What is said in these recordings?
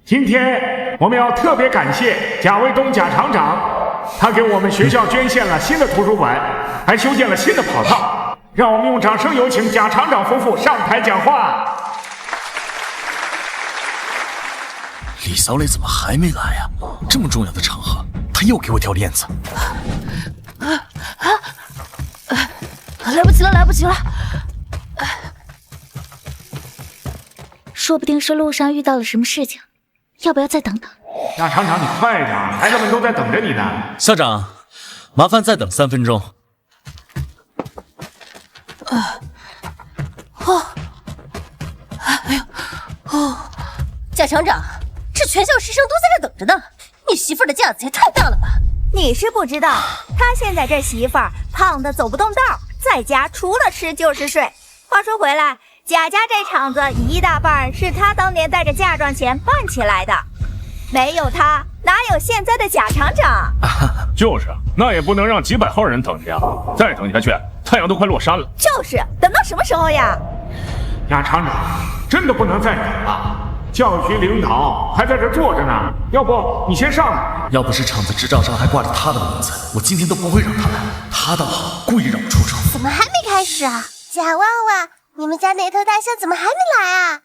今天我们要特别感谢贾卫东贾厂长，他给我们学校捐献了新的图书馆，还修建了新的跑道。让我们用掌声有请贾厂长夫妇上台讲话。李小磊怎么还没来呀？这么重要的场合，他又给我掉链子。来不及了，来不及了！说不定是路上遇到了什么事情，要不要再等等？贾厂长，你快点，孩子们都在等着你呢。校长，麻烦再等3分钟。贾厂长，这全校师生都在这等着呢，你媳妇儿的架子也太大了吧？你是不知道，他现在这媳妇儿胖得走不动道，在家除了吃就是睡。话说回来，贾家这厂子一大半是他当年带着嫁妆钱办起来的，没有他哪有现在的贾厂长？就是，那也不能让几百号人等着呀！再等下去，太阳都快落山了。就是，等到什么时候呀？贾厂长，真的不能再等了。教育局领导还在这坐着呢，要不你先上来。要不是厂子执照上还挂着他的名字，我今天都不会让他来。他倒好，故意让我出丑。怎么还没开始啊？贾万万，你们家那头大象怎么还没来啊？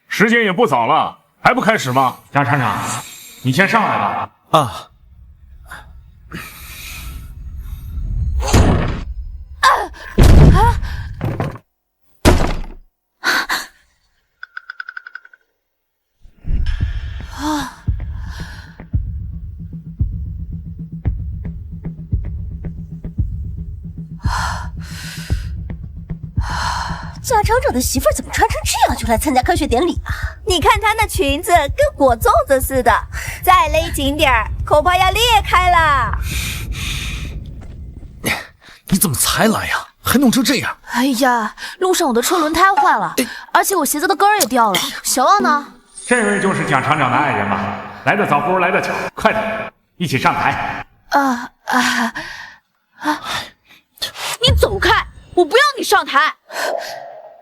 时间也不早了，还不开始吗？贾厂长，你先上来吧。啊！贾厂长的媳妇儿怎么穿成这样就来参加开学典礼啊？你看她那裙子跟裹粽子似的，再勒紧点儿，恐怕要裂开了。你怎么才来呀？还弄成这样！哎呀，路上我的车轮胎坏了，而且我鞋子的跟儿也掉了。小旺呢？这位就是贾厂长的爱人吧？来得早不如来得巧，快点，一起上台。你走开！我不要你上台。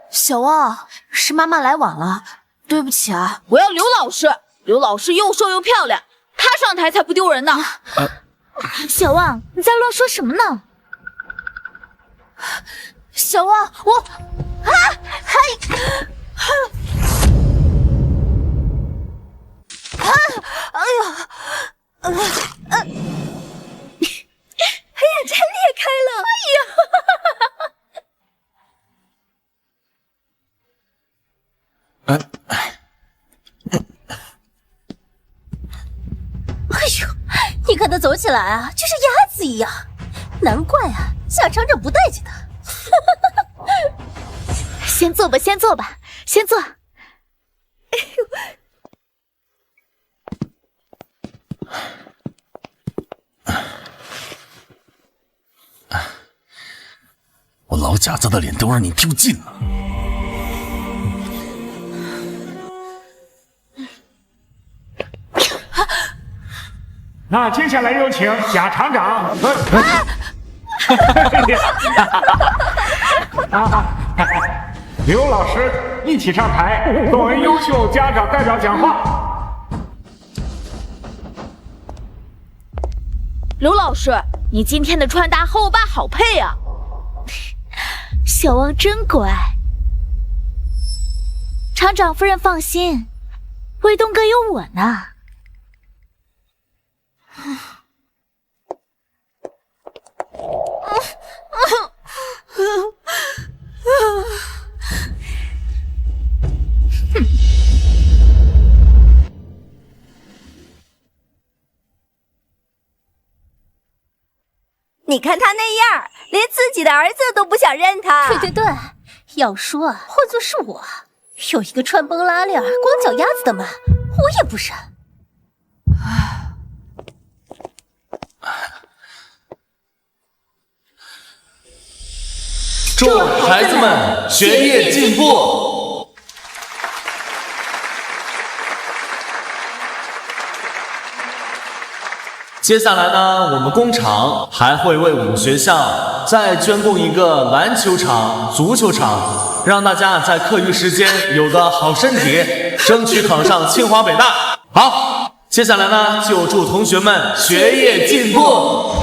小旺，是妈妈来晚了，对不起啊。我要刘老师，刘老师又瘦又漂亮，她上台才不丢人呢。小旺，你在乱说什么呢？小旺，真裂开了！哎呦，你看他走起来啊，就像鸭子一样，难怪啊，贾厂长不待见他。先坐吧，先坐吧，先坐。我老贾家的脸都让你丢尽了。那接下来有请贾厂长和刘老师一起上台，作为优秀家长代表讲话。刘老师，你今天的穿搭和我爸好配啊！小旺真乖。厂长夫人放心，卫东哥有我呢。你看他那样，连自己的儿子都不想认他。对，要说啊，换作是我，有一个穿崩拉链、光脚丫子的妈，我也不忍。祝孩子们学业进步！接下来呢，我们工厂还会为我们学校再捐供一个篮球场、足球场让大家在课余时间有个好身体，争取考上清华北大。好，接下来呢，就祝同学们学业进步。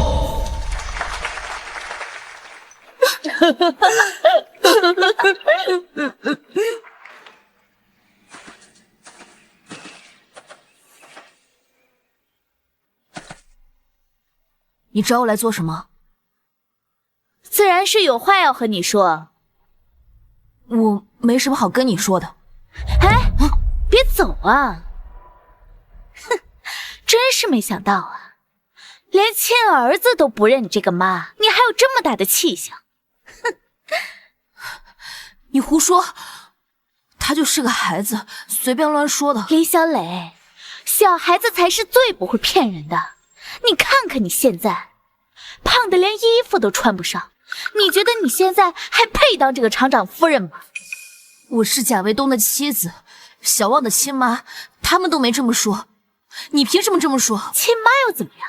你找我来做什么？自然是有话要和你说。我没什么好跟你说的。哎，别走啊！哼，真是没想到啊，连亲儿子都不认你这个妈，你还有这么大的气性。哼，你胡说，他就是个孩子，随便乱说的。李小磊，小孩子才是最不会骗人的。你看看你现在，胖的连衣服都穿不上，你觉得你现在还配当这个厂长夫人吗？我是贾卫东的妻子，小旺的亲妈，他们都没这么说，你凭什么这么说？亲妈又怎么样？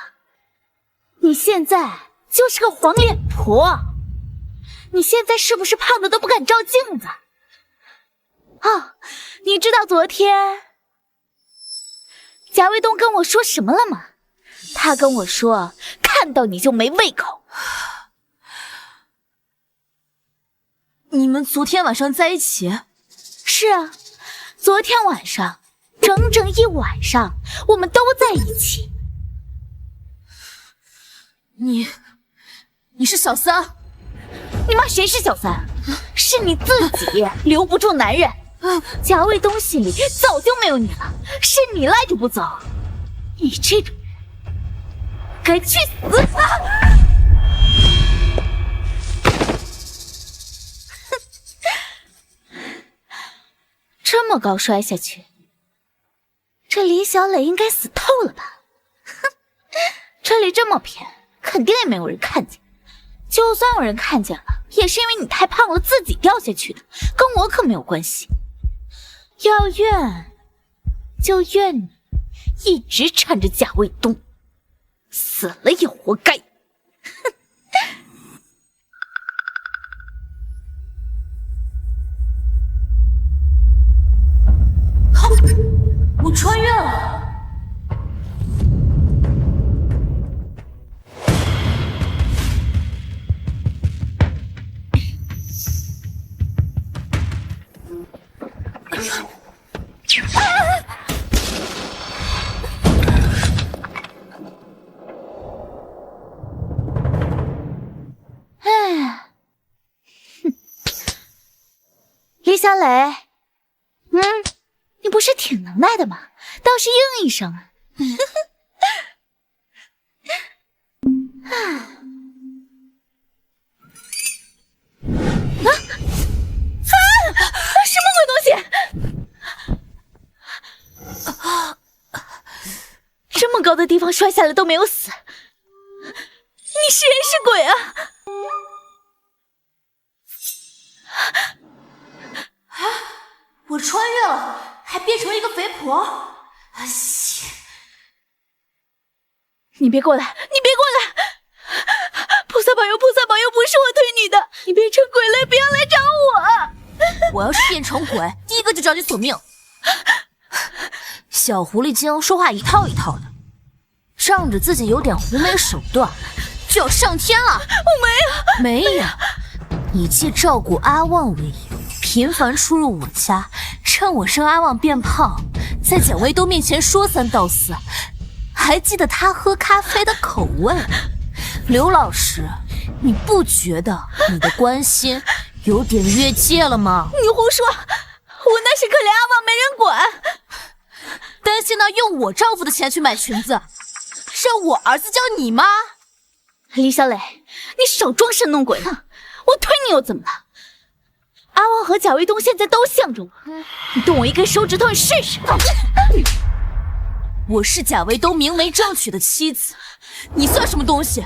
你现在就是个黄脸婆，你现在是不是胖的都不敢照镜子？哦，你知道昨天贾卫东跟我说什么了吗？他跟我说，看到你就没胃口。你们昨天晚上在一起？是啊，昨天晚上，整整一晚上，我们都在一起。你是小三？你骂谁是小三？是你自己留不住男人。贾卫东心里早就没有你了，是你赖着不走。你这种人，该去死！这么高摔下去，这李小磊应该死透了吧？哼，这里这么偏，肯定也没有人看见。就算有人看见了，也是因为你太胖了自己掉下去的，跟我可没有关系。要怨就怨你一直缠着贾卫东，死了也活该。我穿越了。哎，李小磊，你不是挺能耐的吗？倒是应一声啊！什么鬼东西？这么高的地方摔下来都没有死，你是人是鬼啊？我穿越了，还变成了一个肥婆。你别过来！你别过来！菩萨保佑！菩萨保佑！不是我推你的，你变成鬼了，不要来找我！我要是变成鬼，第一个就找你索命。小狐狸精说话一套一套的，仗着自己有点狐媚手段，就要上天了。我没有，你借照顾阿旺为由，频繁出入我家，趁我生阿旺变胖，在蒋卫东面前说三道四，还记得他喝咖啡的口味。刘老师，你不觉得你的关心有点越界了吗？你胡说，我那是可怜阿旺没人管。担心到用我丈夫的钱去买裙子，让我儿子叫你妈？李小磊，你少装神弄鬼呢！我推你又怎么了？阿旺和贾卫东现在都向着我，你动我一根手指头你试试。我是贾卫东明媒正娶的妻子，你算什么东西？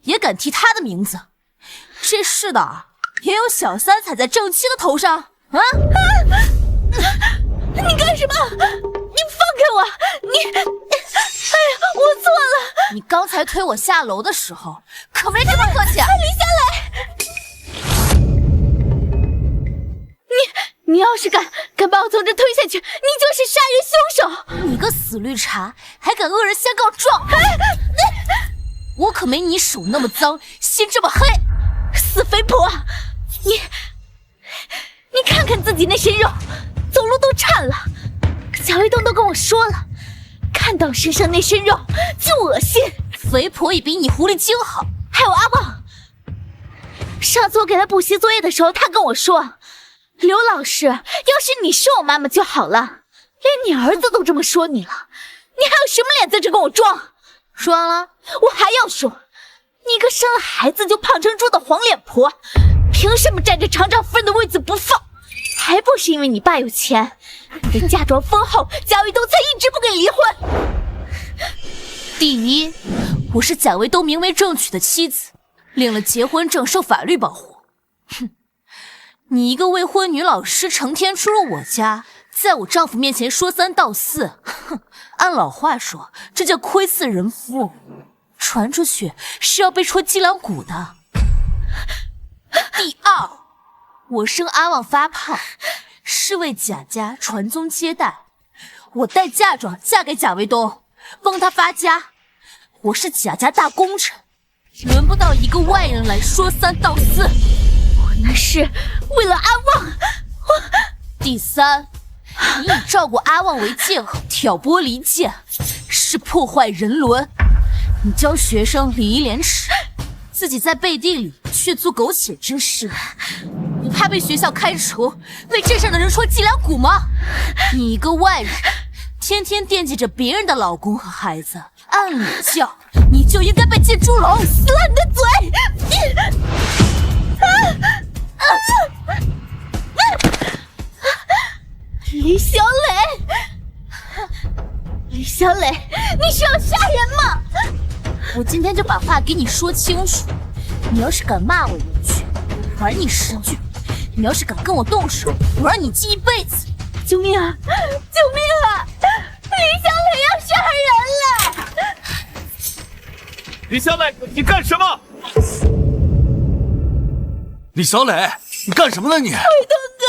也敢提他的名字？这世的也有小三踩在正妻的头上啊！你干什么？你放开我！你，哎呀，我错了！你刚才推我下楼的时候，可没这么客气啊！李小磊，你要是敢把我从这推下去，你就是杀人凶手！你个死绿茶，还敢恶人先告状！我可没你手那么脏，心这么黑！死肥婆，你看看自己那身肉，走路都颤了。贾卫东都跟我说了，看到身上那身肉就恶心。肥婆也比你狐狸精好。还有阿旺，上次我给他补习作业的时候，他跟我说，刘老师，要是你是我妈妈就好了。连你儿子都这么说你了，你还有什么脸在这跟我装？说完了，我还要说，你个生了孩子就胖成猪的黄脸婆，凭什么占着厂长夫人的位子不放？还不是因为你爸有钱，你的嫁妆丰厚，贾卫东才一直不给离婚。第一，我是贾卫东名为正娶的妻子，领了结婚证，受法律保护。哼，你一个未婚女老师，成天出入我家，在我丈夫面前说三道四，哼，按老话说，这叫窥伺人夫，传出去是要被戳脊梁骨的。第二，我生阿旺发胖，是为贾家传宗接代，我带嫁妆嫁给贾卫东，帮他发家。我是贾家大功臣，轮不到一个外人来说三道四。我那是为了阿旺。第三，你以照顾阿旺为借口挑拨离间，是破坏人伦。你教学生礼义廉耻，自己在背地里却做苟且之事，不怕被学校开除，被镇上的人戳脊梁骨吗？你一个外人，天天惦记着别人的老公和孩子，按理教你就应该被进猪笼。撕了你的嘴！李小磊，李小磊，你是要杀人吗？我今天就把话给你说清楚，你要是敢骂我一句，我还你10句；你要是敢跟我动手，我让你记一辈子。救命啊！救命啊！李小磊要杀人了！李小磊，你干什么？李小磊，你干什么呢你？卫东哥，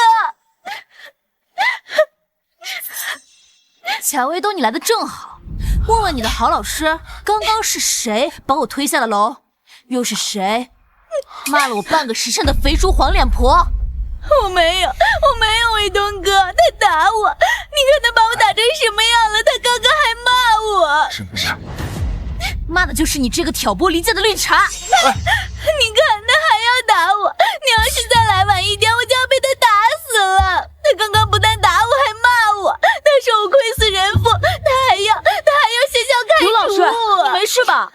贾卫东，你来的正好。问问你的好老师，刚刚是谁把我推下了楼？又是谁骂了我半个时辰的肥猪黄脸婆？我没有，卫东哥，他打我，你看他把我打成什么样了？他刚刚还骂我。是不是？骂的就是你这个挑拨离间的绿茶。你看他还要打我，你要是再来晚一点，我就要被他打死了。他刚刚不但打我，还骂我，他说我窥伺人夫，他还要学校开除刘老师，你没事吧？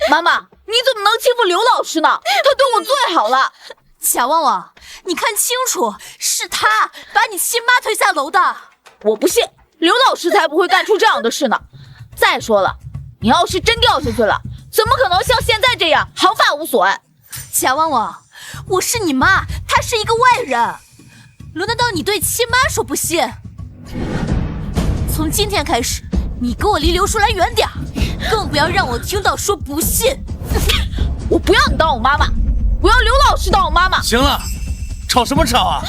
妈妈，你怎么能欺负刘老师呢？他对我最好了。贾旺旺，你看清楚，是他把你亲妈推下楼的。我不信，刘老师才不会干出这样的事呢。再说了，你要是真掉下去了，怎么可能像现在这样毫发无损？贾旺旺，我是你妈，她是一个外人，轮得到你对亲妈说不信？从今天开始，你给我离刘淑兰远点，更不要让我听到说不信。我不要你当我妈妈，我要刘老师当我妈妈。行了，吵什么吵啊？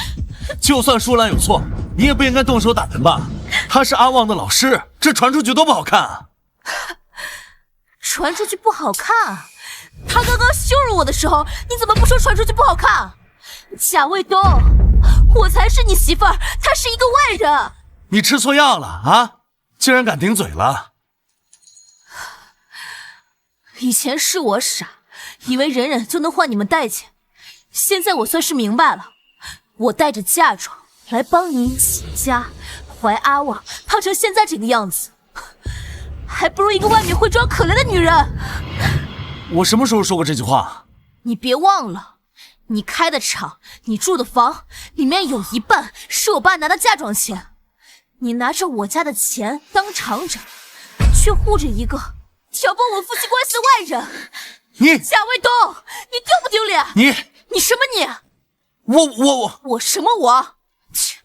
就算舒兰有错，你也不应该动手打人吧？他是阿旺的老师，这传出去多不好看啊！传出去不好看？他刚刚羞辱我的时候，你怎么不说传出去不好看？贾卫东，我才是你媳妇儿，他是一个外人。你吃错药了啊！竟然敢顶嘴了！以前是我傻，以为忍忍就能换你们待见，现在我算是明白了，我带着嫁妆来帮你起家，怀阿旺，胖成现在这个样子，还不如一个外面会装可怜的女人。我什么时候说过这句话？你别忘了，你开的厂，你住的房，里面有一半是我爸拿的嫁妆钱，你拿着我家的钱当厂长，却护着一个挑拨我夫妻关系的外人。你贾卫东，你丢不丢脸？你什么你？我什么我？切！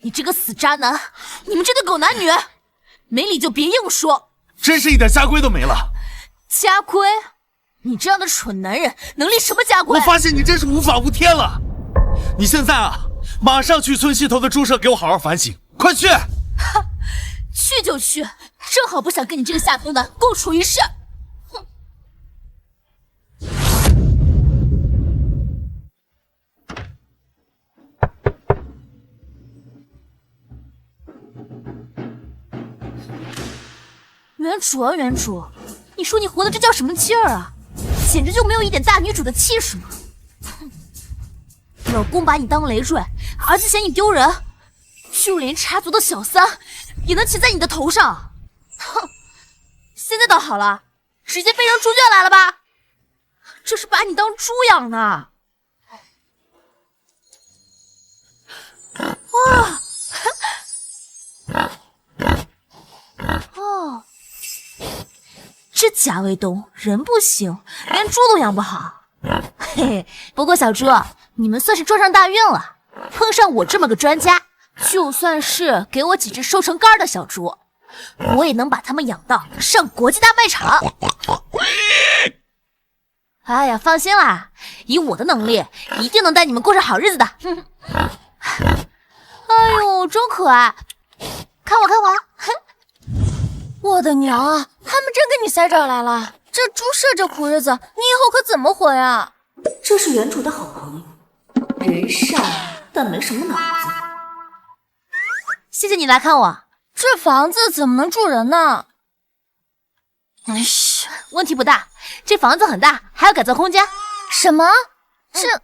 你这个死渣男！你们这对狗男女，没理就别硬说。真是一点家规都没了。家规？你这样的蠢男人能立什么家规？我发现你真是无法无天了。你现在啊，马上去村西头的猪舍给我好好反省，快去！去就去，正好不想跟你这个下头男共处一室。哼！原主啊，原主，你说你活的这叫什么劲儿啊？简直就没有一点大女主的气势嘛！哼！老公把你当累赘，儿子嫌你丢人，就连插足的小三也能骑在你的头上。哼！现在倒好了，直接变成猪圈来了吧？这是把你当猪养呢！哇！哦，这贾卫东人不行，连猪都养不好。嘿嘿，不过小猪，你们算是撞上大运了，碰上我这么个专家，就算是给我几只瘦成干的小猪，我也能把它们养到上国际大卖场。哎呀，放心啦，以我的能力，一定能带你们过上好日子的。哎呦，真可爱，看我看我。我的娘啊！他们真给你塞这儿来了，这猪舍这苦日子，你以后可怎么活呀？这是原主的好朋友，人善但没什么脑子。谢谢你来看我。这房子怎么能住人呢？哎呀，问题不大，这房子很大，还有改造空间。什么？这……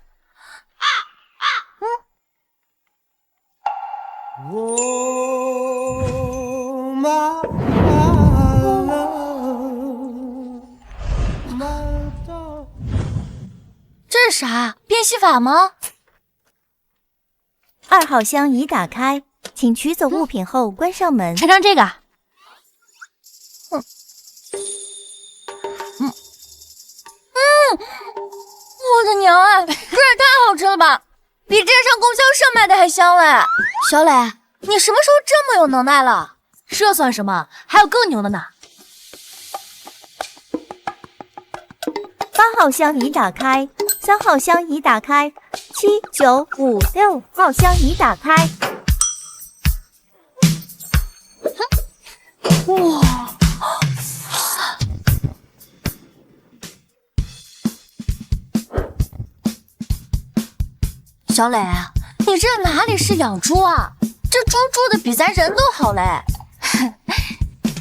这是啥？变戏法吗？2号箱已打开，请取走物品后关上门。尝尝这个。我的娘啊，这也太好吃了吧！比镇上供销社卖的还香嘞！小磊，你什么时候这么有能耐了？这算什么？还有更牛的呢！8号箱已打开，3号箱已打开，7、9、5、6号箱已打开。哇！小磊，你这哪里是养猪啊？这猪住的比咱人都好嘞！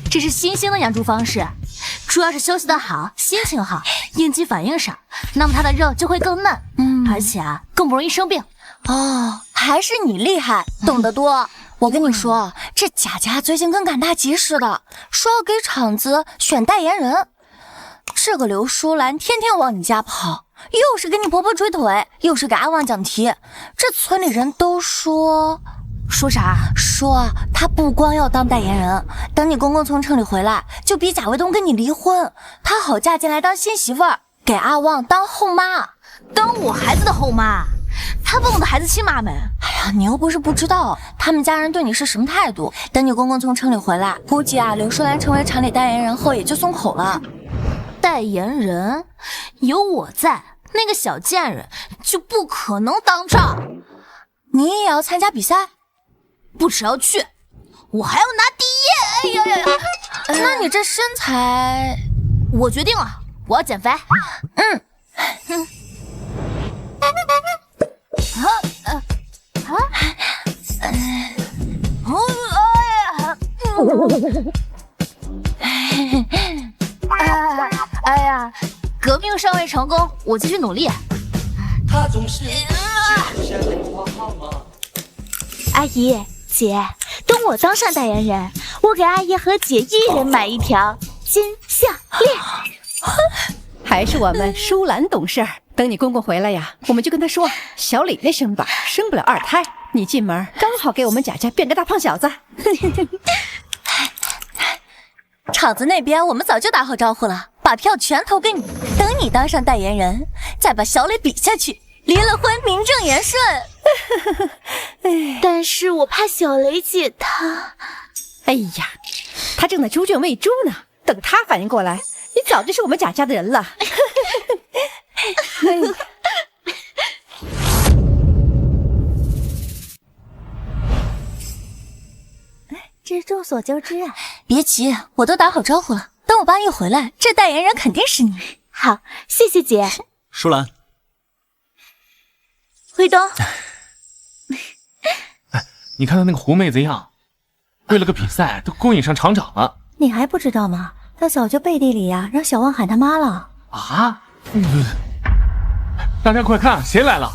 这是新兴的养猪方式，猪要是休息的好，心情好，应激反应少，那么它的肉就会更嫩，而且更不容易生病。哦，还是你厉害，懂得多。我跟你说，这贾家最近跟赶大集似的，说要给厂子选代言人。这个刘淑兰天天往你家跑，又是给你婆婆追腿，又是给阿旺讲题。这村里人都说啥？说她不光要当代言人，等你公公从城里回来，就逼贾卫东跟你离婚，她好嫁进来当新媳妇儿，给阿旺当后妈，当我孩子的后妈。他问我的孩子亲妈没？哎呀，你又不是不知道，他们家人对你是什么态度。等你公公从城里回来，估计刘淑兰成为厂里代言人后也就松口了。代言人有我在，那个小贱人就不可能当上。你也要参加比赛？不只要去，我还要拿第一！哎呀呀呀！那你这身材……我决定了，我要减肥。哎呀，革命尚未成功，我继续努力。阿姨、姐，等我当上代言人，我给阿姨和姐一人买1条金项链。还是我们舒兰懂事儿。等你公公回来呀，我们就跟他说，小李那身板生不了2胎，你进门刚好给我们贾家变个大胖小子。厂子那边我们早就打好招呼了，把票全投给你。等你当上代言人，再把小磊比下去，离了婚名正言顺。但是我怕小雷姐她……哎呀，她正在猪圈喂猪呢，等她反应过来，你早就是我们贾家的人了。这众所周知啊。别急，我都打好招呼了。等我爸一回来，这代言人肯定是你。好，谢谢姐。舒兰，卫东，你看他那个狐妹子样，为了个比赛都勾引上厂长了。你还不知道吗？他早就背地里呀，让小旺喊他妈了。啊？大家快看，谁来了？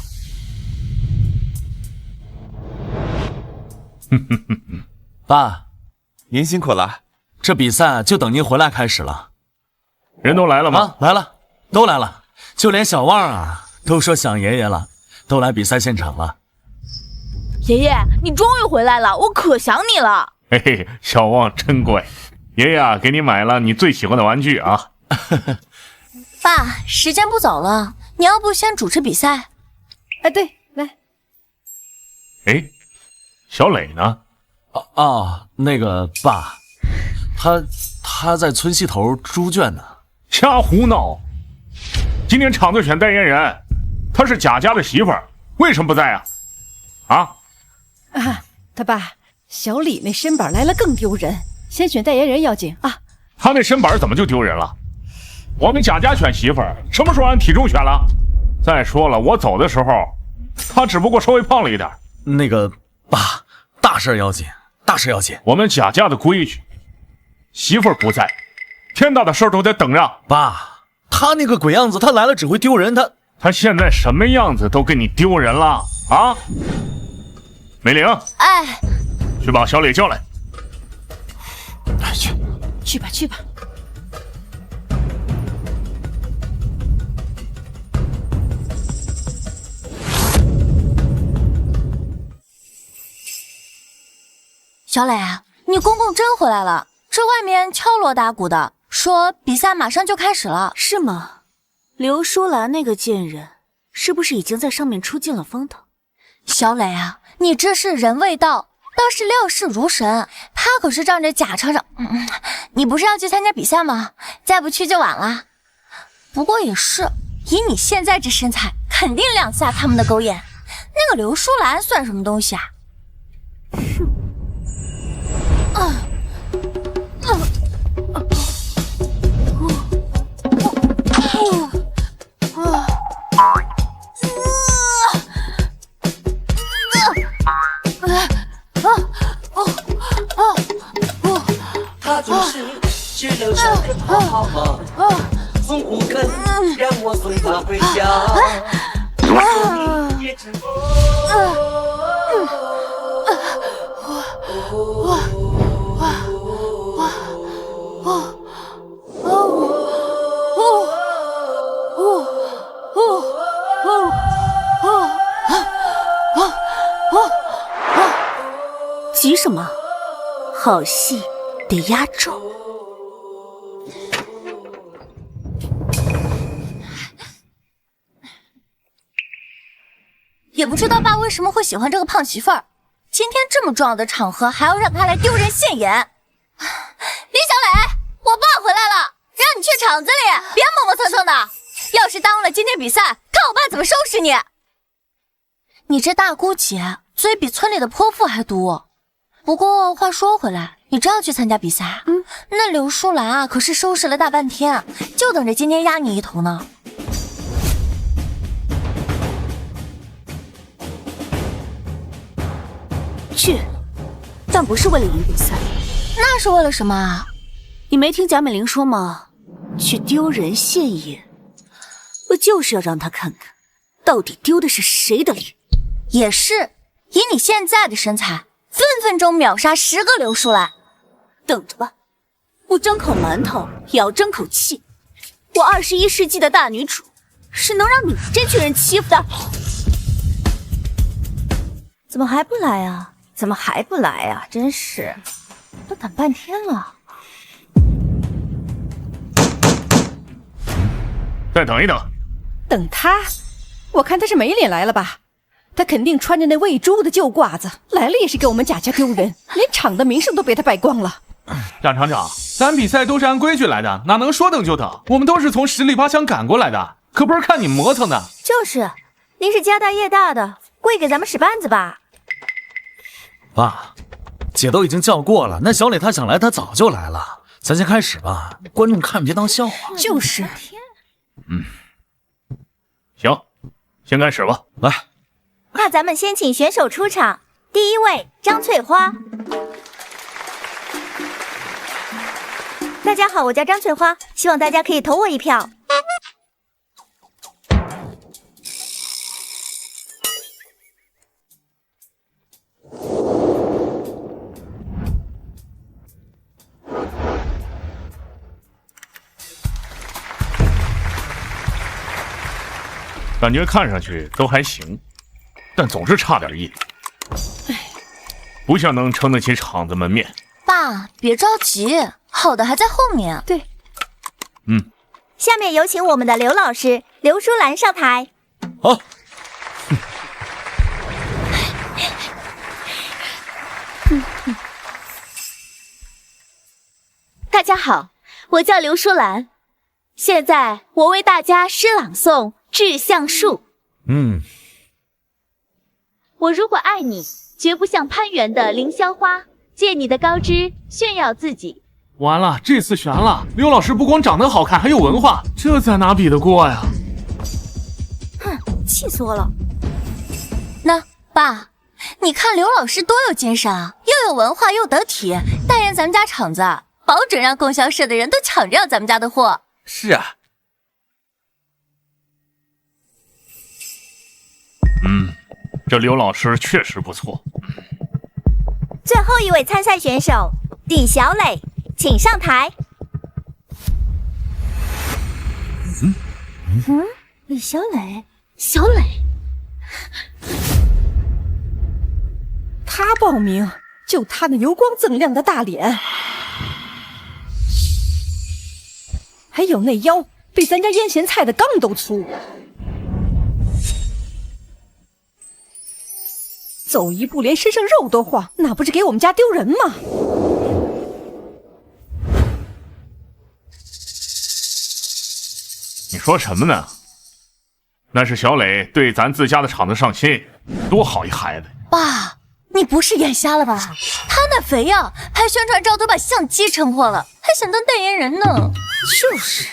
爸，您辛苦了。这比赛就等您回来开始了。人都来了吗？啊，来了，都来了，就连小旺啊都说想爷爷了，都来比赛现场了。爷爷，你终于回来了，我可想你了。嘿嘿，小旺真乖，爷爷啊，给你买了你最喜欢的玩具啊。爸，时间不早了，你要不先主持比赛？哎，对，来，哎，小磊呢？那个爸，他在村西头猪圈呢。瞎胡闹！今年厂子选代言人，她是贾家的媳妇儿，为什么不在啊？啊？他爸，小李那身板来了更丢人，先选代言人要紧啊。他那身板怎么就丢人了？我们贾家选媳妇儿，什么时候按体重选了？再说了，我走的时候，他只不过稍微胖了一点。那个爸，大事要紧，大事要紧。我们贾家的规矩，媳妇儿不在，天大的事儿都得等着。爸，他那个鬼样子，他来了只会丢人。他现在什么样子都给你丢人了啊！美玲，哎，去把小磊叫来。去吧去吧。小磊，你公公真回来了，这外面敲锣打鼓的，说比赛马上就开始了，是吗？刘淑兰那个贱人，是不是已经在上面出尽了风头？小磊啊，你这是人未到，倒是料事如神。他可是仗着贾厂长，你不是要去参加比赛吗？再不去就晚了。不过也是，以你现在这身材，肯定两下他们的狗眼。那个刘淑兰算什么东西啊？他总是只留下个号码，从不肯让我送他回家。也只急什么？好戏得压轴。也不知道爸为什么会喜欢这个胖媳妇儿。今天这么重要的场合，还要让她来丢人现眼。李小磊，我爸回来了，让你去厂子里，别磨磨蹭蹭的。要是耽误了今天比赛，看我爸怎么收拾你！你这大姑姐嘴比村里的泼妇还毒。不过话说回来，你真要去参加比赛？那刘淑兰啊，可是收拾了大半天，就等着今天压你一头呢。去，但不是为了赢比赛。那是为了什么啊？你没听贾美玲说吗？去丢人现眼，我就是要让她看看，到底丢的是谁的脸。也是，以你现在的身材，分分钟秒杀10个刘淑兰。等着吧，我争口馒头也要争口气。我21世纪的大女主，是能让你们这群人欺负的。怎么还不来啊？怎么还不来啊？真是，都等半天了。再等一等。等他？我看他是没脸来了吧？他肯定穿着那喂猪的旧褂子来了，也是给我们贾家丢人，连厂的名声都被他败光了。贾厂长，咱比赛都是按规矩来的，哪能说等就等？我们都是从十里八乡赶过来的，可不是看你磨蹭的。就是，您是家大业大的，故意给咱们使绊子吧？爸，姐都已经叫过了，那小磊他想来，他早就来了。咱先开始吧，观众看别当笑话。就是。行，先开始吧。来，那咱们先请选手出场。第一位，张翠花。大家好，我叫张翠花，希望大家可以投我一票。感觉看上去都还行，但总是差点意。不像能撑得起场子门面。爸，别着急，好的还在后面。对，下面有请我们的刘老师刘淑兰上台。好。大家好，我叫刘淑兰，现在我为大家诗朗诵《致橡树》。我如果爱你，绝不像攀援的凌霄花，借你的高枝炫耀自己。完了，这次悬了。刘老师不光长得好看，还有文化，这在哪比得过呀？哼，气死我了！那爸，你看刘老师多有精神啊，又有文化又得体，代言咱们家厂子，保准让供销社的人都抢着要咱们家的货。是啊。这刘老师确实不错。最后一位参赛选手李小磊，请上台。李小磊，小磊，他报名，就他那油光锃亮的大脸，还有那腰，比咱家腌咸菜的缸都粗。走一步连身上肉都晃，那不是给我们家丢人吗？你说什么呢？那是小磊对咱自家的厂子上心，多好一孩子。爸，你不是眼瞎了吧？他那肥样，拍宣传照都把相机撑破了，还想当代言人呢。就是。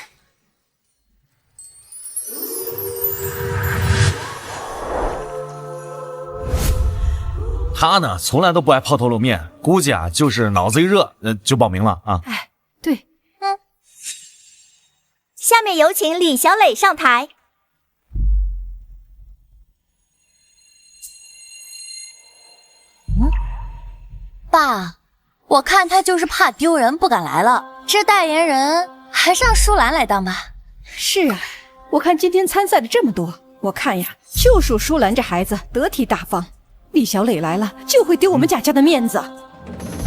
他呢，从来都不爱抛头露面，估计啊就是脑子一热，就报名了啊。哎，对，下面有请李小磊上台。爸，我看他就是怕丢人，不敢来了。这代言人还是让舒兰来当吧。是啊，我看今天参赛的这么多，我看呀，就属舒兰这孩子得体大方。李小磊来了就会丢我们贾家的面子。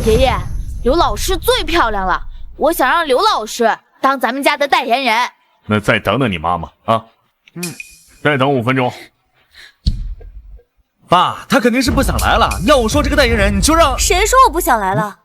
爷爷，刘老师最漂亮了，我想让刘老师当咱们家的代言人。那再等等你妈妈啊。再等5分钟。爸，他肯定是不想来了。要我说这个代言人，你就让……谁说我不想来了？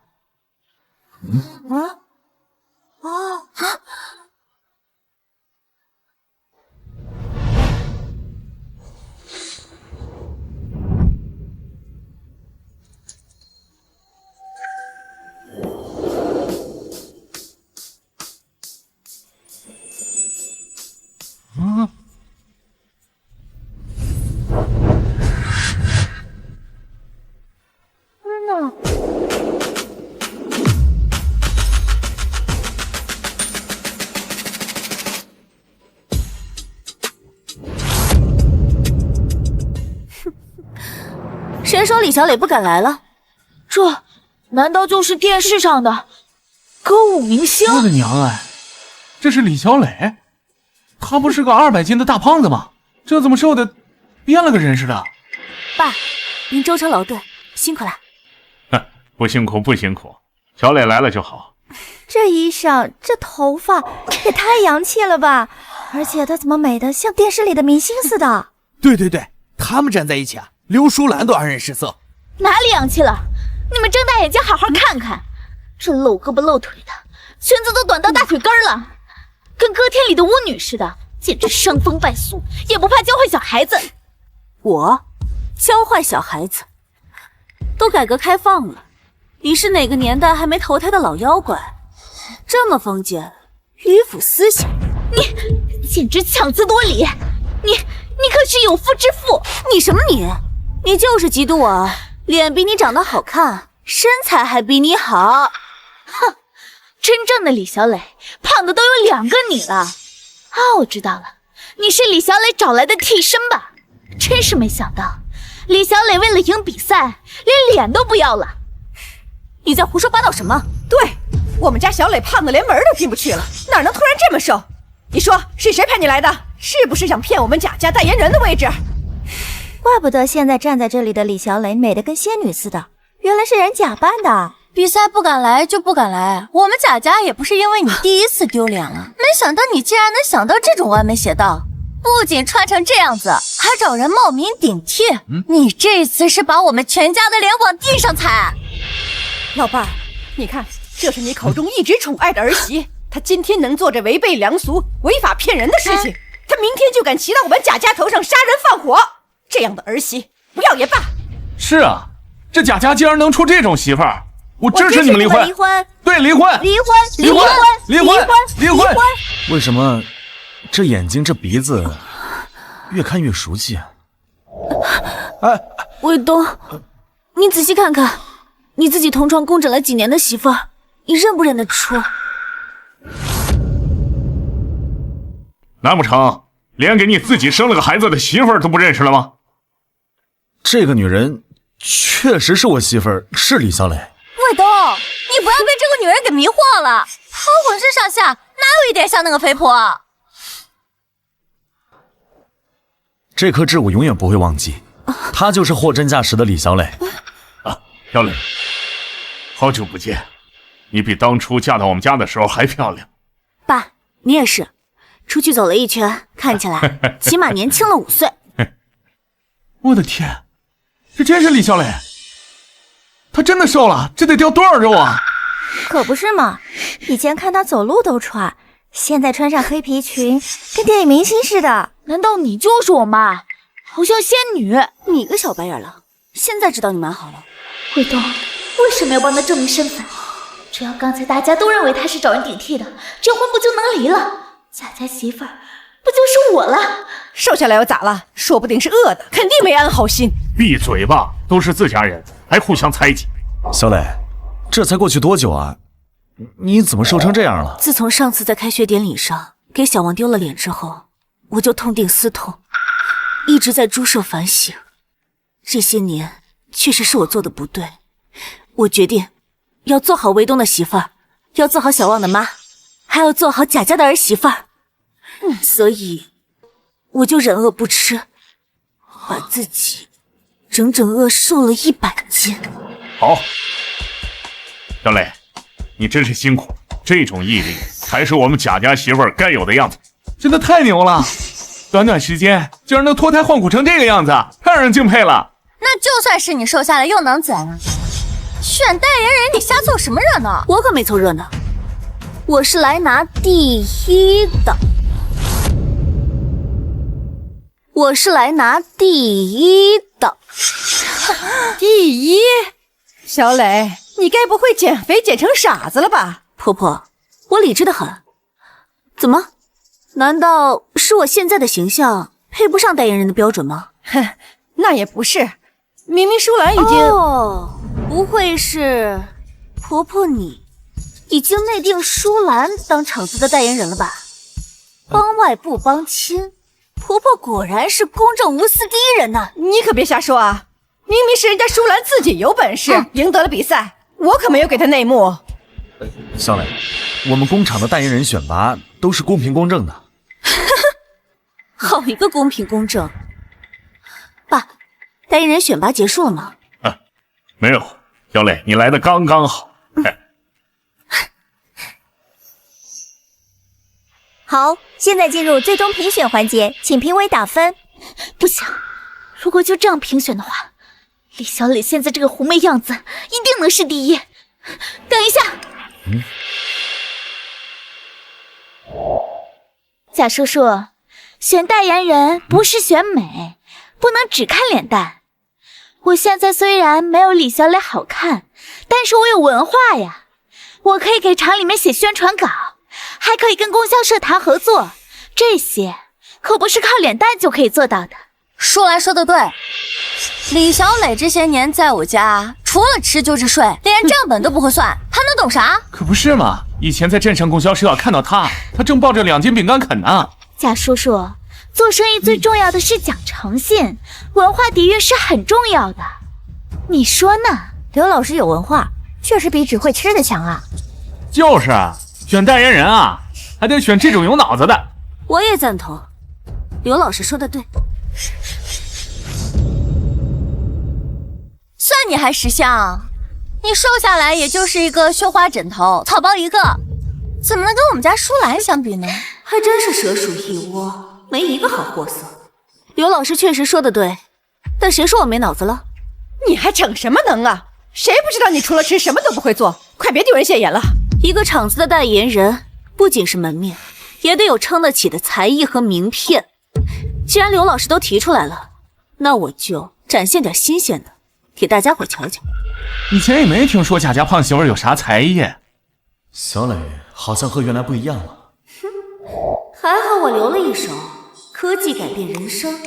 谁说李小磊不敢来了？这难道就是电视上的歌舞明星？我的娘哎，这是李小磊？他不是个200斤的大胖子吗？这怎么瘦的变了个人似的？爸，您舟车劳顿，辛苦了。不辛苦不辛苦，小磊来了就好。这衣裳，这头发也太洋气了吧！而且他怎么美得像电视里的明星似的？对对对，他们站在一起啊，刘淑兰都黯然失色。哪里洋气了？你们睁大眼睛好好看看，这露胳膊露腿的，裙子都短到大腿根了，跟歌厅里的巫女似的，简直伤风败俗，也不怕教坏小孩子。我教坏小孩子？都改革开放了，你是哪个年代还没投胎的老妖怪？这么封建，迂腐思想，你简直强词夺理！你可是有妇之妇！你什么你？你就是嫉妒我，脸比你长得好看，身材还比你好。哼，真正的李小磊胖的都有2个你了。我知道了，你是李小磊找来的替身吧？真是没想到，李小磊为了赢比赛，连脸都不要了。你在胡说八道什么？对，我们家小磊胖的连门都进不去了，哪能突然这么瘦？你说是谁派你来的？是不是想骗我们贾家代言人的位置？怪不得现在站在这里的李小磊美得跟仙女似的，原来是人假扮的。比赛不敢来就不敢来，我们贾家也不是因为你第一次丢脸了。没想到你竟然能想到这种歪门邪道，不仅穿成这样子，还找人冒名顶替。你这次是把我们全家的脸往地上踩。老伴儿，你看，这是你口中一直宠爱的儿媳，她今天能做这违背良俗、违法骗人的事情，她明天就敢骑到我们贾家头上杀人放火。这样的儿媳不要也罢。是啊，这贾家竟然能出这种媳妇儿，我支持你们离婚。离婚，对，离婚，离婚，离婚，离婚，离婚。为什么这眼睛这鼻子越看越熟悉啊？卫东，你仔细看看，你自己同床共枕了几年的媳妇儿，你认不认得出？难不成连给你自己生了个孩子的媳妇儿都不认识了吗？这个女人确实是我媳妇儿，是李小磊。卫东，你不要被这个女人给迷惑了，她浑身上下哪有一点像那个肥婆？这颗痣我永远不会忘记，她就是货真价实的李小磊。小磊，好久不见，你比当初嫁到我们家的时候还漂亮。爸，你也是，出去走了一圈，看起来起码年轻了5岁。我的天，这真是李小磊，他真的瘦了，这得掉多少肉啊！可不是嘛，以前看他走路都喘，现在穿上黑皮裙，跟电影明星似的。难道你就是我妈？好像仙女。你个小白眼狼，现在知道你蛮好了。卫东，为什么要帮他证明身份？只要刚才大家都认为他是找人顶替的，这婚不就能离了？贾家媳妇儿不就是我了？瘦下来又咋了？说不定是饿的，肯定没安好心。闭嘴吧，都是自家人，还互相猜忌。小磊，这才过去多久啊？你怎么瘦成这样了？自从上次在开学典礼上给小王丢了脸之后，我就痛定思痛，一直在诸设反省。这些年确实是我做的不对，我决定要做好卫东的媳妇儿，要做好小旺的妈，还要做好贾家的儿媳妇儿。所以我就忍饿不吃，把自己整整饿瘦了100斤。好，小磊，你真是辛苦了，这种毅力才是我们贾家媳妇儿该有的样子。真的太牛了，短短时间竟然能脱胎换骨成这个样子，太让人敬佩了。那就算是你瘦下来又能怎样？选代言人你瞎凑什么热闹？我可没凑热闹，我是来拿第1的。我是来拿第1的。第1？小磊，你该不会减肥减成傻子了吧？婆婆，我理智的很。怎么？难道是我现在的形象配不上代言人的标准吗？哼，那也不是，明明舒兰已经……不会是婆婆你已经内定舒兰当厂子的代言人了吧？帮外不帮亲，婆婆果然是公正无私第一人呐！你可别瞎说啊！明明是人家舒兰自己有本事，赢得了比赛，我可没有给她内幕。小磊，我们工厂的代言人选拔都是公平公正的。好一个公平公正！爸，代言人选拔结束了吗？没有，小磊，你来的刚刚好。好，现在进入最终评选环节，请评委打分。不行，如果就这样评选的话，李小磊现在这个狐媚样子一定能是第1。等一下，贾叔叔，选代言人不是选美，不能只看脸蛋。我现在虽然没有李小磊好看，但是我有文化呀，我可以给厂里面写宣传稿，还可以跟供销社谈合作，这些可不是靠脸蛋就可以做到的。说来说的对，李小磊这些年在我家除了吃就是睡，连账本都不会算，他能懂啥？可不是嘛，以前在镇上供销社看到他正抱着2斤饼干啃呢。贾叔叔，做生意最重要的是讲诚信，文化底蕴是很重要的，你说呢？刘老师有文化，确实比只会吃的强啊。就是啊，选代言人啊，还得选这种有脑子的。我也赞同，刘老师说的对。算你还识相，你瘦下来也就是一个绣花枕头，草包一个，怎么能跟我们家舒兰相比呢？还真是蛇鼠一窝，没一个好货色。刘老师确实说的对，但谁说我没脑子了？你还逞什么能啊？谁不知道你除了吃什么都不会做？快别丢人现眼了！一个厂子的代言人，不仅是门面，也得有撑得起的才艺和名片。既然刘老师都提出来了，那我就展现点新鲜的，给大家伙瞧瞧。以前也没听说贾家胖媳妇有啥才艺。小磊好像和原来不一样了。还好我留了一手，科技改变人生，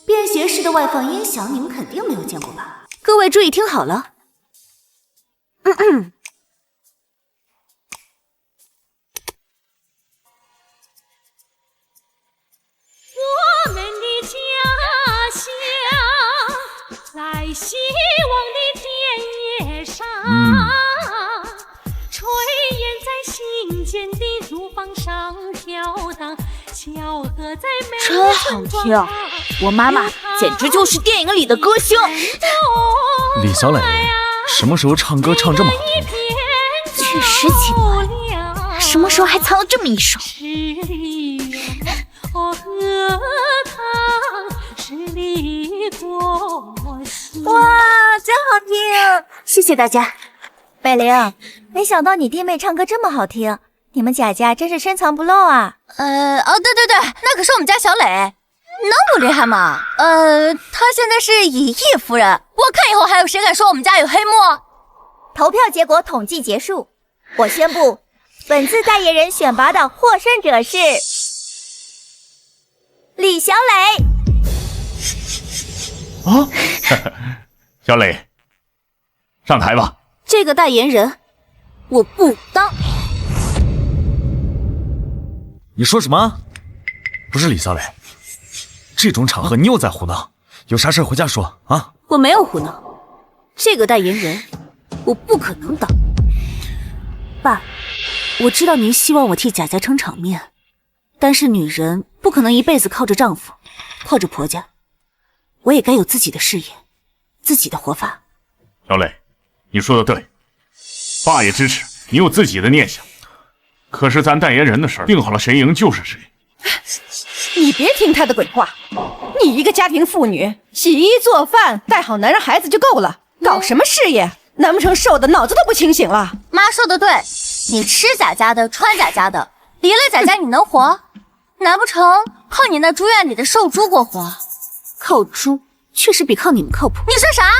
便携式的外放音响，你们肯定没有见过吧？各位注意听好了。我们的家乡在希望的田野上，炊烟在新建的乳房上飘荡，小河在真好听，我妈妈简直就是电影里的歌星。李小磊什么时候唱歌唱这么好？确实奇怪，什么时候还藏了这么一手？哇，真好听！谢谢大家。北灵，没想到你弟妹唱歌这么好听，你们贾家真是深藏不露啊！对，那可是我们家小磊，能不厉害吗？他现在是以义夫人，我看以后还有谁敢说我们家有黑幕？投票结果统计结束，我宣布，本次代言人选拔的获胜者是李小磊。啊，小磊，上台吧。这个代言人，我不当。你说什么？不是李小磊，这种场合你又在胡闹，有啥事回家说啊！我没有胡闹，这个代言人我不可能当。爸，我知道您希望我替贾家撑场面，但是女人不可能一辈子靠着丈夫，靠着婆家，我也该有自己的事业，自己的活法。小磊，你说的对，爸也支持你有自己的念想。可是咱代言人的事儿定好了，谁赢就是谁。你别听他的鬼话，你一个家庭妇女，洗衣做饭带好男人孩子就够了，搞什么事业？难不成瘦的脑子都不清醒了？妈说的对，你吃贾家的，穿贾家的，离了贾家你能活？难不成靠你那猪院里的瘦猪过活？靠猪确实比靠你们靠谱。你说啥？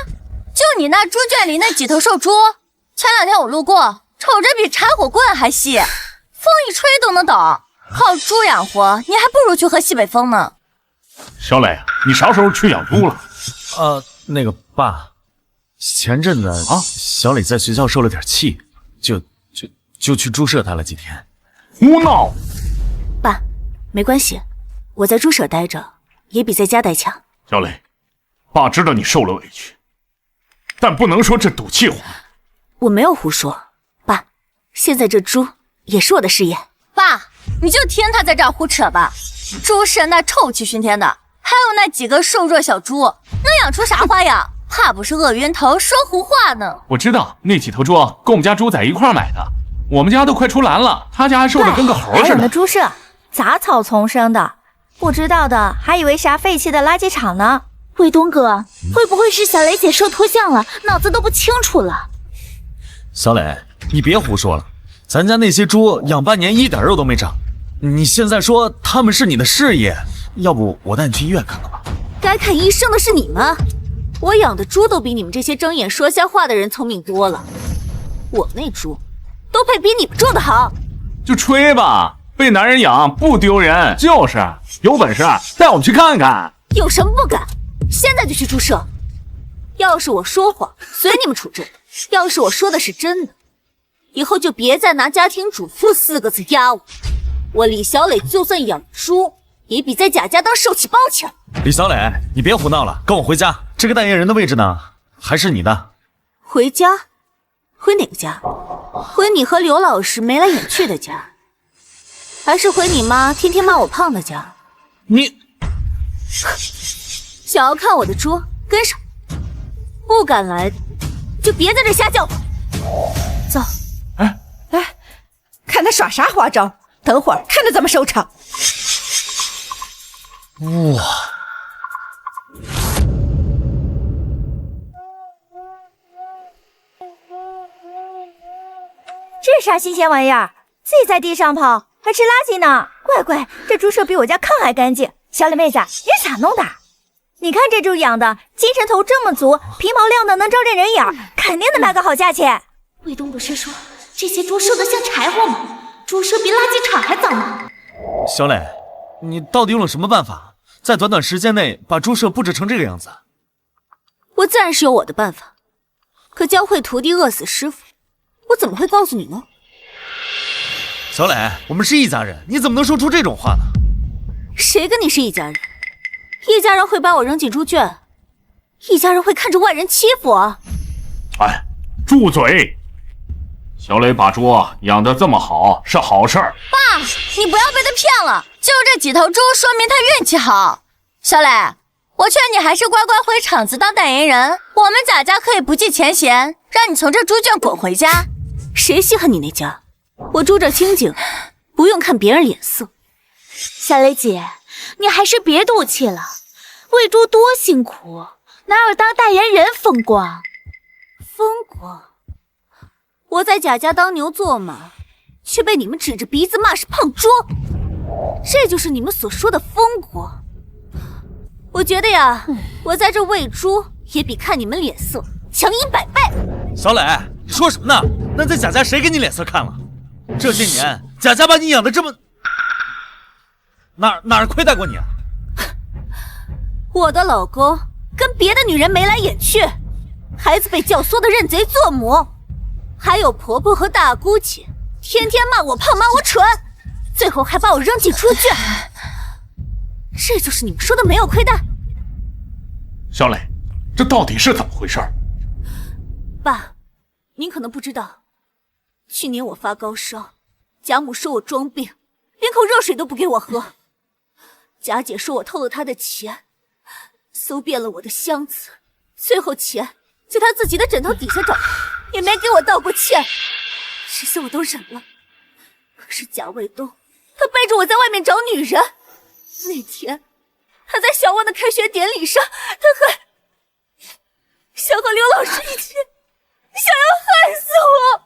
就你那猪圈里那几头瘦猪，前2天我路过，瞅着比柴火棍还细，风一吹都能倒。靠猪养活，你还不如去喝西北风呢。小磊，你啥时候去养猪了？那个爸，前阵子啊，小磊在学校受了点气，就去猪舍待了几天。胡闹！爸，没关系，我在猪舍待着也比在家待强。小磊，爸知道你受了委屈，但不能说这赌气话。我没有胡说，爸，现在这猪也是我的事业。爸，你就听他在这儿胡扯吧。猪舍那臭气熏天的，还有那几个瘦弱小猪，能养出啥花样？怕不是鳄鱼头说胡话呢。我知道那几头猪跟我们家猪仔一块买的，我们家都快出栏了，他家还瘦得跟个猴似的。还有那猪舍杂草丛生的，不知道的还以为啥废弃的垃圾场呢。卫东哥，会不会是小雷姐受脱相了，脑子都不清楚了？小磊，你别胡说了，咱家那些猪养半年一点肉都没长，你现在说他们是你的事业，要不我带你去医院看看吧？该看医生的是你们，我养的猪都比你们这些睁眼说瞎话的人聪明多了。我那猪都配比你们种的好。就吹吧，被男人养不丢人。就是，有本事带我们去看看。有什么不敢？现在就去猪舍。要是我说谎，随你们处置；要是我说的是真的，以后就别再拿家庭主妇4个字压我。我李小磊就算养猪，也比在贾家当受气包强。李小磊，你别胡闹了，跟我回家。这个代言人的位置呢，还是你的。回家？回哪个家？回你和刘老师眉来眼去的家，还是回你妈天天骂我胖的家？你想要看我的猪，跟上；不敢来的，就别在这瞎叫唤。走。来，看他耍啥花招，等会儿看他怎么收场。哇！这啥新鲜玩意儿？自己在地上跑，还吃垃圾呢！乖乖，这猪舍比我家炕还干净。小李妹子，你咋弄的？你看这猪养的，精神头这么足，皮毛亮的能招认人眼，肯定能卖个好价钱。卫东不是说这些猪瘦得像柴火吗？猪舍比垃圾场还脏呢。小磊，你到底用了什么办法，在短短时间内把猪舍布置成这个样子？我自然是有我的办法，可教会徒弟饿死师傅，我怎么会告诉你呢？小磊，我们是一家人，你怎么能说出这种话呢？谁跟你是一家人？一家人会把我扔进猪圈，一家人会看着外人欺负我？哎，住嘴！小磊把猪养得这么好是好事儿。爸，你不要被他骗了，就这几头猪说明他运气好。小磊，我劝你还是乖乖回厂子当代言人，我们贾家可以不计前嫌，让你从这猪圈滚回家。谁稀罕你那家？我住这清静，不用看别人脸色。小磊姐，你还是别赌气了，喂猪多辛苦，哪有当代言人风光？风光？我在贾家当牛做马，却被你们指着鼻子骂是胖猪，这就是你们所说的风光。我觉得呀，我在这喂猪也比看你们脸色强100倍。小磊，你说什么呢？那在贾家谁给你脸色看了？这些年贾家把你养的这么……哪儿亏待过你啊？我的老公跟别的女人眉来眼去，孩子被教唆的认贼作母，还有婆婆和大姑姐天天骂我胖骂我蠢，最后还把我扔进猪圈。这就是你们说的没有亏待？小磊，这到底是怎么回事？爸，您可能不知道，去年我发高烧，贾母说我装病，连口热水都不给我喝。贾姐说我偷了她的钱，搜遍了我的箱子，最后钱在她自己的枕头底下找，也没给我道过歉。这些我都忍了，可是贾卫东他背着我在外面找女人。那天他在小旺的开学典礼上，他还想和刘老师一起，想要害死我。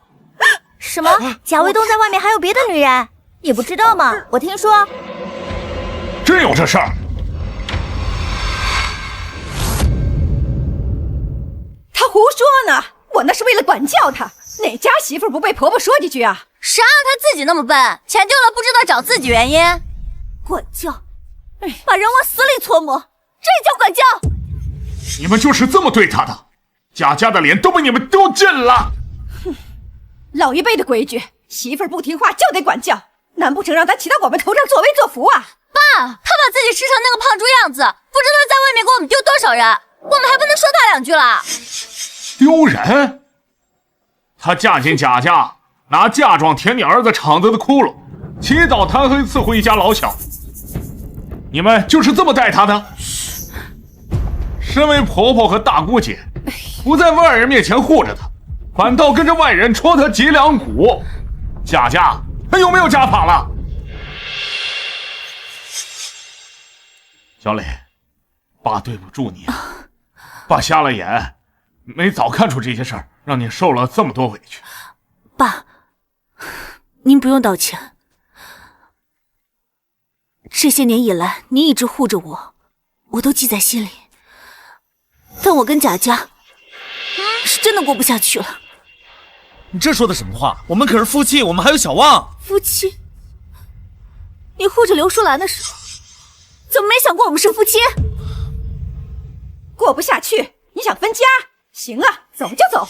什么？贾卫东在外面还有别的女人？你不知道吗？我听说。真有这事儿？他胡说呢！我那是为了管教他，哪家媳妇不被婆婆说几句啊？谁让他自己那么笨，钱丢了不知道找自己原因。管教，把人往死里搓磨，这叫管教？你们就是这么对他的，贾家的脸都被你们丢尽了。哼，老一辈的规矩，媳妇儿不听话就得管教，难不成让她骑到我们头上作威作福啊？爸，他把自己吃成那个胖猪样子，不知道在外面给我们丢多少人，我们还不能说他两句了。丢人？她嫁进贾家，拿嫁妆填你儿子厂子的窟窿，起早贪黑伺候一家老小，你们就是这么待她的？身为婆婆和大姑姐，不在外人面前护着她，反倒跟着外人戳她脊梁骨，贾家还有没有家法了？小磊，爸对不住你，爸瞎了眼，没早看出这些事儿，让你受了这么多委屈。爸，您不用道歉。这些年以来，您一直护着我，我都记在心里。但我跟贾家是真的过不下去了。你这说的什么话？我们可是夫妻，我们还有小旺。夫妻？你护着刘淑兰的时候，怎么没想过我们是夫妻？过不下去，你想分家？行啊，走就走。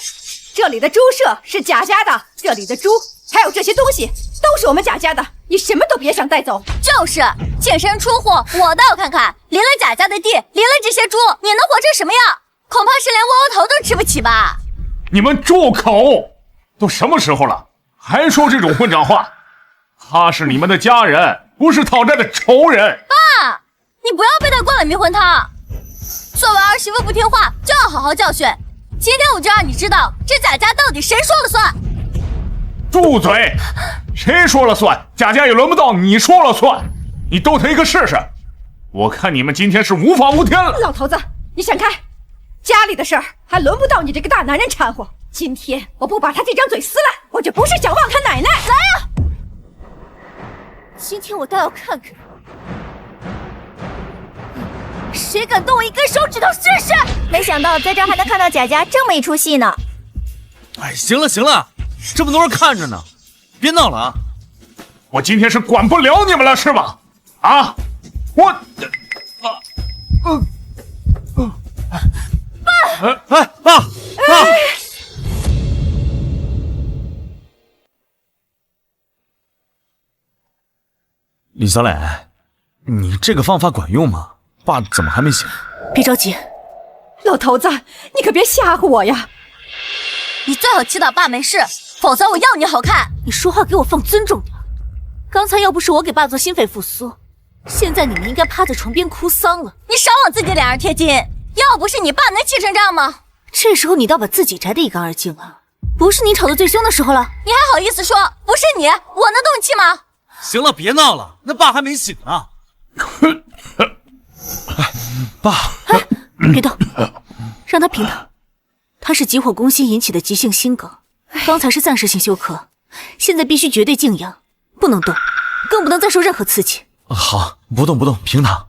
这里的猪舍是贾家的，这里的猪还有这些东西都是我们贾家的，你什么都别想带走。就是净身出户，我倒要看看，离了贾家的地，离了这些猪，你能活成什么样？恐怕是连窝窝头都吃不起吧。你们住口！都什么时候了，还说这种混账话？他是你们的家人，不是讨债的仇人。爸，你不要被他灌了迷魂汤。作为儿媳妇不听话，就要好好教训。今天我就让你知道，这贾家到底谁说了算。住嘴！谁说了算？贾家也轮不到你说了算。你斗他一个试试。我看你们今天是无法无天了。老头子，你闪开！家里的事儿还轮不到你这个大男人掺和。今天我不把他这张嘴撕烂，我就不是小旺他奶奶。来呀！今天我倒要看看，谁敢动我一根手指头试试！没想到在这儿还能看到贾家这么一出戏呢。哎，行了行了，这么多人看着呢，别闹了啊！我今天是管不了你们了是吧？啊！我，爸！李小磊，你这个方法管用吗？爸怎么还没醒？别着急，老头子，你可别吓唬我呀！你最好祈祷爸没事，否则我要你好看。你说话给我放尊重点。刚才要不是我给爸做心肺复苏，现在你们应该趴在床边哭丧了。你少往自己脸上贴金，要不是你爸能气成这样吗？这时候你倒把自己摘得一干二净了。不是你吵得最凶的时候了，你还好意思说不是你？我能动气吗？行了，别闹了，那爸还没醒呢。爸，别动，让他平躺。他是急火攻心引起的急性心梗，刚才是暂时性休克，现在必须绝对静养，不能动，更不能再受任何刺激。好，不动，平躺。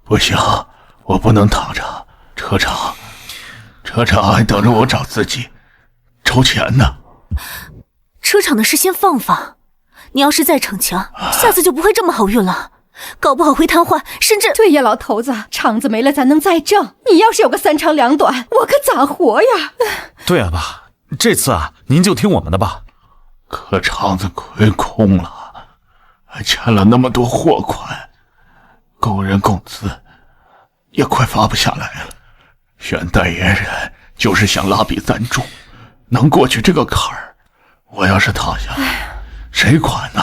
不行，我不能躺着。车厂还等着我找自己筹钱呢。车厂的事先放，你要是再逞强，下次就不会这么好运了，搞不好会瘫痪，甚至……对呀，老头子，厂子没了咱能再挣，你要是有个三长两短，我可咋活呀？对啊，爸，这次啊，您就听我们的吧。可厂子亏空了，还欠了那么多货款，工人工资也快发不下来了。选代言人就是想拉笔赞助，能过去这个坎儿。我要是躺下，谁管呢？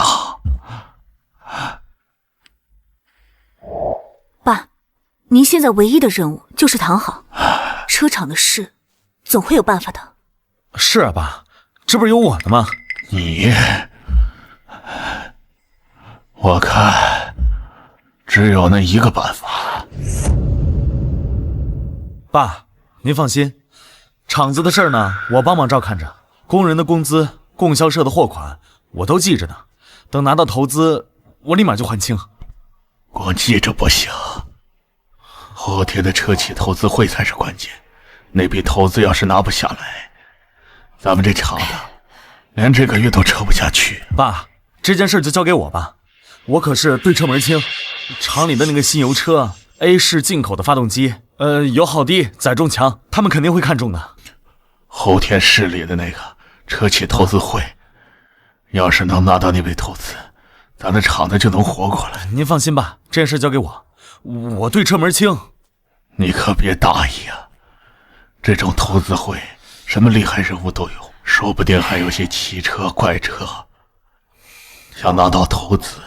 爸，您现在唯一的任务就是躺好，车厂的事总会有办法的。是啊，爸，这不是有我呢吗？你，我看只有那一个办法。爸，您放心，厂子的事呢，我帮忙照看着，工人的工资、供销社的货款，我都记着呢。等拿到投资，我立马就还清。光记着不行，后天的车企投资会才是关键。那笔投资要是拿不下来，咱们这厂子连这个月都撑不下去。爸，这件事就交给我吧，我可是对车门清。厂里的那个新油车 A 市进口的发动机，油耗低，载重强，他们肯定会看中的。后天市里的那个车企投资会，要是能拿到那笔投资，咱的厂子就能活过来。您放心吧，这件事交给我，我对车门清。你可别大意啊，这种投资会什么厉害人物都有，说不定还有些奇车怪车，想拿到投资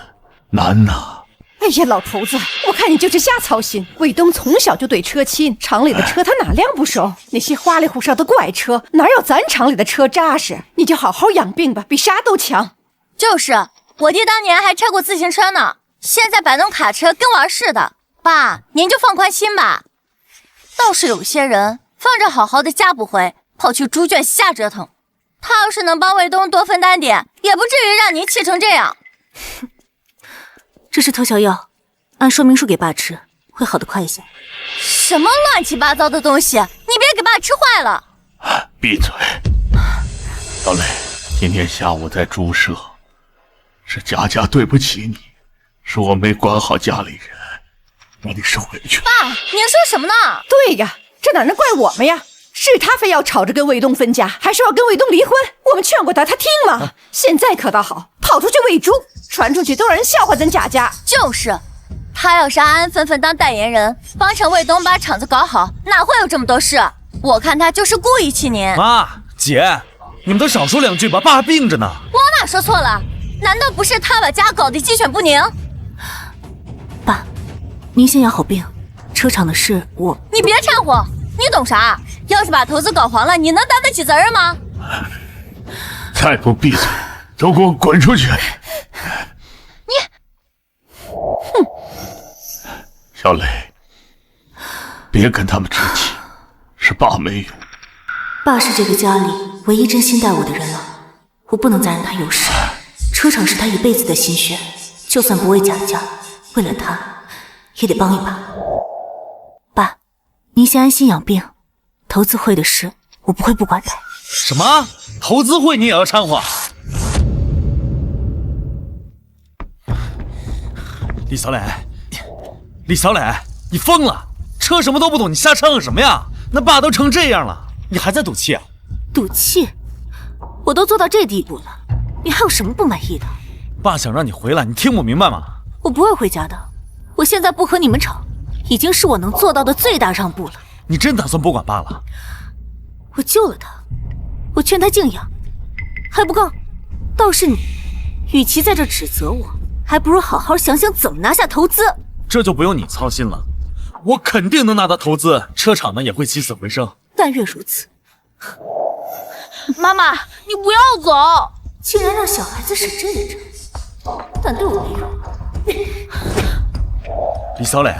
难呐。哎呀，老头子，我看你就是瞎操心。卫东从小就对车亲，厂里的车他哪辆不熟？那些花里胡哨的怪车，哪有咱厂里的车扎实？你就好好养病吧，比啥都强。就是，我爹当年还拆过自行车呢，现在摆弄卡车跟玩似的。爸，您就放宽心吧。倒是有些人放着好好的家不回，跑去猪圈瞎折腾。他要是能帮卫东多分担点，也不至于让您气成这样。这是特效药，按说明书给爸吃，会好得快一些。什么乱七八糟的东西，你别给爸吃坏了。闭嘴！小磊，今天下午在猪舍，是佳佳对不起你，是我没管好家里人，让你受委屈。爸，您说什么呢？对呀，这哪能怪我们呀？是他非要吵着跟卫东分家，还说要跟卫东离婚。我们劝过他，他听吗？现在可倒好，跑出去喂猪，传出去都让人笑话咱贾家。就是，他要是安安分分当代言人，帮着卫东把厂子搞好，哪会有这么多事？我看他就是故意气您。妈，姐，你们都少说两句吧，爸还病着呢。我哪说错了？难道不是他把家搞得鸡犬不宁？爸，您先养好病，车厂的事我……你别掺和，你懂啥？要是把投资搞黄了，你能担得起责任吗？再不闭嘴，都给我滚出去！哼！小磊，别跟他们置气，是爸没用。爸是这个家里唯一真心待我的人了，我不能再让他有事。车厂是他一辈子的心血，就算不为贾家，为了他，也得帮一把。爸，您先安心养病，投资会的事我不会不管的。什么？投资会你也要掺和？李小磊，李小磊，你疯了？车什么都不懂，你瞎掺和什么呀？那爸都成这样了，你还在赌气啊？赌气？我都做到这地步了，你还有什么不满意的？爸想让你回来，你听不明白吗？我不会回家的，我现在不和你们吵，已经是我能做到的最大让步了。你真打算不管爸了？我救了他，我劝他静养，还不够。倒是你，与其在这指责我，还不如好好想想怎么拿下投资。这就不用你操心了，我肯定能拿到投资，车厂呢也会起死回生。但愿如此。妈妈，你不要走！竟然让小孩子使这一招，但对我没用。李小磊，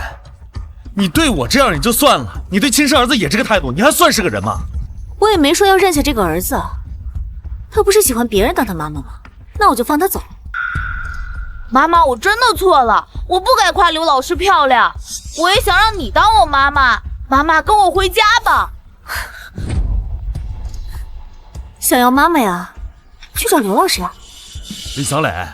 你对我这样也就算了，你对亲生儿子也这个态度，你还算是个人吗？我也没说要认下这个儿子，他不是喜欢别人当他妈妈吗？那我就放他走。妈妈，我真的错了，我不该夸刘老师漂亮，我也想让你当我妈妈。妈妈，跟我回家吧。想要妈妈呀，去找刘老师呀。李小磊，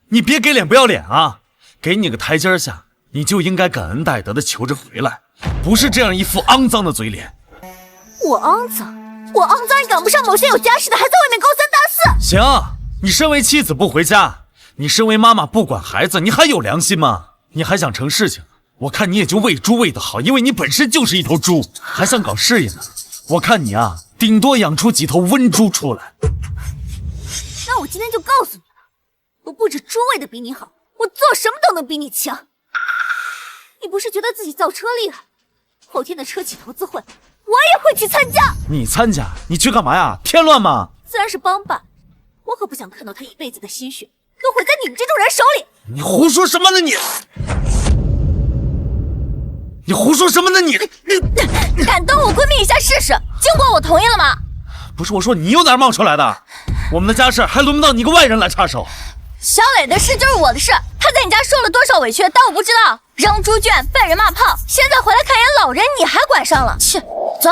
你别给脸不要脸啊！给你个台阶下，你就应该感恩戴德的求着回来，不是这样一副肮脏的嘴脸。我肮脏？我肮脏也赶不上某些有家室的还在外面勾三搭四。行，你身为妻子不回家，你身为妈妈不管孩子，你还有良心吗？你还想成事情？我看你也就喂猪喂得好，因为你本身就是一头猪，还想搞事业呢。我看你啊，顶多养出几头瘟猪出来。那我今天就告诉你了，我不止猪喂的比你好，我做什么都能比你强。你不是觉得自己造车厉害？后天的车企投资会，我也会去参加。你参加？你去干嘛呀？添乱吗？自然是帮爸，我可不想看到他一辈子的心血都毁在你们这种人手里。你胡说什么呢你？你胡说什么呢你？敢动我闺蜜一下试试，经过我同意了吗？不是我说，你又哪儿冒出来的？我们的家事还轮不到你一个外人来插手。小磊的事就是我的事，他在你家受了多少委屈，当我不知道？扔猪圈，被人骂胖，现在回来看眼老人，你还管上了？切，走。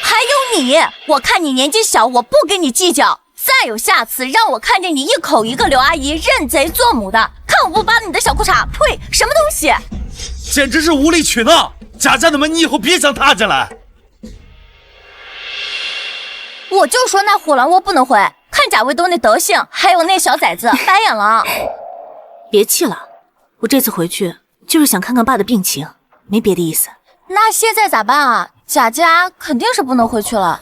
还有你，我看你年纪小，我不跟你计较。再有下次让我看见你一口一个刘阿姨，认贼作母的，看我不扒你的小裤衩！呸，什么东西！简直是无理取闹！贾家的门你以后别想踏进来。我就说那虎狼窝不能回，看贾卫东那德行，还有那小崽子，白眼了。别气了，我这次回去就是想看看爸的病情，没别的意思。那现在咋办啊？贾家肯定是不能回去了。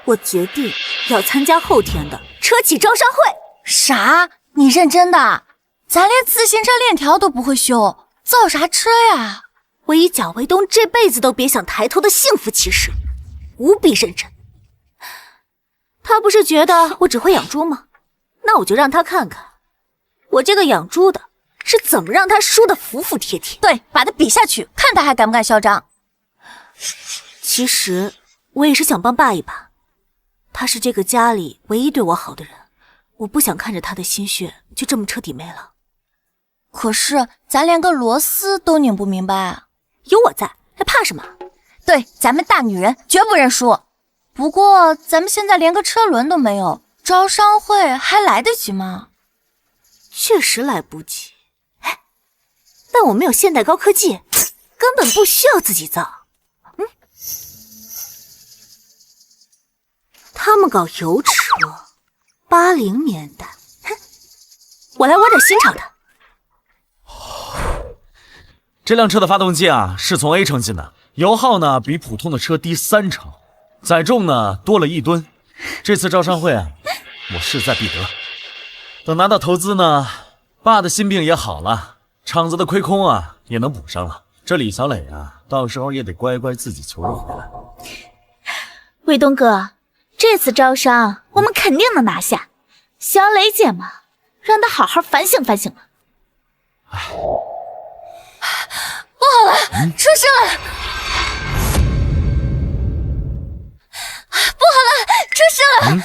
我决定要参加后天的车企招商会。啥？你认真的？咱连自行车链条都不会修，造啥车呀？我以贾卫东这辈子都别想抬头的幸福骑士，无比认真。他不是觉得我只会养猪吗？那我就让他看看，我这个养猪的是怎么让他输得服服帖帖。对，把他比下去，看他还敢不敢嚣张。其实我也是想帮爸一把，他是这个家里唯一对我好的人，我不想看着他的心血就这么彻底没了。可是咱连个螺丝都拧不明白啊！有我在，还怕什么？对，咱们大女人绝不认输。不过咱们现在连个车轮都没有，招商会还来得及吗？确实来不及。哎，但我们有现代高科技，根本不需要自己造。他们搞油车，80年代，哼，我来玩点新潮的。这辆车的发动机啊，是从 A 城进的，油耗呢比普通的车低3成，载重呢多了1吨。这次招商会啊，我势在必得。等拿到投资呢，爸的心病也好了，厂子的亏空啊也能补上了。这李小磊啊，到时候也得乖乖自己求着回来。卫东哥，这次招商我们肯定能拿下。小磊姐嘛，让她好好反省反省吧。不好了，出事了！不好了，出事了！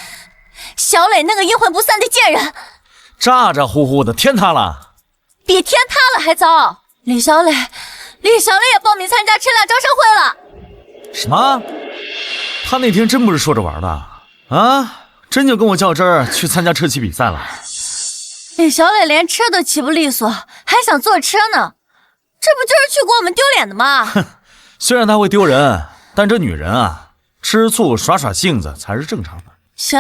小磊那个阴魂不散的贱人，咋咋呼呼的天塌了，比天塌了还糟！李小磊也报名参加车辆招商会了。什么？他那天真不是说着玩的啊？真就跟我较真儿去参加车骑比赛了？李小磊连车都骑不利索，还想坐车呢，这不就是去给我们丢脸的吗？哼，虽然他会丢人，但这女人啊，吃醋耍耍性子才是正常的。行，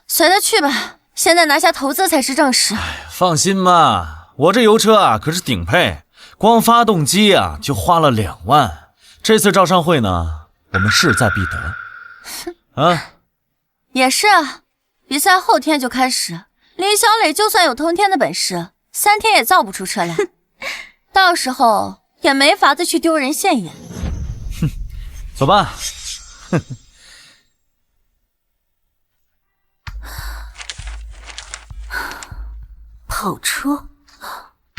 随他去吧，现在拿下投资才是正事。放心吧，我这油车啊可是顶配，光发动机啊就花了2万。这次招商会呢，我们势在必得。啊，也是啊，比赛后天就开始。李小磊就算有通天的本事，3天也造不出车来，到时候也没法子去丢人现眼。哼，走吧。哼。跑车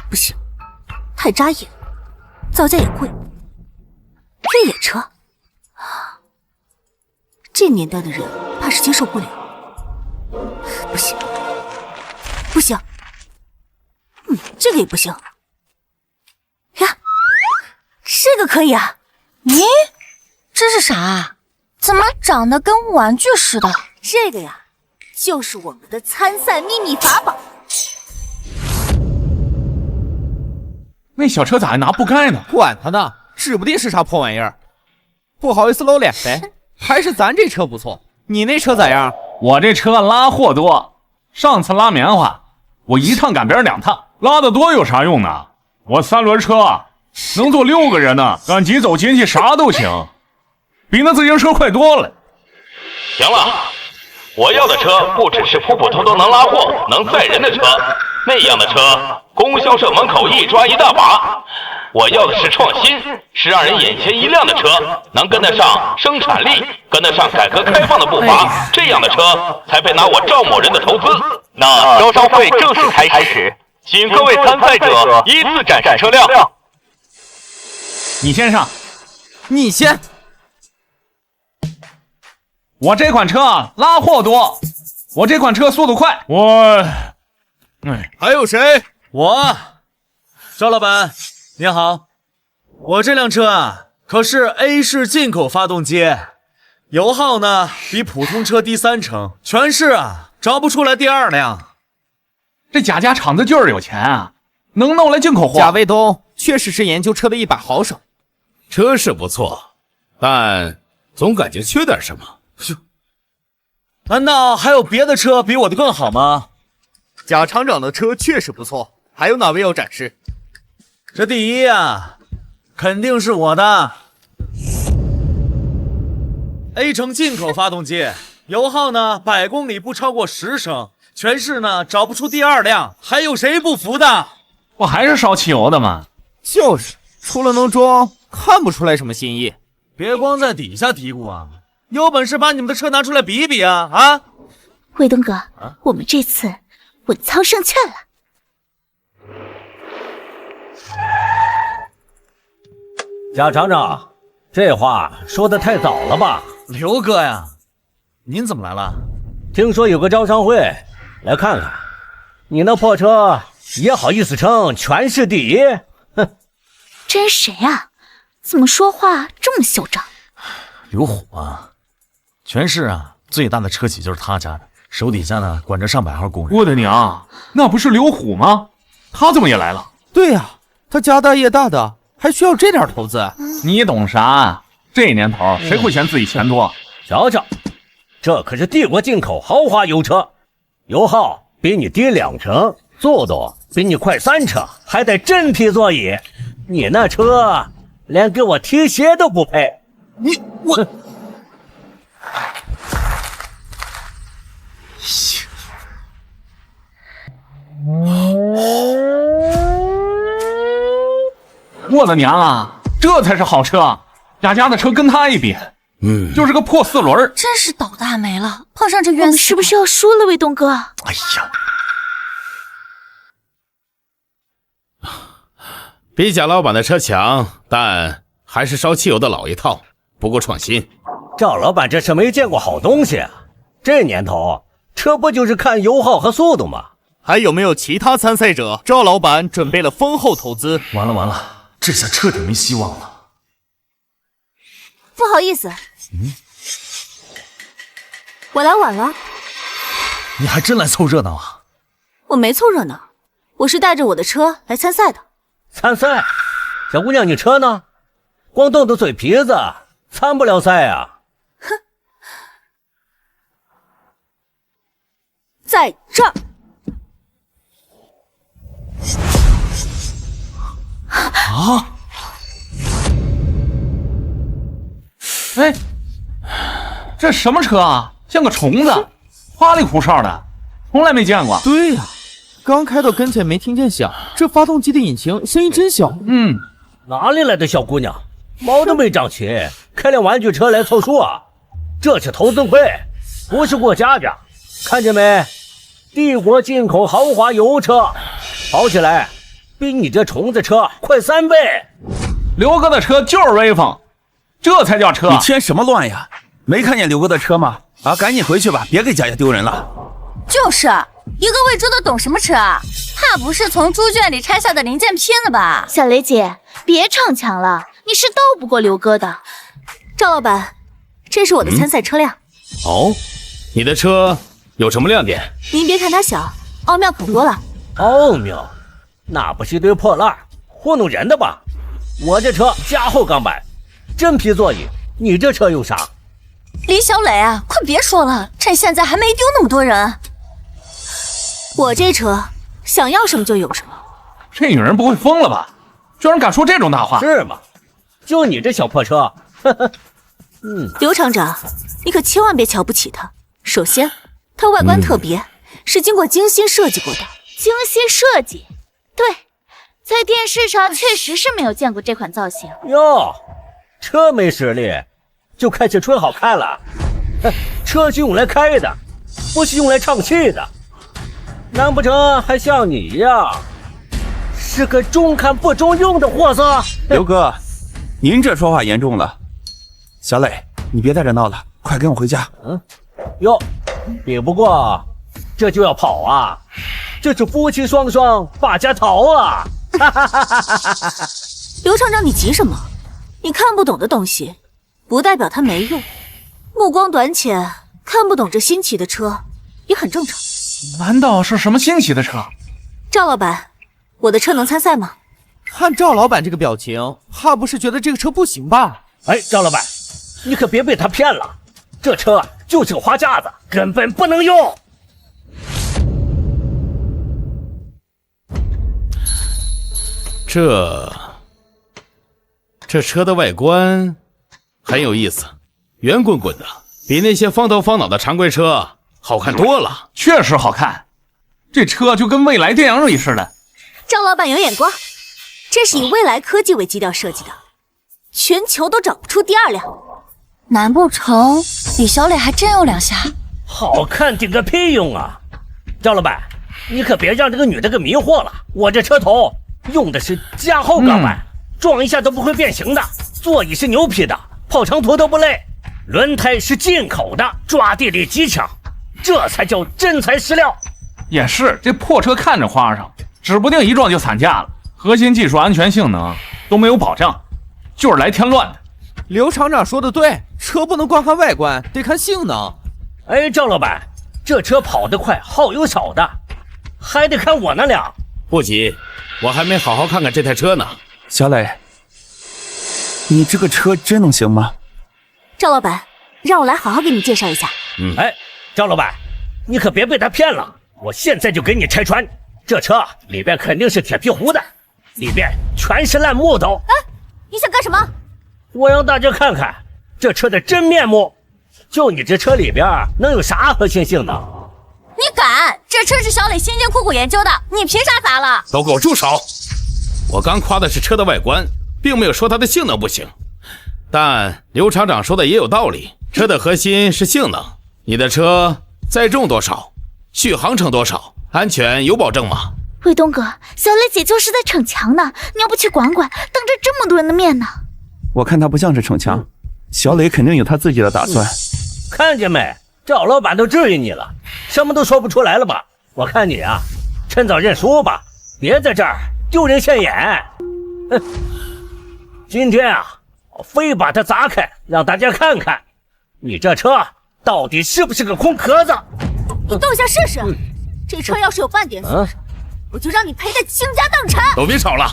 不行，太扎眼，造价也贵。越野车，这年代的人怕是接受不了。不行，不行，这个也不行。呀，这个可以啊！咦，这是啥？怎么长得跟玩具似的？这个呀，就是我们的参赛秘密法宝。那小车咋还拿不盖呢？管他呢，指不定是啥破玩意儿。不好意思露脸呗，还是咱这车不错。你那车咋样？我这车拉货多，上次拉棉花，我一趟赶别人2趟，拉得多有啥用呢？我3轮车能坐6个人呢，赶急走亲戚啥都行，比那自行车快多了。行了，我要的车不只是普普通通能拉货、能载人的车，那样的车供销社门口一抓一大把。我要的是创新，是让人眼前一亮的车，能跟得上生产力，跟得上改革开放的步伐，这样的车才配拿我赵某人的投资。那招商会正式开始，请各位参赛者依次展示车辆。你先上。你先。我这款车拉货多，我这款车速度快。还有谁？我，赵老板，你好。我这辆车啊，可是 A 式进口发动机，油耗呢比普通车低3成，全市啊找不出来第2辆。这贾家厂子就是有钱啊，能弄来进口货。贾卫东确实是研究车的一把好手，车是不错，但总感觉缺点什么。难道还有别的车比我的更好吗？贾厂长的车确实不错，还有哪位要展示？这第一啊，肯定是我的 A 城进口发动机，油耗呢100公里不超过10升，全市呢找不出第2辆，还有谁不服的？我还是烧汽油的嘛。就是，除了能装，看不出来什么新意。别光在底下嘀咕啊，有本事把你们的车拿出来比一比啊！啊，卫东哥，我们这次稳操胜券了。贾厂长，这话说的太早了吧？刘哥呀，您怎么来了？听说有个招商会，来看看。你那破车也好意思称全市第一？哼，这是谁啊？怎么说话这么嚣张？刘虎啊，全市啊最大的车企就是他家的，手底下呢管着上百号工人。我的娘，那不是刘虎吗？他怎么也来了？对呀，他家大业大的，还需要这点投资？你懂啥？这年头谁会嫌自己钱多？瞧瞧，这可是帝国进口豪华油车，油耗比你低2成，速度比你快3成，还带真皮座椅。你那车连给我提鞋都不配。我我的娘啊，这才是好车！雅家的车跟他一比，就是个破4轮。真是倒大霉了，碰上这冤死。我们是不是要输了，卫东哥？哎呀，比贾老板的车强，但还是烧汽油的老一套，不够创新。赵老板这是没见过好东西啊！这年头，车不就是看油耗和速度吗？还有没有其他参赛者？赵老板准备了丰厚投资。完了，这下彻底没希望了。不好意思，我来晚了。你还真来凑热闹啊？我没凑热闹，我是带着我的车来参赛的。参赛？小姑娘，你车呢？光动动嘴皮子，参不了赛啊！哼，在这儿。啊！哎，这什么车啊？像个虫子，花里胡哨的，从来没见过。对呀，刚开到跟前没听见响，这发动机的引擎声音真小。哪里来的小姑娘？毛都没长齐，开辆玩具车来凑数啊？这是投资会，不是过家家。看见没？帝国进口豪华油车，跑起来比你这虫子车快3倍。刘哥的车就是威风，这才叫车。你添什么乱呀？没看见刘哥的车吗？啊，赶紧回去吧，别给贾家丢人了。就是一个喂猪的懂什么车啊？怕不是从猪圈里拆下的零件拼的吧？小雷姐，别逞强了，你是斗不过刘哥的。赵老板，这是我的参赛车辆。哦，你的车有什么亮点？您别看它小，奥妙可多了。奥妙？那不是一堆破烂糊弄人的吧？我这车加厚钢板，真皮座椅，你这车有啥？李小磊啊，快别说了，趁现在还没丢那么多人。我这车想要什么就有什么。这女人不会疯了吧？居然敢说这种大话！是吗？就你这小破车，呵呵。刘厂长，你可千万别瞧不起它。首先，它外观特别，是经过精心设计过的。精心设计？对，在电视上确实是没有见过这款造型。哟，车没实力，就开始吹好看了。车是用来开的，不是用来唱戏的。难不成还像你一样，是个中看不中用的货色？刘哥，您这说话严重了。小磊，你别在这闹了，快跟我回家。哟，比不过这就要跑啊？这是夫妻双双发家逃啊！刘厂长，你急什么？你看不懂的东西，不代表它没用。目光短浅，看不懂这新奇的车，也很正常。难道是什么新奇的车？赵老板，我的车能参赛吗？看赵老板这个表情，怕不是觉得这个车不行吧？哎，赵老板，你可别被他骗了，这车就是个花架子，根本不能用。这车的外观很有意思，圆滚滚的，比那些方头方脑的常规车好看多了。确实好看，这车就跟未来电影里似的。赵老板有眼光，这是以未来科技为基调设计的，全球都找不出第二辆。难不成李小磊还真有两下？好看顶个屁用啊！赵老板，你可别让这个女的给迷惑了。我这车头用的是加厚钢板，撞一下都不会变形的。座椅是牛皮的，跑长途都不累。轮胎是进口的，抓地力极强，这才叫真材实料。也是，这破车看着花哨，指不定一撞就散架了。核心技术、安全性能都没有保障，就是来添乱的。刘厂长说的对，车不能光看外观，得看性能。哎，赵老板，这车跑得快，耗油少的，还得看我那辆。不急，我还没好好看看这台车呢。小磊，你这个车真能行吗？赵老板，让我来好好给你介绍一下。哎，赵老板，你可别被他骗了，我现在就给你拆穿。这车里边肯定是铁皮糊的，里边全是烂木头。哎，你想干什么？我让大家看看这车的真面目。就你这车里边能有啥核心性能？你敢？这车是小磊辛辛苦苦研究的，你凭啥砸了？都给我住手！我刚夸的是车的外观，并没有说它的性能不行。但刘厂长说的也有道理，车的核心是性能。你的车载重多少，续航程多少，安全有保证吗？卫东哥，小磊姐就是在逞强呢，你要不去管管，当着这么多人的面呢？我看他不像是逞强，小磊肯定有他自己的打算。看见没？赵老板都质疑你了，什么都说不出来了吧？我看你啊，趁早认输吧，别在这儿丢人现眼。今天啊，我非把它砸开，让大家看看你这车到底是不是个空壳子。你动一下试试，这车要是有半点损伤，我就让你赔得倾家荡产。都别吵了，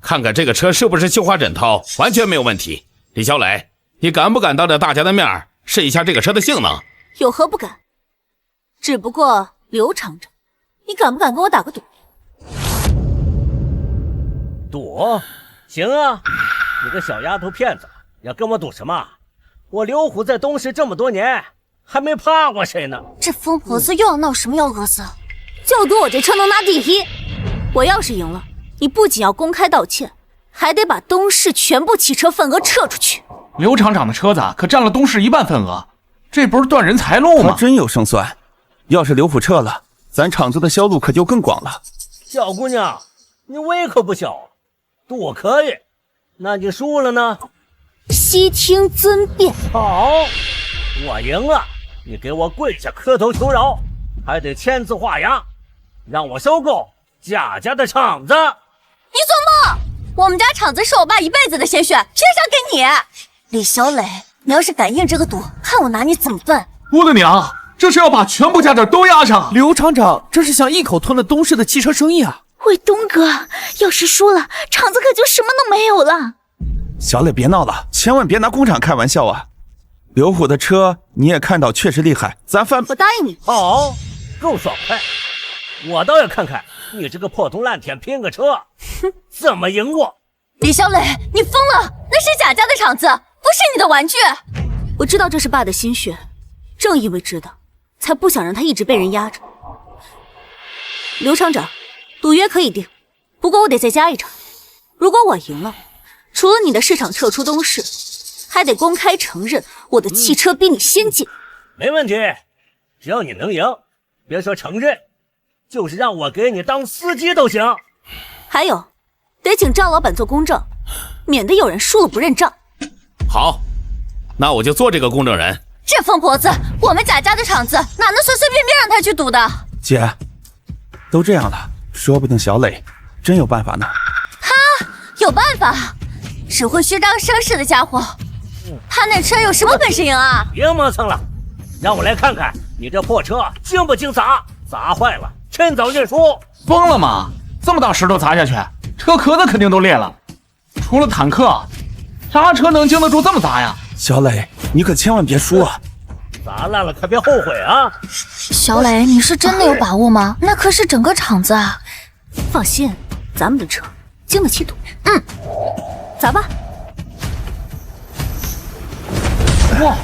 看看这个车是不是绣花枕头，完全没有问题。李小磊，你敢不敢当着大家的面试一下这个车的性能？有何不敢？只不过刘厂长，你敢不敢跟我打个赌？赌？行啊，你个小丫头片子，要跟我赌什么？我刘虎在东市这么多年，还没怕过谁呢。这疯婆子又要闹什么幺蛾子？就赌我这车能拿第一。我要是赢了，你不仅要公开道歉，还得把东市全部汽车份额撤出去。刘厂长的车子可占了东市1半份额，这不是断人财路吗？他真有胜算。要是刘虎撤了，咱厂子的销路可就更广了。小姑娘，你胃口不小，赌可以，那你输了呢？悉听尊便。好，我赢了，你给我跪下磕头求饶，还得签字画押，让我收购贾家的厂子。你做梦！我们家厂子是我爸一辈子的鲜血，凭啥给你？李小磊，你要是敢硬这个赌，看我拿你怎么办！我的娘，这是要把全部家底都压上！刘厂长这是想一口吞了东市的汽车生意啊！卫东哥，要是输了，厂子可就什么都没有了。小磊别闹了，千万别拿工厂开玩笑啊！刘虎的车你也看到确实厉害，咱翻……我答应你。好，够爽快！我倒要看看你这个破铜烂铁拼个车，怎么赢我！李小磊，你疯了！那是贾家的厂子，不是你的玩具。我知道这是爸的心血，正因为知道，才不想让他一直被人压着。刘厂长，赌约可以定，不过我得再加一场。如果我赢了，除了你的市场撤出东市，还得公开承认我的汽车比你先进。没问题，只要你能赢，别说承认，就是让我给你当司机都行。还有，得请赵老板做公证，免得有人输了不认账。好，那我就做这个公证人。这疯婆子，我们贾家的厂子哪能随随便便让他去赌的？姐，都这样了，说不定小磊真有办法呢。他有办法？只会虚张声势的家伙，他那车有什么本事赢啊？别磨蹭了，让我来看看你这破车经不经砸，砸坏了趁早认输。疯了吗？这么大石头砸下去，车壳子肯定都裂了。除了坦克，啥车能经得住这么砸呀？小磊，你可千万别输啊！砸烂了可别后悔啊！小磊，你是真的有把握吗？那可是整个厂子啊！放心，咱们的车经得起赌。砸吧！哇！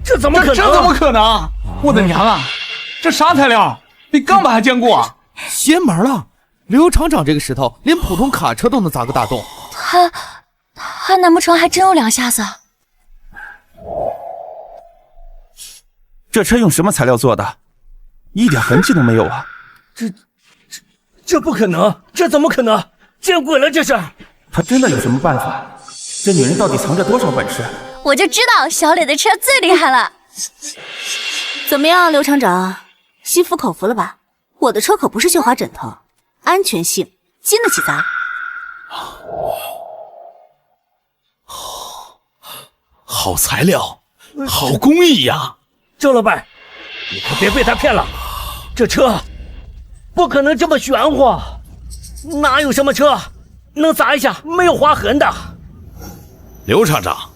这怎么可能？这怎么可能？我的娘啊！这啥材料？比钢板还坚固啊！邪门了！刘厂长这个石头，连普通卡车都能砸个大洞。他难不成还真有两下子？这车用什么材料做的？一点痕迹都没有啊！这不可能！这怎么可能？见鬼了！这是！他真的有什么办法？这女人到底藏着多少本事？我就知道小磊的车最厉害了。怎么样，刘厂长，心服口服了吧？我的车可不是绣花枕头，安全性经得起砸。好材料，好工艺呀！郑老板，你可别被他骗了，这车不可能这么玄乎，哪有什么车能砸一下没有划痕的？刘厂长，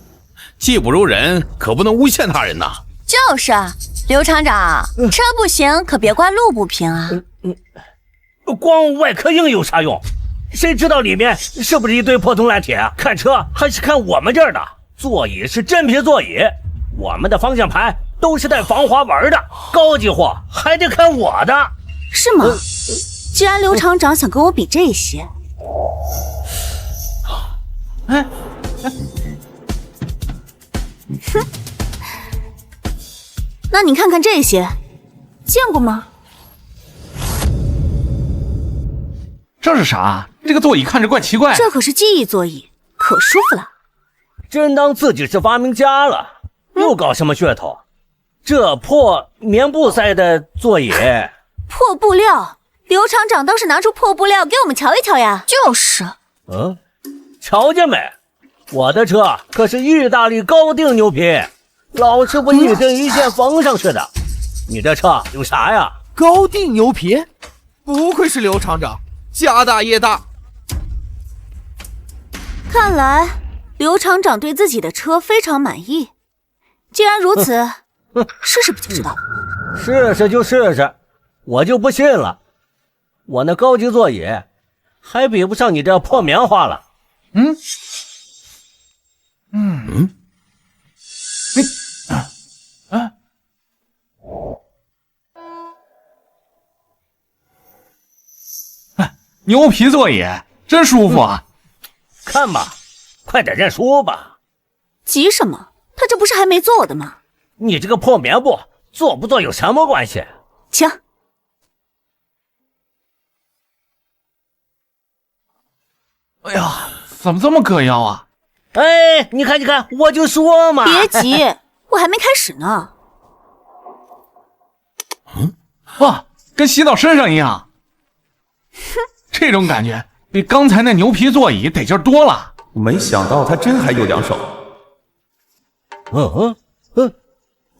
技不如人，可不能诬陷他人呐。就是啊，刘厂长，车不行可别怪路不平啊。光外壳硬有啥用？谁知道里面是不是一堆破铜烂铁啊？看车还是看我们这儿的，座椅是真皮座椅，我们的方向盘都是带防滑纹的，高级货还得看我的。是吗？既然刘厂长想跟我比这些，哼，那你看看这些，见过吗？这是啥？这个座椅看着怪奇怪。这可是记忆座椅，可舒服了。真当自己是发明家了，又搞什么噱头？这破棉布塞的座椅，破布料，刘厂长倒是拿出破布料给我们瞧一瞧呀。就是，瞧见没？我的车可是意大利高定牛皮，老师傅一针一线缝上去的。你这车有啥呀？高定牛皮，不愧是刘厂长，家大业大。看来刘厂长对自己的车非常满意。既然如此，试试不就知道了？试试就试试，我就不信了。我那高级座椅还比不上你这破棉花了。牛皮座椅真舒服啊！看吧，快点认输吧。急什么？他这不是还没做的吗？你这个破棉布，做不做有什么关系？请。哎呀，怎么这么硌腰啊？哎，你看，我就说嘛。别急，我还没开始呢。哇，跟骑到身上一样。这种感觉比刚才那牛皮座椅得劲多了。没想到他真还有两手。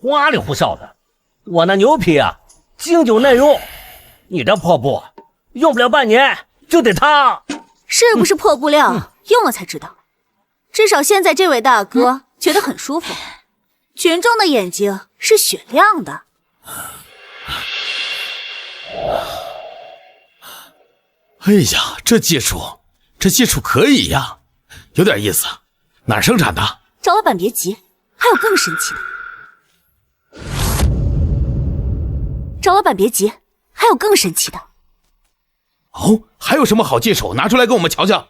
花里胡哨的，我那牛皮啊，经久耐用。你这破布用不了半年就得烫。是不是破布料？用了才知道。至少现在这位大哥觉得很舒服，群众的眼睛是雪亮的。哎呀，这技术可以呀，有点意思。哪儿生产的？赵老板别急，还有更神奇的。赵老板别急，还有更神奇的。哦，还有什么好技术？拿出来给我们瞧瞧。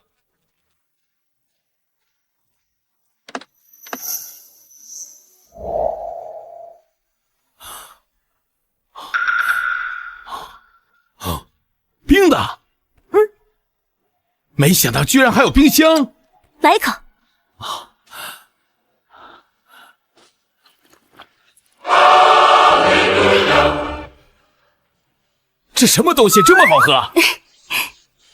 冰的。没想到居然还有冰箱。来一口。这什么东西这么好喝？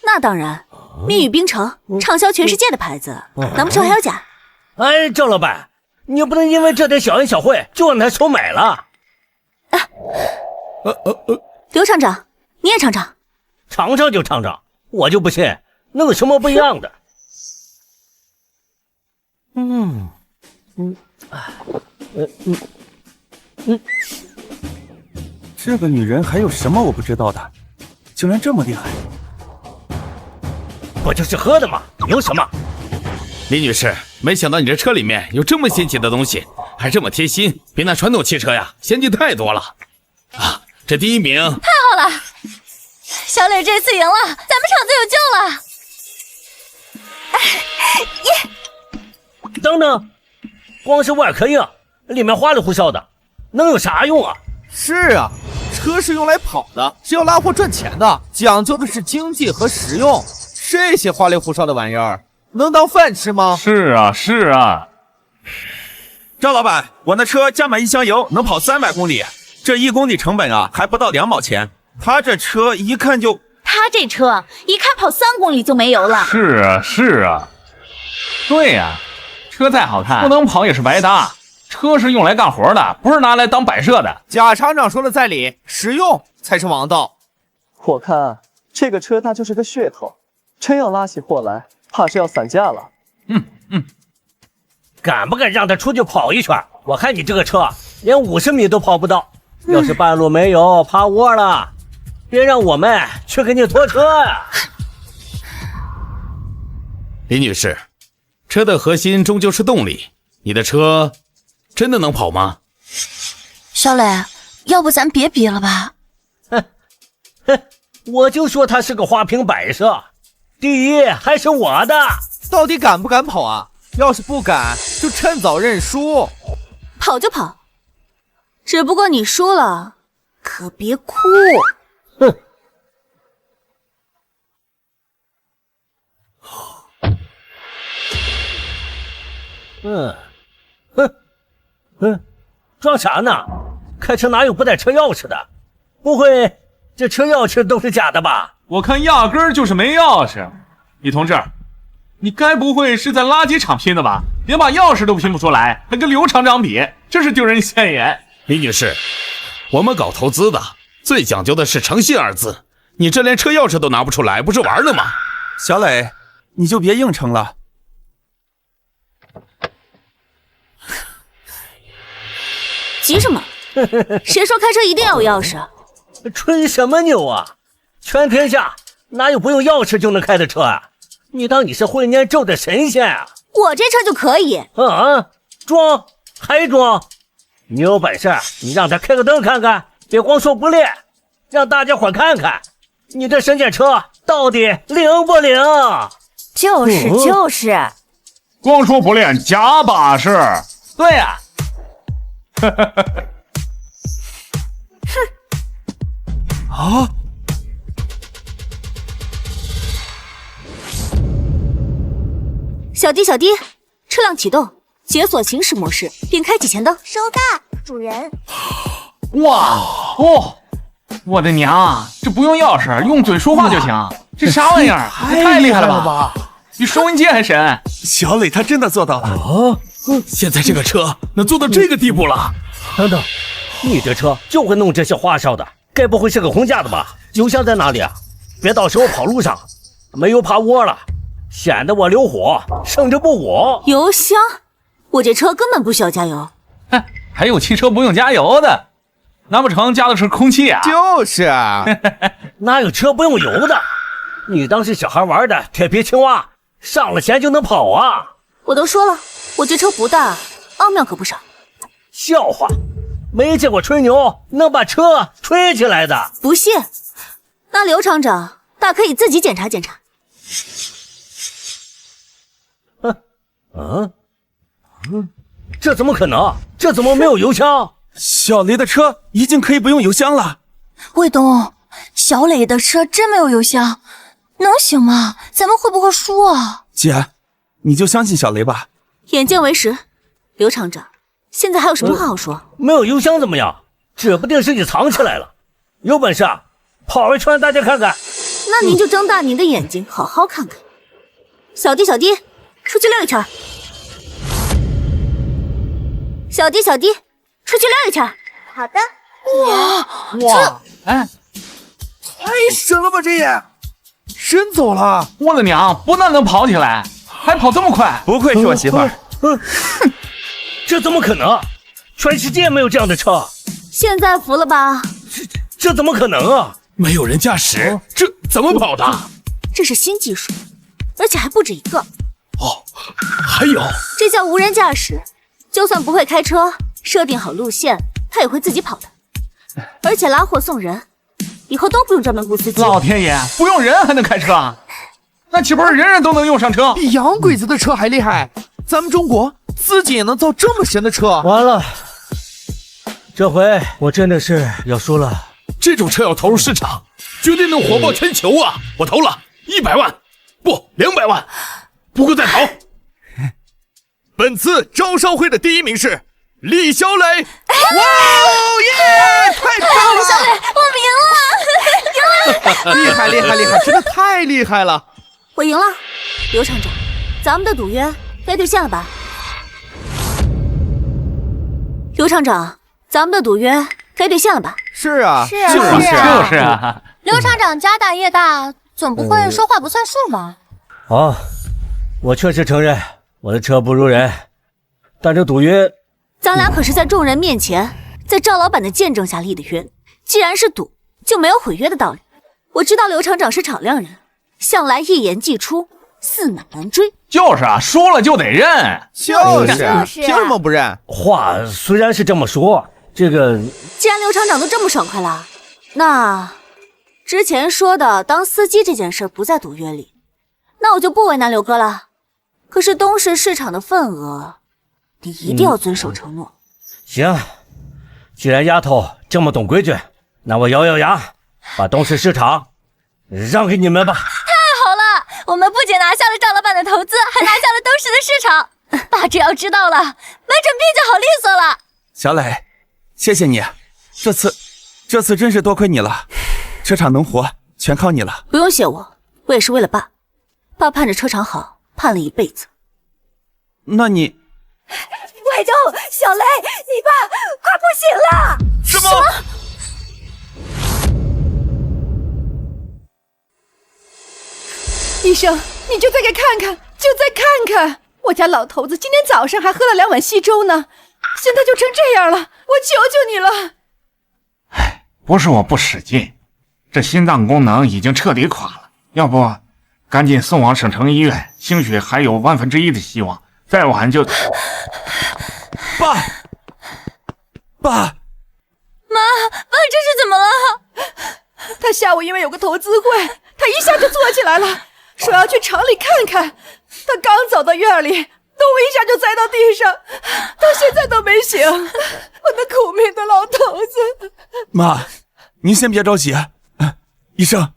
那当然，蜜语冰城畅销全世界的牌子，难不成还有假？哎，郑老板，你不能因为这点小恩小惠就让他收买了。刘厂长，你也尝尝。尝尝就尝尝，我就不信能有什么不一样的。这个女人还有什么我不知道的？竟然这么厉害！不就是喝的吗？有什么？李女士，没想到你这车里面有这么新奇的东西，还这么贴心，比那传统汽车呀先进太多了。啊，这第一名！太好了，小磊这次赢了，咱们厂子有救了。等等，光是外壳硬，里面花里胡哨的，能有啥用啊？是啊，车是用来跑的，是要拉货赚钱的，讲究的是经济和实用。这些花里胡哨的玩意儿，能当饭吃吗？是啊，是啊。赵老板，我那车加满1箱油能跑300公里，这1公里成本啊还不到2毛钱。他这车一看就……他这车一看跑3公里就没油了。是啊，是啊。对呀，车再好看，不能跑也是白搭。车是用来干活的，不是拿来当摆设的。贾厂长说的在理，实用才是王道。我看这个车它就是个噱头，真要拉起货来，怕是要散架了。敢不敢让他出去跑一圈？我看你这个车连50米都跑不到，要是半路没油趴窝了，别让我们去给你拖车呀！李女士，车的核心终究是动力，你的车真的能跑吗？小磊，要不咱别比了吧？我就说他是个花瓶摆设，第一还是我的。到底敢不敢跑啊？要是不敢，就趁早认输。跑就跑，只不过你输了，可别哭。哼。装啥呢？开车哪有不带车钥匙的？不会这车钥匙都是假的吧？我看压根儿就是没钥匙。李同志，你该不会是在垃圾场拼的吧？连把钥匙都拼不出来，还跟刘厂长比，真是丢人现眼。李女士，我们搞投资的最讲究的是诚信2字，你这连车钥匙都拿不出来，不是玩呢吗？小磊，你就别硬撑了。急什么？谁说开车一定要有钥匙？吹什么牛啊！全天下哪有不用钥匙就能开的车啊？你当你是会念咒的神仙啊？我这车就可以。装还装？你有本事你让他开个灯看看，别光说不练，让大家伙看看你这神剑车到底灵不灵？就是，光说不练假把式。对呀。啊！小弟，车辆启动，解锁行驶模式，并开启前灯。收到，主人。哇哦！我的娘，这不用钥匙，用嘴说话就行。这啥玩意儿？太厉害了吧！比收音机还神。小磊他真的做到了。现在这个车能做到这个地步了？等等，你这车就会弄这些花哨的，该不会是个空架的吧？油箱在哪里啊？别到时候跑路上没油趴窝了，显得我溜火，胜之不武。油箱？我这车根本不需要加油。还有汽车不用加油的，难不成加的是空气啊？就是啊，哪有车不用油的？你当是小孩玩的铁皮青蛙，上了弦就能跑啊？我都说了，我这车不大，奥妙可不少。笑话，没见过吹牛能把车吹起来的。不信，那刘厂长大可以自己检查检查。这怎么可能？这怎么没有油箱？小雷的车已经可以不用油箱了。卫东，小磊的车真没有油箱，能行吗？咱们会不会输啊？姐，你就相信小雷吧。眼见为实，刘厂长，现在还有什么话好说？没有油箱怎么样？指不定是你藏起来了。有本事跑一圈大家看看。那您就睁大您的眼睛，好好看看。小弟，出去溜一圈。小弟，出去溜一圈。好的。哇！哎，太神了吧！这也真走了！我的娘，不但能跑起来，还跑这么快！不愧是我媳妇儿。这怎么可能？全世界没有这样的车。现在服了吧？这怎么可能啊？没有人驾驶，这怎么跑的？这是新技术，而且还不止一个。哦，还有，这叫无人驾驶。就算不会开车，设定好路线，它也会自己跑的。而且拉货送人，以后都不用专门雇司机。老天爷，不用人还能开车？那岂不是人人都能用上车？比洋鬼子的车还厉害！咱们中国自己也能造这么神的车？完了，这回我真的是要输了。这种车要投入市场，绝对能火爆全球啊！我投了100万，不200万，不够再投。本次招商会的第1名是李小磊！哇哦耶！太棒了！小磊，我赢了！厉害厉害厉害！真的太厉害了！我赢了，刘厂长，咱们的赌约该兑现了吧？刘厂长，咱们的赌约该兑现了吧？是啊，就是啊。刘厂长家大业大，总不会说话不算数吧？好，我确实承认我的车不如人，但这赌约，咱俩可是在众人面前，在赵老板的见证下立的约。既然是赌，就没有毁约的道理。我知道刘厂长是敞亮人，向来一言既出，驷马难追。就是啊，输了就得认。就是凭什么不认？话虽然是这么说，这个既然刘厂长都这么爽快了，那之前说的当司机这件事不在赌约里，那我就不为难刘哥了。可是东市市场的份额，你一定要遵守承诺。行，既然丫头这么懂规矩，那我咬咬牙，把东市市场让给你们吧。太好了，我们不仅拿下了赵老板的投资，还拿下了东市的市场。爸只要知道了，没准病就好利索了。小磊，谢谢你，这次真是多亏你了，车厂能活全靠你了。不用谢我，我也是为了爸。爸盼着车厂好，盼了一辈子。那你外周，小雷，你爸快不行了！什么？医生，你就再给看看，就再看看！我家老头子今天早上还喝了2碗稀粥呢，现在就成这样了，我求求你了！哎，不是我不使劲，这心脏功能已经彻底垮了，要不赶紧送往省城医院，兴许还有1/1000的希望，再晚就……爸，妈，这是怎么了？他下午因为有个投资会，他一下就坐起来了，说要去厂里看看。他刚走到院里，咚一下就栽到地上，到现在都没醒。我那苦命的老头子！妈，您先别着急。医生，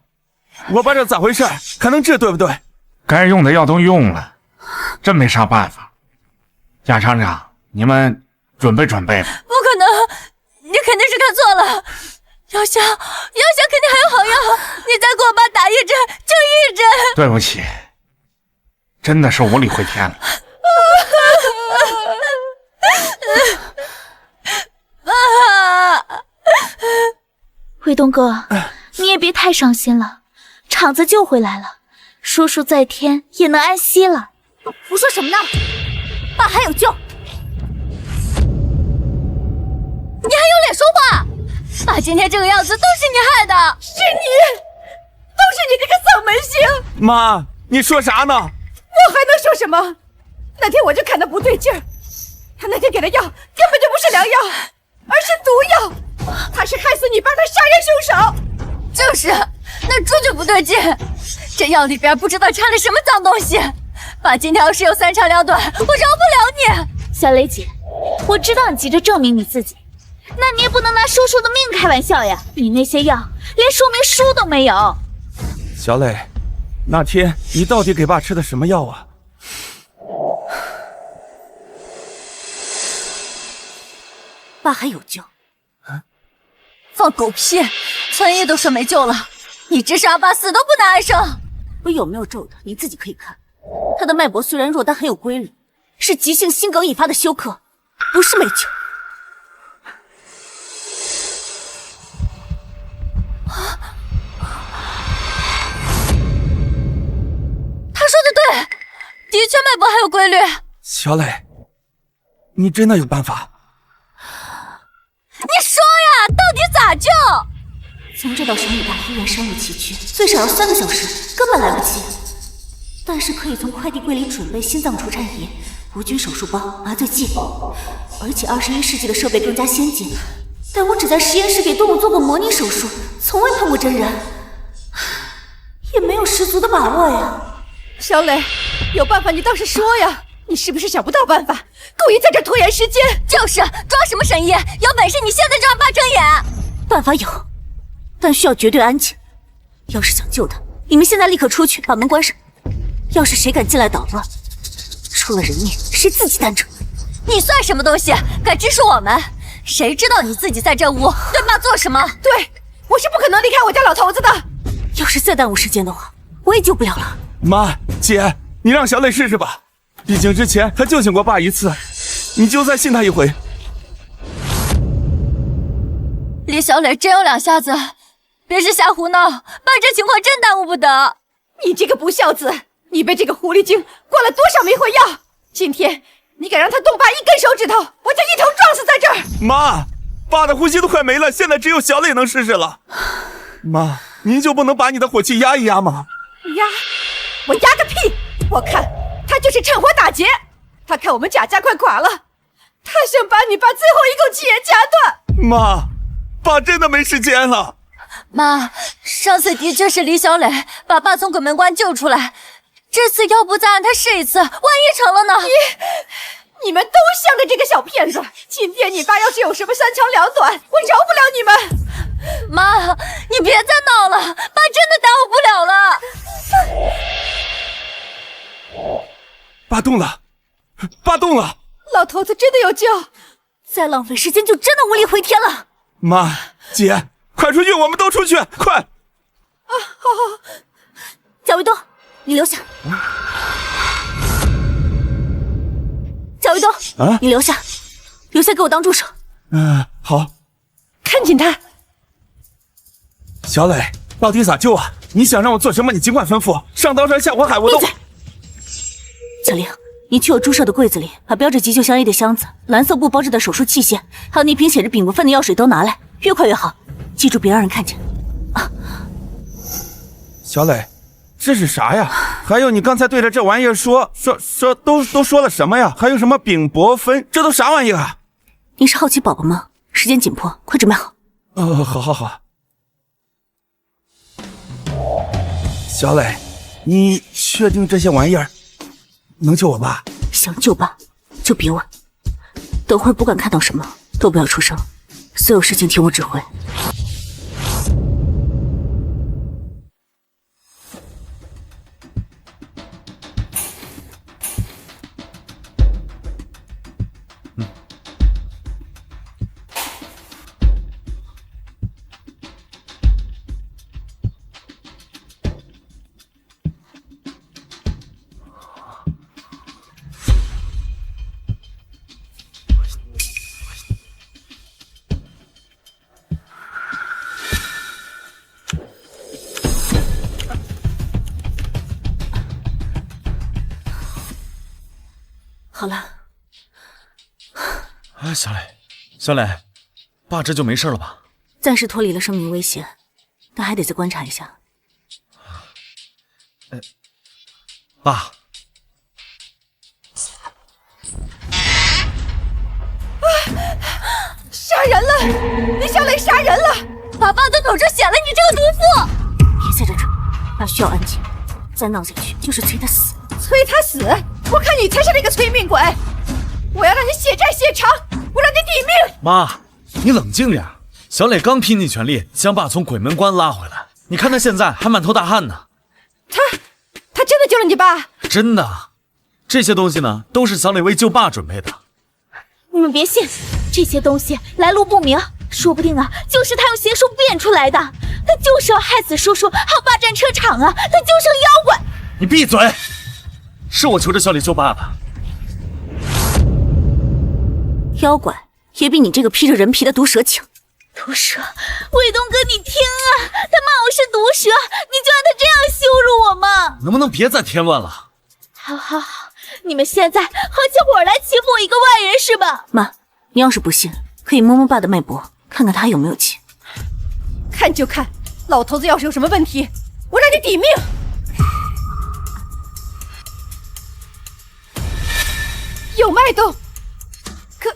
我爸这咋回事？还能治对不对？该用的药都用了，真没啥办法。贾厂长，你们准备准备吧。不可能，你肯定是看错了。药箱肯定还有好药，你再给我爸打1针就1针。对不起，真的是无力回天了。卫东哥，你也别太伤心了，厂子救回来了，叔叔在天也能安息了。胡说什么呢？爸还有救，你还有脸说话？爸今天这个样子都是你害的，是你，都是你这个丧门星！妈，你说啥呢？我还能说什么？那天我就看他不对劲儿，他那天给的药根本就不是良药，而是毒药，他是害死你爸的杀人凶手。就是，那猪就不对劲，这药里边不知道掺了什么脏东西。爸今天要是有3长2短，我饶不了你。小雷姐，我知道你急着证明你自己，那你也不能拿叔叔的命开玩笑呀！你那些药连说明书都没有。小磊，那天你到底给爸吃的什么药啊？爸还有救？放狗屁！村医都说没救了，你这是让爸死都不能安生。我有没有咒他，你自己可以看。他的脉搏虽然弱，但很有规律，是急性心梗引发的休克，不是没救。他说的对，的确脉搏还有规律。小磊，你真的有办法？你说呀，到底咋救？从这到省里大医院山路崎岖，最少要3个小时，根本来不及。但是可以从快递柜里准备心脏除颤仪、无菌手术包、麻醉剂，而且21世纪的设备更加先进。但我只在实验室给动物做过模拟手术，从未碰过真人，也没有十足的把握呀。小磊，有办法你倒是说呀！你是不是想不到办法，故意在这拖延时间？就是，装什么神医？有本事你现在就让爸睁眼！办法有，但需要绝对安静。要是想救他，你们现在立刻出去，把门关上。要是谁敢进来捣乱，出了人命，谁自己担着。你算什么东西，敢指使我们？谁知道你自己在这屋对爸做什么？对，我是不可能离开我家老头子的。要是再耽误时间的话，我也救不了了。妈，姐，你让小磊试试吧，毕竟之前他救醒过爸一次，你就再信他一回。李小磊真有两下子，别是瞎胡闹，爸这情况真耽误不得。你这个不孝子，你被这个狐狸精灌了多少迷魂药？今天你敢让他动爸一根手指头，我就一头撞死在这儿！妈，爸的呼吸都快没了，现在只有小磊能试试了。妈，您就不能把你的火气压一压吗？压？我压个屁！我看他就是趁火打劫，他看我们贾家快垮了，他想把你爸最后一口气也夹断。妈，爸真的没时间了。妈，上次的确是李小磊把爸从鬼门关救出来，这次要不再让他试一次，万一成了呢？你们都向着这个小骗子！今天你爸要是有什么三长两短，我饶不了你们！妈，你别再闹了，爸真的耽误不了了。爸动了，爸动了！老头子真的有救，再浪费时间就真的无力回天了。妈，姐，快出去，我们都出去，快！啊，好好。贾卫东，你留下。贾卫东，啊，你留下，留下给我当助手。好。看紧他。小磊，到底咋救啊？你想让我做什么，你尽管吩咐。上刀山下火海我都。闭嘴！小玲，你去我注射的柜子里，把标着急救相依的箱子、蓝色布包着的手术器械，还有那瓶写着丙不酚的药水都拿来，越快越好。记住，别让人看见。啊，小磊，这是啥呀？还有你刚才对着这玩意儿说都说了什么呀？还有什么丙泊酚，这都啥玩意儿啊？你是好奇宝宝吗？时间紧迫，快准备好。好。小磊，你确定这些玩意儿能救我爸？想救爸就别问，等会儿不管看到什么都不要出声，所有事情听我指挥。好了。小磊，爸这就没事了吧？暂时脱离了生命危险，但还得再观察一下。爸，杀人了！李小磊杀人了！把爸的头上写了你这个毒妇！别在这吵，爸需要安静，再闹下去就是催他死。催他死？我看你才是那个催命鬼！我要让你血债血偿，我让你抵命！妈，你冷静点。小磊刚拼尽全力将爸从鬼门关拉回来，你看他现在还满头大汗呢。他真的救了你爸？真的，这些东西呢，都是小磊为救爸准备的。你们别信，这些东西来路不明，说不定啊，就是他用邪术变出来的。他就是要害死叔叔，好霸占车场啊！他就是个妖怪！你闭嘴！是我求着小磊救爸的。妖怪也比你这个披着人皮的毒蛇强。毒蛇，卫东哥，你听啊，他骂我是毒蛇，你就让他这样羞辱我吗？能不能别再添乱了？好，你们现在合起伙来欺负我一个外人是吧？妈，你要是不信，可以摸摸爸的脉搏，看看他有没有气。看就看，老头子要是有什么问题，我让你抵命！有脉动，可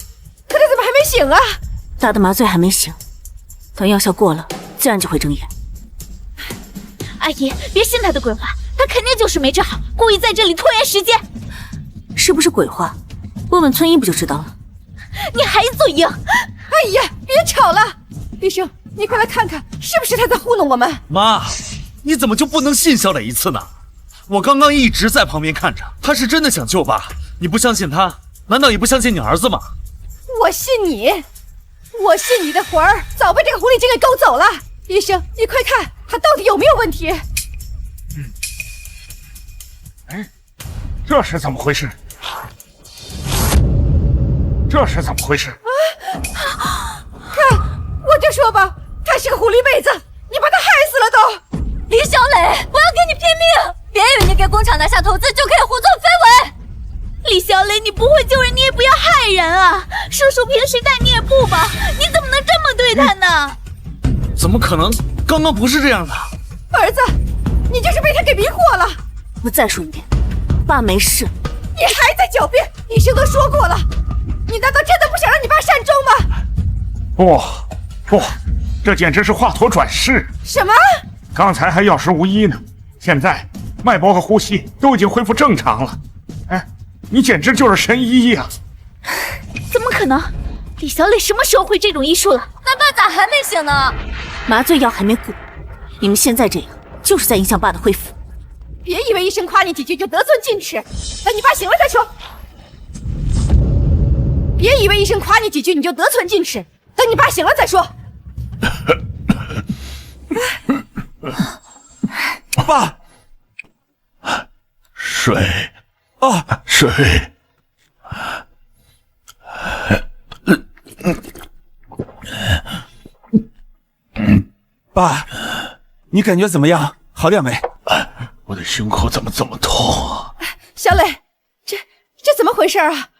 他怎么还没醒啊？打的麻醉还没醒，等药效过了，自然就会睁眼。阿姨，别信他的鬼话，他肯定就是没治好，故意在这里拖延时间。是不是鬼话？问问村医不就知道了。你还嘴硬！哎呀，别吵了！医生，你快来看看，是不是他在糊弄我们？妈，你怎么就不能信小磊一次呢？我刚刚一直在旁边看着，他是真的想救爸，你不相信他，难道你不相信你儿子吗？我信你，我信你的魂儿早被这个狐狸精给勾走了。医生，你快看，他到底有没有问题？这是怎么回事？这是怎么回事？看，我就说吧，他是个狐狸妹子，你把他害死了都！李小磊，我要跟你拼命！别以为你给工厂拿下投资就可以胡作非为。李小磊，你不会救人，你也不要害人啊！叔叔平时待你也不薄，你怎么能这么对他呢？怎么可能？刚刚不是这样的。儿子，你就是被他给迷惑了。我再说一遍，爸没事。你还在狡辩？医生都说过了，你难道真的不想让你爸善终吗？不，这简直是华佗转世！什么？刚才还药石无医呢，现在脉搏和呼吸都已经恢复正常了。哎，你简直就是神医呀！怎么可能？李小磊什么时候会这种医术了？那爸咋还没醒呢？麻醉药还没过，你们现在这样就是在影响爸的恢复。别以为医生夸你几句就得寸进尺，等你爸醒了再说。别以为医生夸你几句你就得寸进尺，等你爸醒了再说。爸，水啊，水。爸，你感觉怎么样？好点没？我的胸口怎么这么痛啊？小磊，这怎么回事啊？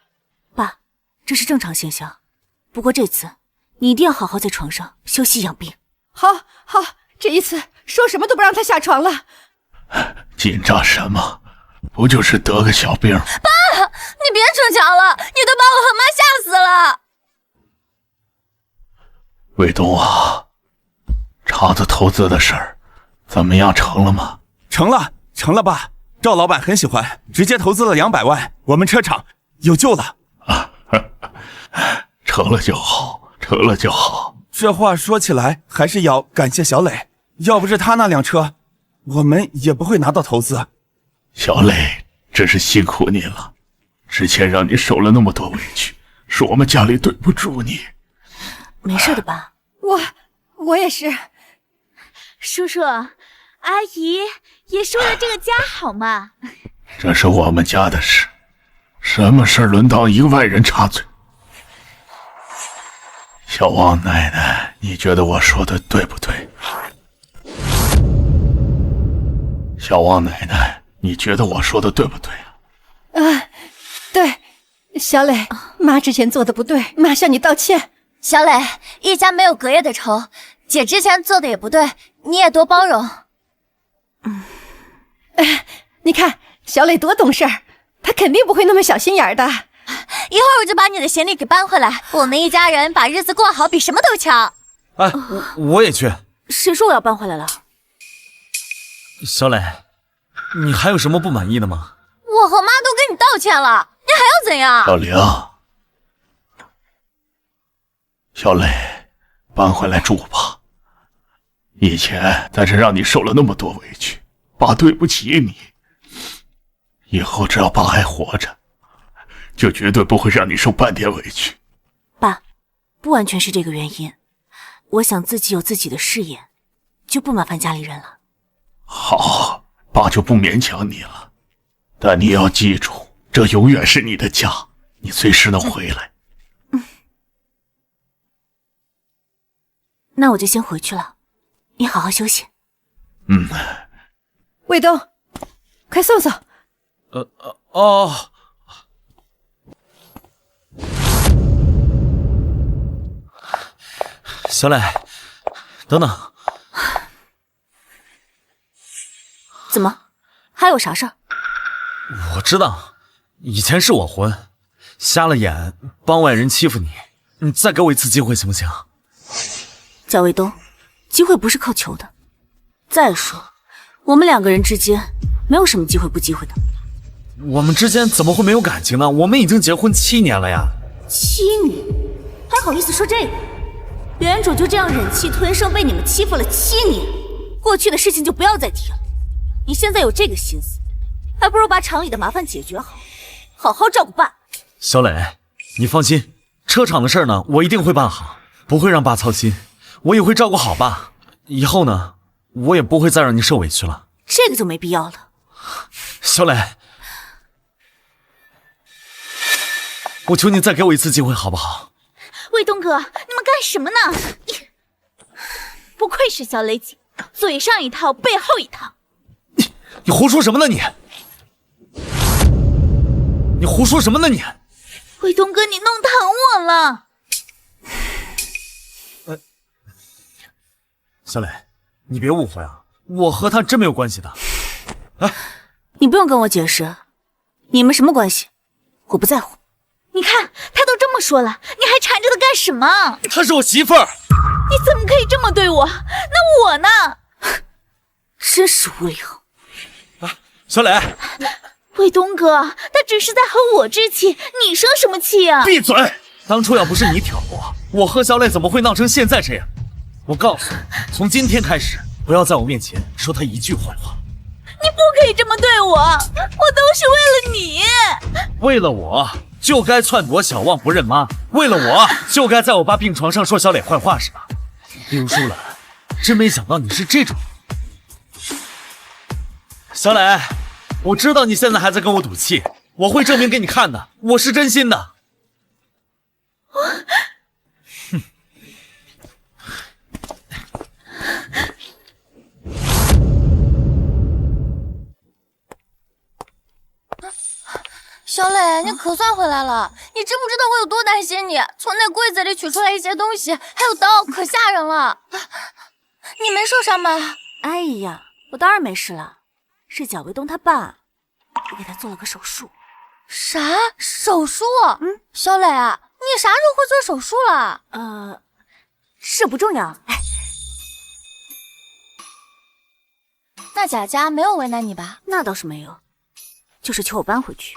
爸，这是正常现象，不过这次你一定要好好在床上休息养病。好，这一次说什么都不让他下床了。紧张什么？不就是得个小病？爸，你别逞强了，你都把我和妈吓死了。卫东啊，厂子投资的事儿怎么样？成了吗？成了，爸。赵老板很喜欢，直接投资了200万，我们车厂有救了。成了就好，成了就好。这话说起来，还是要感谢小磊，要不是他那辆车，我们也不会拿到投资。小磊，真是辛苦你了，之前让你受了那么多委屈，是我们家里对不住你。没事的吧？我也是。叔叔，阿姨也是为了这个家好嘛。这是我们家的事，什么事轮到一个外人插嘴？小王奶奶，你觉得我说的对不对？小王奶奶，你觉得我说的对不对啊？对，小磊，妈之前做的不对，妈向你道歉。小磊，一家没有隔夜的仇，姐之前做的也不对，你也多包容。你看小磊多懂事儿，他肯定不会那么小心眼的。一会儿我就把你的行李给搬回来，我们一家人把日子过好比什么都强。哎，我也去。谁说我要搬回来了？小磊，你还有什么不满意的吗？我和妈都跟你道歉了，你还要怎样？小玲，小磊，搬回来住吧。以前在这让你受了那么多委屈，爸对不起你。以后只要爸还活着，就绝对不会让你受半点委屈。爸，不完全是这个原因，我想自己有自己的事业，就不麻烦家里人了。好，爸就不勉强你了，但你要记住，这永远是你的家，你随时能回来。那我就先回去了，你好好休息。卫东，快送送。小磊，等等。怎么？还有啥事儿？我知道，以前是我混，瞎了眼，帮外人欺负你。你再给我一次机会行不行？贾卫东，机会不是靠求的。再说，我们2个人之间没有什么机会不机会的。我们之间怎么会没有感情呢？我们已经结婚7年了呀。7年？还好意思说这个？原主就这样忍气吞声被你们欺负了7年，过去的事情就不要再提了。你现在有这个心思，还不如把厂里的麻烦解决好，好好照顾爸。小磊，你放心，车厂的事呢，我一定会办好，不会让爸操心，我也会照顾好爸。以后呢，我也不会再让你受委屈了。这个就没必要了。小磊，我求你再给我一次机会好不好？卫东哥，你们干什么呢？不愧是小雷姐，嘴上一套，背后一套。你胡说什么呢你？你胡说什么呢你？卫东哥，你弄疼我了。小磊，你别误会啊，我和他真没有关系的。哎，你不用跟我解释，你们什么关系？我不在乎。你看，他都这么说了，你还缠着他干什么？她是我媳妇儿。你怎么可以这么对我？那我呢？真是无聊。小磊，卫东哥，他只是在和我置气，你生什么气啊？闭嘴！当初要不是你挑拨，我和小磊怎么会闹成现在这样？我告诉你，从今天开始，不要在我面前说他一句坏话。你不可以这么对我，我都是为了你。为了我，就该篡夺小旺不认妈；为了我，就该在我爸病床上说小磊坏话，是吧？刘淑兰，真没想到你是这种。小磊，我知道你现在还在跟我赌气，我会证明给你看的，我是真心的。哼。小磊，你可算回来了！你知不知道我有多担心你？从那柜子里取出来一些东西，还有刀，可吓人了。你没受伤吧？哎呀，我当然没事了，是贾卫东他爸，我给他做了个手术。啥手术？小磊，你啥时候会做手术了？这不重要。哎，那贾家没有为难你吧？那倒是没有，就是求我搬回去。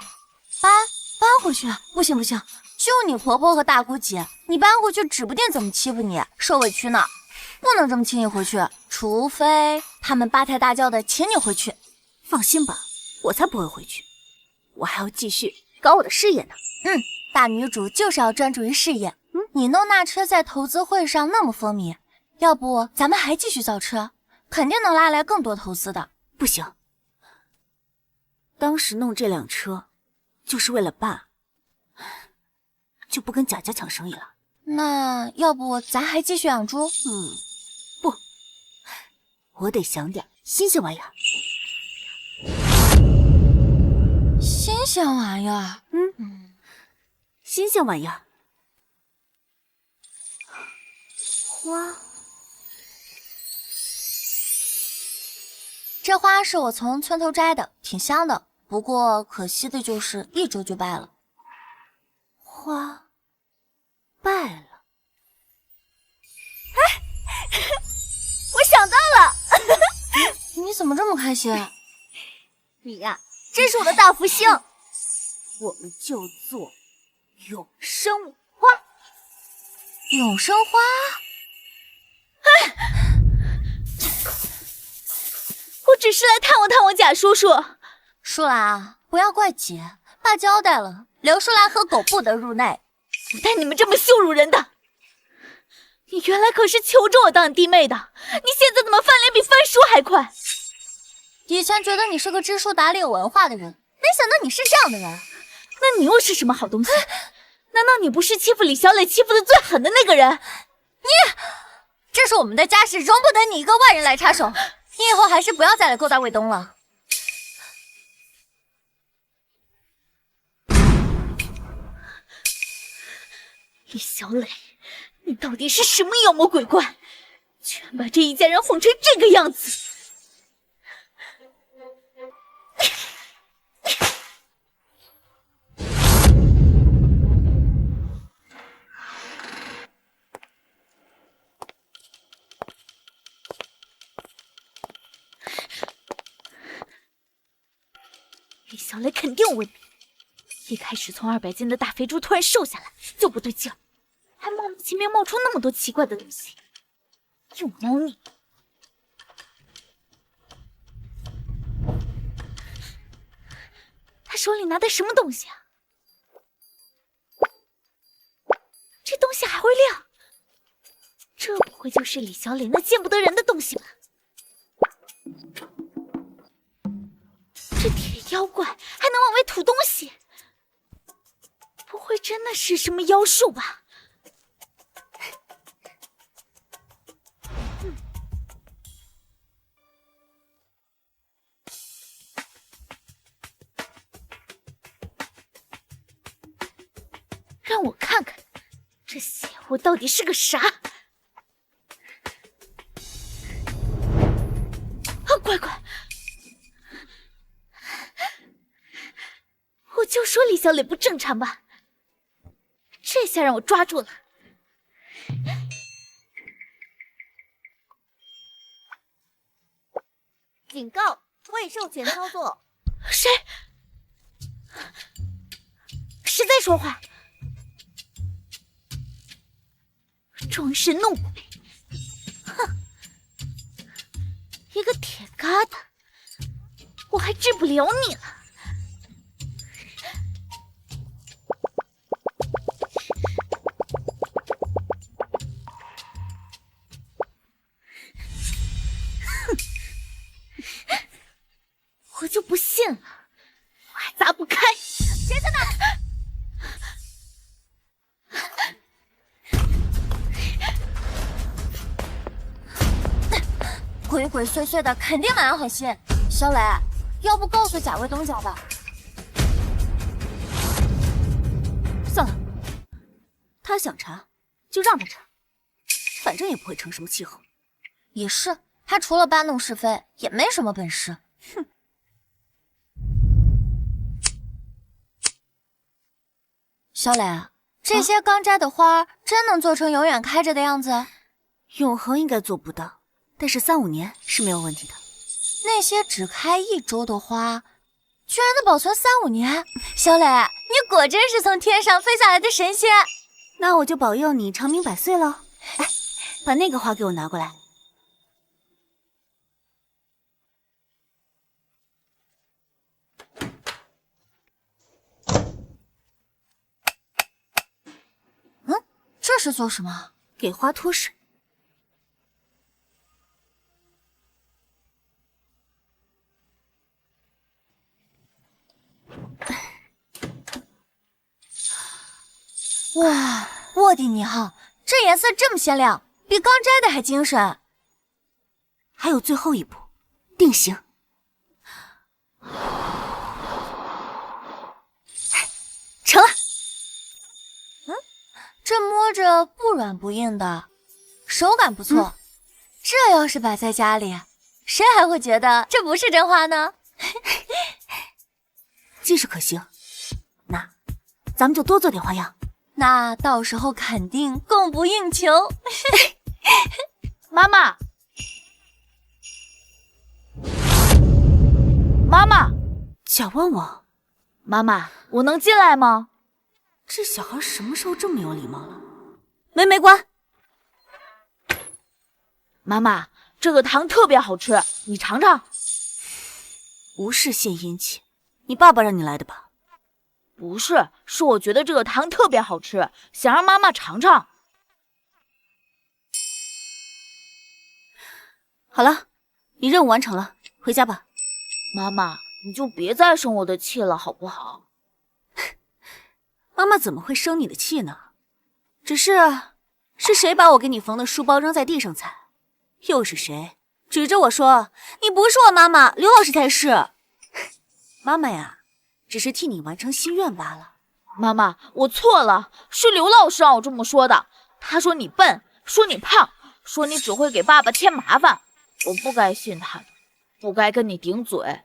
搬回去？不行不行，就你婆婆和大姑姐，你搬回去指不定怎么欺负你，受委屈呢。不能这么轻易回去，除非他们八抬大轿的请你回去。放心吧，我才不会回去，我还要继续搞我的事业呢。大女主就是要专注于事业。你弄那车在投资会上那么风靡，要不咱们还继续造车，肯定能拉来更多投资的。不行，当时弄这辆车就是为了爸，就不跟贾家抢生意了。那要不咱还继续养猪？不，我得想点新鲜玩意儿。新鲜玩意儿？新鲜玩意儿。花，这花是我从村头摘的，挺香的。不过可惜的就是1周就败了。花败了。我想到了。你怎么这么开心？你呀，真是我的大福星。我们就做永生花。永生花？我只是来探望贾叔叔。舒兰，不要怪姐，爸交代了，刘舒兰和狗不得入内。不带你们这么羞辱人的！你原来可是求着我当弟妹的，你现在怎么翻脸比翻书还快？以前觉得你是个知书达理有文化的人，没想到你是这样的人。那你又是什么好东西？难道你不是欺负李小磊欺负的最狠的那个人？你，这是我们的家事，容不得你一个外人来插手。你以后还是不要再来勾搭卫东了。李小磊，你到底是什么妖魔鬼怪，居然把这一家人哄成这个样子！李小磊肯定有问题，一开始从200斤的大肥猪突然瘦下来就不对劲儿，还莫名其妙冒出那么多奇怪的东西，有猫腻。他手里拿的什么东西啊？会亮，这不会就是李小磊那见不得人的东西吧？这铁妖怪还能往外吐东西，不会真的是什么妖术吧？让我看看这邪物到底是个啥！啊，乖乖，我就说李小磊不正常吧，这下让我抓住了。警告，未授权操作。谁在说话？装神弄鬼！哼，一个铁疙瘩，我还治不了你了。哼，我就不信了，我还砸不开！谁在那？鬼鬼祟祟的，肯定蛮好心。小磊，要不告诉贾卫东家吧？算了，他想查就让他查，反正也不会成什么气候。也是，他除了搬弄是非，也没什么本事。哼。小磊，这些刚摘的花真能做成永远开着的样子？永恒应该做不到。但是3-5年是没有问题的。那些只开1周的花，居然能保存3-5年。小磊，你果真是从天上飞下来的神仙。那我就保佑你长命百岁喽。哎，把那个花给我拿过来。这是做什么？给花脱水。哇，我的你好，这颜色这么鲜亮，比刚摘的还精神。还有最后一步，定型。成了。这摸着不软不硬的，手感不错。这要是摆在家里，谁还会觉得这不是真花呢？技术可行，那咱们就多做点花样。那到时候肯定供不应求。妈妈，妈妈，小汪汪，妈妈，我能进来吗？这小孩什么时候这么有礼貌了？门没关。妈妈，这个糖特别好吃，你尝尝。无事献殷勤，你爸爸让你来的吧？不是，是我觉得这个糖特别好吃，想让妈妈尝尝。好了，你任务完成了，回家吧。妈妈，你就别再生我的气了，好不好？妈妈怎么会生你的气呢？只是谁把我给你缝的书包扔在地上踩？又是谁指着我说你不是我妈妈，刘老师才是？妈妈呀，只是替你完成心愿罢了。妈妈，我错了，是刘老师让我这么说的。他说你笨，说你胖，说你只会给爸爸添麻烦。我不该信他的，不该跟你顶嘴，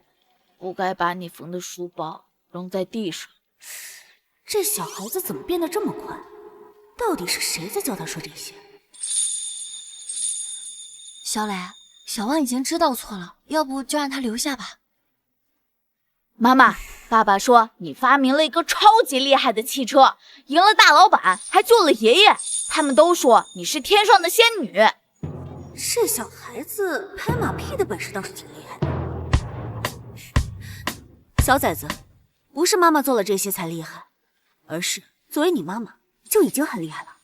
不该把你缝的书包扔在地上。这小孩子怎么变得这么快？到底是谁在教他说这些？小磊，小汪已经知道错了，要不就让他留下吧。妈妈，爸爸说你发明了一个超级厉害的汽车，赢了大老板，还救了爷爷。他们都说你是天上的仙女。这小孩子拍马屁的本事倒是挺厉害的。小崽子，不是妈妈做了这些才厉害，而是作为你妈妈就已经很厉害了。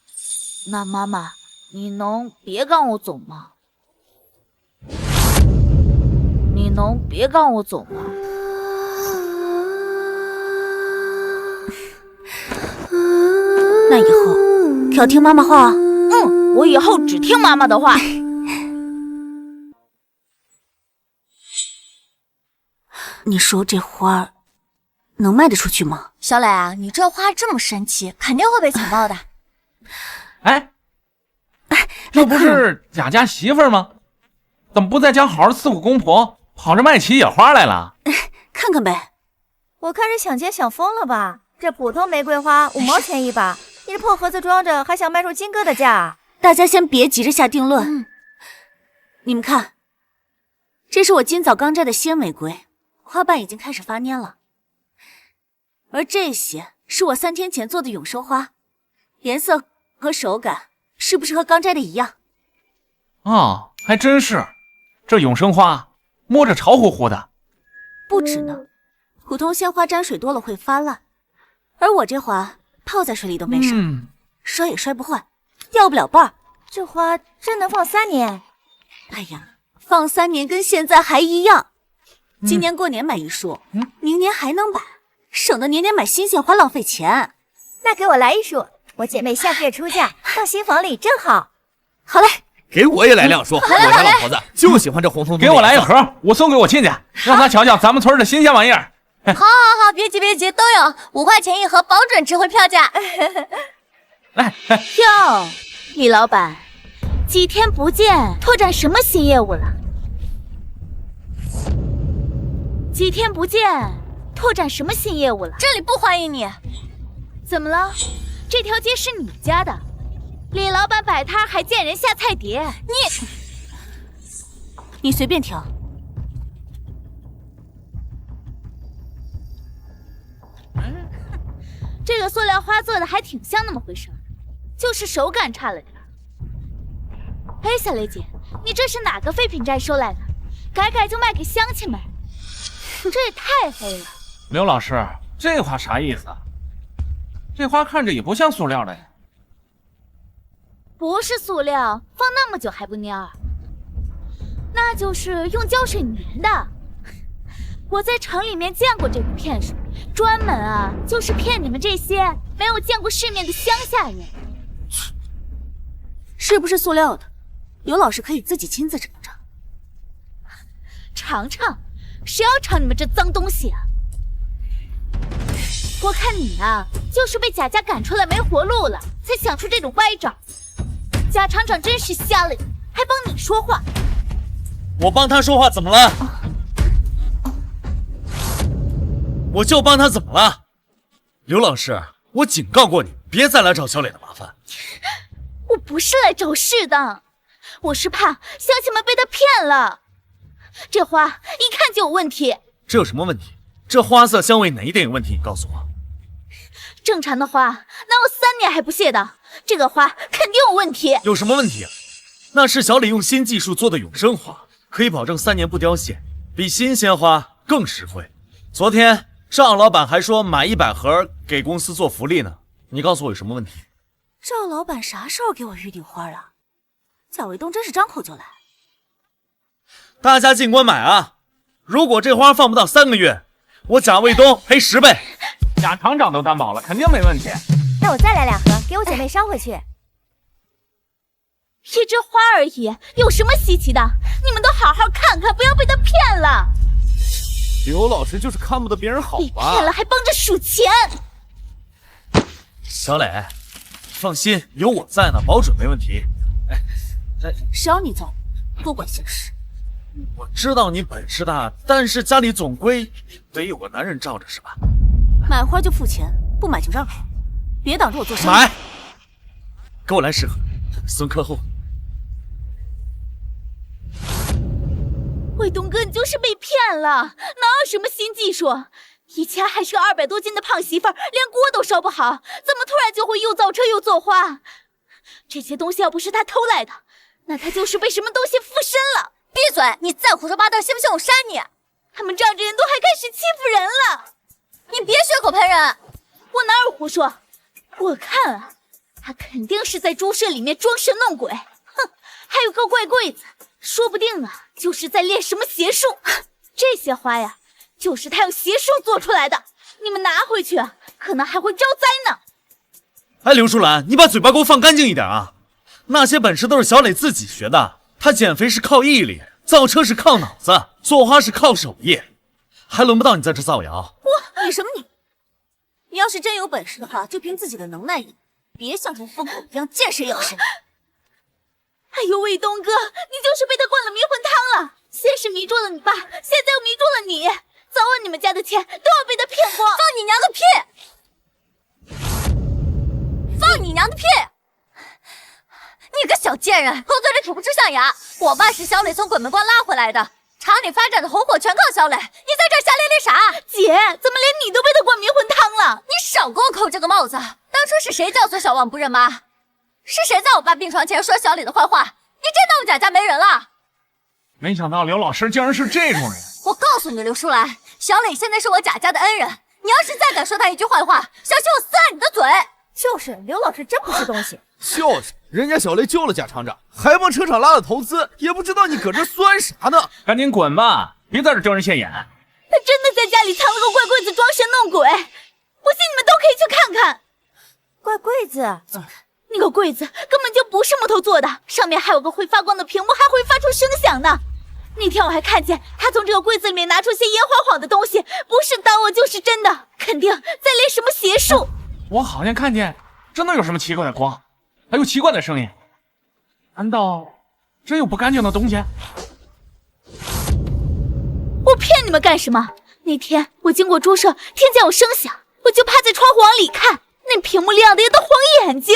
那妈妈，你能别赶我走吗？你能别赶我走吗？那以后可要听妈妈话啊。我以后只听妈妈的话。你说这花能卖得出去吗？小磊啊，你这花这么神奇，肯定会被抢爆的。哎，这不是贾家媳妇儿吗？怎么不在家好好伺候公婆，跑这卖起野花来了？看看呗。我看是想钱想疯了吧？这普通玫瑰花5毛钱一把，你这破盒子装着，还想卖出金哥的价？大家先别急着下定论。你们看，这是我今早刚摘的鲜玫瑰，花瓣已经开始发蔫了。而这些是我3天前做的永生花，颜色和手感是不是和刚摘的一样？哦，还真是。这永生花摸着潮乎乎的。不止呢，普通鲜花沾水多了会发烂，而我这花泡在水里都没事，摔也摔不坏，掉不了瓣儿。这花真能放3年？哎呀，放3年跟现在还一样。今年过年买一束，明年还能买，省得年年买新鲜花浪费钱。那给我来1束，我姐妹下个月出嫁，放新房里正好。好嘞。给我也来2束，我家老婆子就喜欢这红彤彤。给我来1盒，我送给我亲家，让他瞧瞧咱们村的新鲜玩意儿。好，别急，都有，5块钱1盒，保准值回票价。来，哟，李老板，几天不见，拓展什么新业务了？几天不见，拓展什么新业务了？这里不欢迎你。怎么了？这条街是你家的？李老板摆摊还见人下菜碟，你随便挑。这个塑料花做的还挺像那么回事，就是手感差了点。哎，小雷姐，你这是哪个废品站收来的？改改就卖给乡亲们，这也太黑了。刘老师，这话啥意思啊？这花看着也不像塑料的呀。不是塑料，放那么久还不蔫儿，那就是用胶水粘的。我在城里面见过这种骗术，专门就是骗你们这些没有见过世面的乡下人。是不是塑料的？刘老师可以自己亲自尝尝。尝尝？谁要尝你们这脏东西啊？我看你就是被贾家赶出来没活路了，才想出这种歪招。贾厂长真是瞎了眼，还帮你说话。我帮他说话怎么了？我就帮他怎么了？刘老师，我警告过你，别再来找小磊的麻烦。我不是来找事的，我是怕乡亲们被他骗了。这花一看就有问题。这有什么问题？这花色香味哪一点有问题？你告诉我。正常的花哪有3年还不谢的？这个花肯定有问题。有什么问题啊？那是小李用新技术做的永生花，可以保证3年不凋谢，比新鲜花更实惠。昨天赵老板还说买100盒给公司做福利呢，你告诉我有什么问题？赵老板啥时候给我预订花了？贾卫东真是张口就来。大家尽管买啊！如果这花放不到3个月，我贾卫东赔10倍。贾厂长都担保了，肯定没问题。那我再来2盒，给我姐妹捎回去。一枝花而已，有什么稀奇的？你们都好好看看，不要被他骗了。刘老师就是看不得别人好吧？被骗了还帮着数钱。小磊，放心，有我在呢，保准没问题。谁要你走，多管闲事。我知道你本事大，但是家里总归得有个男人罩着是吧？买花就付钱，不买就让开，别挡着我做生意。买，给我来10盒，送客户。卫东哥，你就是被骗了，哪有什么新技术？以前还是个200多斤的胖媳妇儿，连锅都烧不好，怎么突然就会又造车又做花？这些东西要不是他偷来的，那他就是被什么东西附身了。闭嘴！你再胡说八道，信不信我杀你？他们仗着人都还开始欺负人了。你别血口喷人！我哪有胡说？我看他肯定是在猪舍里面装神弄鬼。哼，还有个怪柜子，说不定啊，就是在练什么邪术。这些花呀，就是他用邪术做出来的。你们拿回去啊，可能还会招灾呢。哎，刘淑兰，你把嘴巴给我放干净一点啊！那些本事都是小磊自己学的，他减肥是靠毅力，造车是靠脑子，做花是靠手艺，还轮不到你在这造谣。你什么你？你要是真有本事的话，就凭自己的能耐赢，别像条疯狗一样见谁咬谁。哎呦喂，东哥，你就是被他灌了迷魂汤了。先是迷住了你爸，现在又迷住了你，早晚你们家的钱都要被他骗光。放你娘个屁！放你娘的屁！你个小贱人，狗嘴里吐不出象牙。我爸是小磊从鬼门关拉回来的，厂里发展的红火全靠小磊。你在这儿瞎咧咧啥？姐，怎么连你都被他灌迷魂汤了？你少给我扣这个帽子！当初是谁教唆小旺不认妈？是谁在我爸病床前说小磊的坏话？你真当我贾家没人了？没想到刘老师竟然是这种人。我告诉你，刘淑兰，小磊现在是我贾家的恩人，你要是再敢说他一句坏话，小心我撕烂你的嘴！就是刘老师真不是东西。就是，人家小雷救了贾厂长，还帮车厂拉了投资，也不知道你搁这酸啥呢？赶紧滚吧，别在这丢人现眼。他真的在家里藏了个怪柜子装神弄鬼，不信你们都可以去看看。怪柜子？那个柜子根本就不是木头做的，上面还有个会发光的屏幕，还会发出声响呢。那天我还看见他从这个柜子里面拿出些烟花晃的东西，不是当我就是真的，肯定在练什么邪术。我好像看见真的有什么奇怪的光，还有奇怪的声音，难道真有不干净的东西？我骗你们干什么？那天我经过猪舍，听见有声响，我就趴在窗户往里看，那屏幕亮的也都晃眼睛。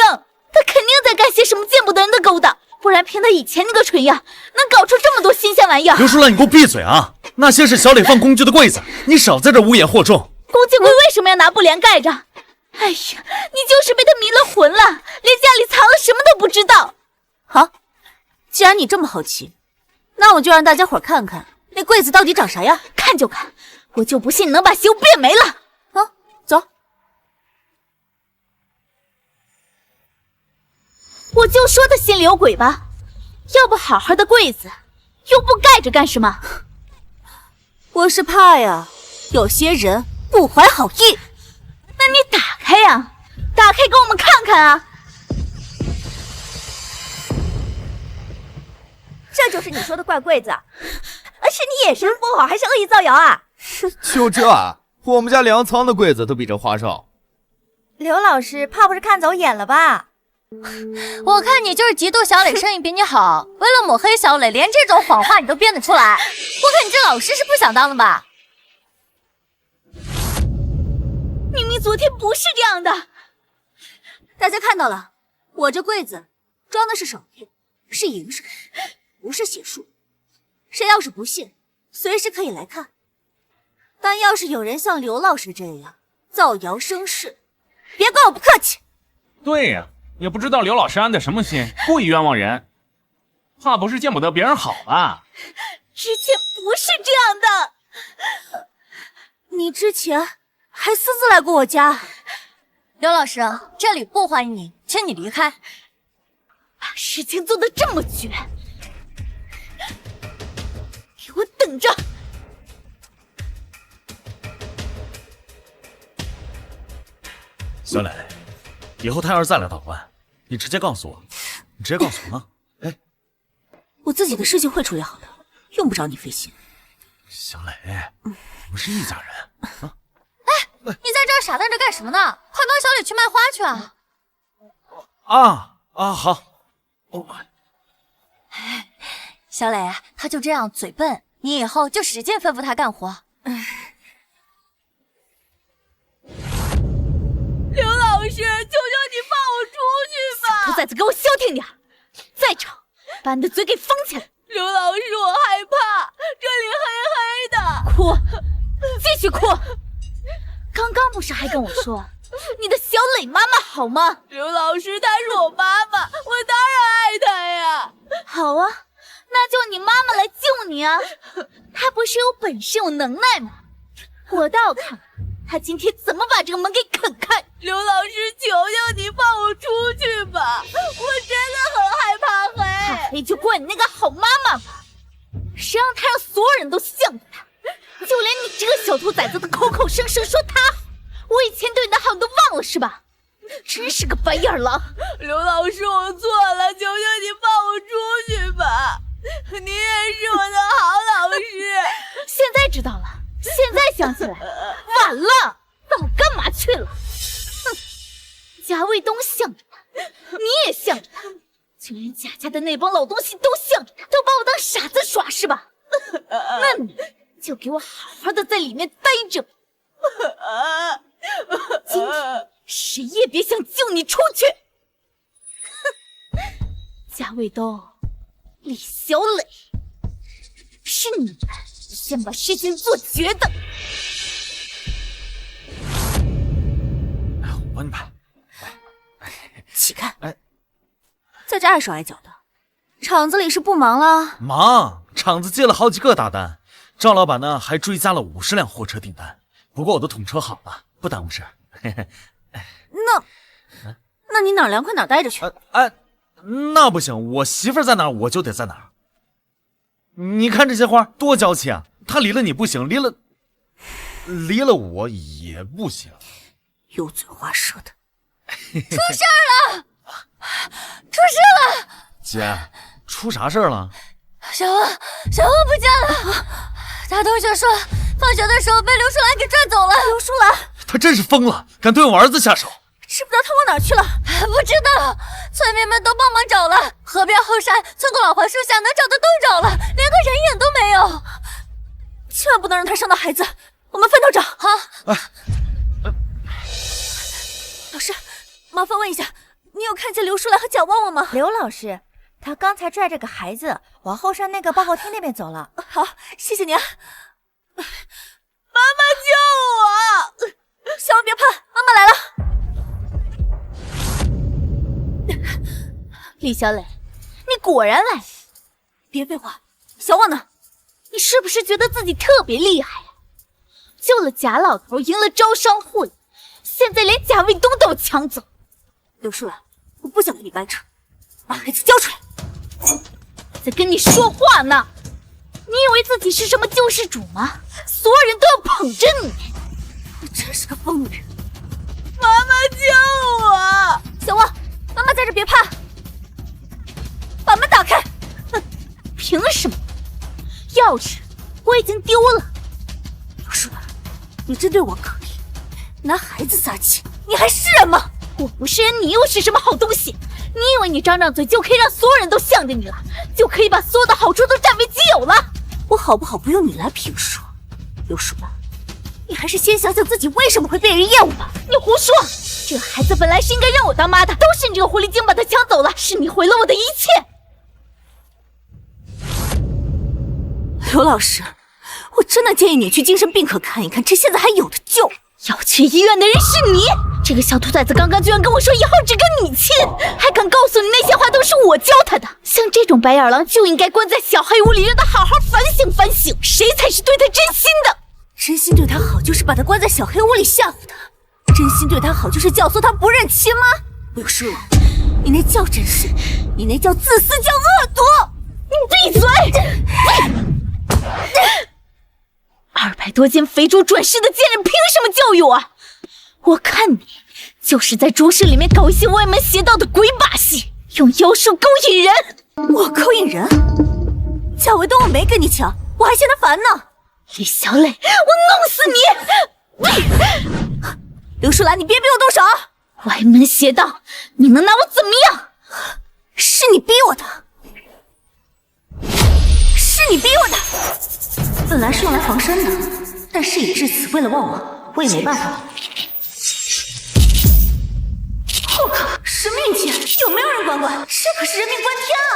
他肯定在干些什么见不得人的勾当，不然凭他以前那个蠢样，能搞出这么多新鲜玩意儿。刘淑兰，你给我闭嘴啊！那些是小磊放工具的柜子，你少在这污言惑众。工具柜为什么要拿布帘盖着？哎呀，你就是被他迷了魂了，连家里藏了什么都不知道。好，既然你这么好奇，那我就让大家伙看看那柜子到底长啥样。看就看，我就不信你能把邪物变没了。啊，走。我就说他心里有鬼吧，要不好好的柜子，又不盖着干什么？我是怕呀，有些人不怀好意。那你打开呀，打开给我们看看啊！这就是你说的怪柜子，是你眼神不好，还是恶意造谣啊？就这啊？我们家粮仓的柜子都比这花哨。刘老师怕不是看走眼了吧？我看你就是嫉妒小磊生意比你好，为了抹黑小磊，连这种谎话你都编得出来。我看你这老师是不想当了吧？明明昨天不是这样的。大家看到了，我这柜子装的是手艺，是营生，不是邪术。谁要是不信，随时可以来看。但要是有人像刘老师这样造谣生事，别怪我不客气。对呀，也不知道刘老师安的什么心，故意冤枉人，怕不是见不得别人好吧？之前不是这样的。你之前还私自来过我家。刘老师，这里不欢迎你，请你离开。把事情做得这么绝，给我等着！小磊，以后他要是再来捣乱，你直接告诉我，你直接告诉我啊！哎，我自己的事情会处理好的，用不着你费心。小磊，我们是一家人啊！哎，你在这儿傻瞪着干什么呢？快帮小磊去卖花去啊！好。小磊，他就这样嘴笨，你以后就使劲吩咐他干活。刘老师，求求你放我出去吧！小兔崽子，给我消停点！再吵，把你的嘴给封起来！刘老师，我害怕，这里黑黑的。哭，继续哭！刚刚不是还跟我说你的小磊妈妈好吗？刘老师，她是我妈妈，我当然爱她呀。好啊，那就你妈妈来救你啊！她不是有本事有能耐吗？我倒看他今天怎么把这个门给啃开？刘老师，求求你放我出去吧，我真的很害怕黑。怕黑就怪你那个好妈妈吧，谁让他让所有人都向着他，就连你这个小兔崽子都口口声声说他好，我以前对你的好你都忘了是吧？真是个白眼狼！刘老师，我错了，求求你放我出去吧，你也是我的好老师。现在知道了，现在想起来，晚了，早干嘛去了？哼，贾卫东向着他，你也向着他，就连贾家的那帮老东西都向着他，都把我当傻子耍是吧？那你就给我好好的在里面待着吧。今天谁也别想救你出去！哼，贾卫东、李小磊，是你们先把事情做绝的。我帮你拍。乞丐，在这碍手碍脚的，厂子里是不忙了？忙，厂子接了好几个大单，赵老板呢还追加了50辆货车订单，不过我都统车好了，不耽误事。那你哪儿凉快哪儿待着去。那不行，我媳妇在哪儿我就得在哪儿。你看这些花多娇气啊！她离了你不行，离了我也不行。油嘴滑舌的。出事儿了！出事了！姐，出啥事儿了？小旺不见了！大同学说，放学的时候被刘淑兰给拽走了。刘淑兰，她真是疯了，敢对我儿子下手！知不知道他往哪儿去了？不知道，村民们都帮忙找了，河边后山、村口老槐树下能找的都找了，连个人影都没有。千万不能让他伤到孩子，我们分头找啊！老师，麻烦问一下，你有看见刘淑兰和贾旺旺吗？刘老师，他刚才拽着个孩子往后山那个报告厅那边走了。好，谢谢你啊！妈妈救我！小万别怕，妈妈来了。李小磊，你果然来！别废话，小旺呢？你是不是觉得自己特别厉害呀？救了贾老头，赢了招商会，现在连贾卫东都要抢走。刘淑兰，我不想跟你掰扯，把孩子交出来！在跟你说话呢，你以为自己是什么救世主吗？所有人都要捧着你，你真是个疯女人！妈妈救我！小旺，妈妈在这，别怕。把门打开！哼，凭什么？钥匙我已经丢了。刘淑兰，你针对我可以，拿孩子撒气，你还是人吗？我不是人，你又是什么好东西？你以为你张张嘴就可以让所有人都向着你了，就可以把所有的好处都占为己有了？我好不好不用你来评说。刘淑兰，你还是先想想自己为什么会被人厌恶吧。你胡说！这个孩子本来是应该让我当妈的，都是你这个狐狸精把他抢走了，是你毁了我的一切。刘老师，我真的建议你去精神病科看一看，这现在还有的救。要去医院的人是你，这个小兔崽子刚刚居然跟我说以后只跟你亲，还敢告诉你那些话都是我教他的。像这种白眼狼就应该关在小黑屋里，让他好好反省反省，谁才是对他真心的？真心对他好就是把他关在小黑屋里吓唬他，真心对他好就是教唆他不认亲吗？刘淑兰，你那叫真心，你那叫自私，叫恶毒。你闭嘴！200多斤肥猪转世的贱人，凭什么教育我？我看你就是在猪市里面搞一些歪门邪道的鬼把戏，用妖术勾引人。我勾引人？贾卫东我没跟你抢，我还嫌他烦呢。李小磊，我弄死你！刘淑兰，你别逼我动手！歪门邪道，你能拿我怎么样？是你逼我的，是你逼我的。本来是用来防身的，但事已至此，为了旺旺，我也没办法了。我靠，什么运气？有没有人管管？这可是人命关天啊！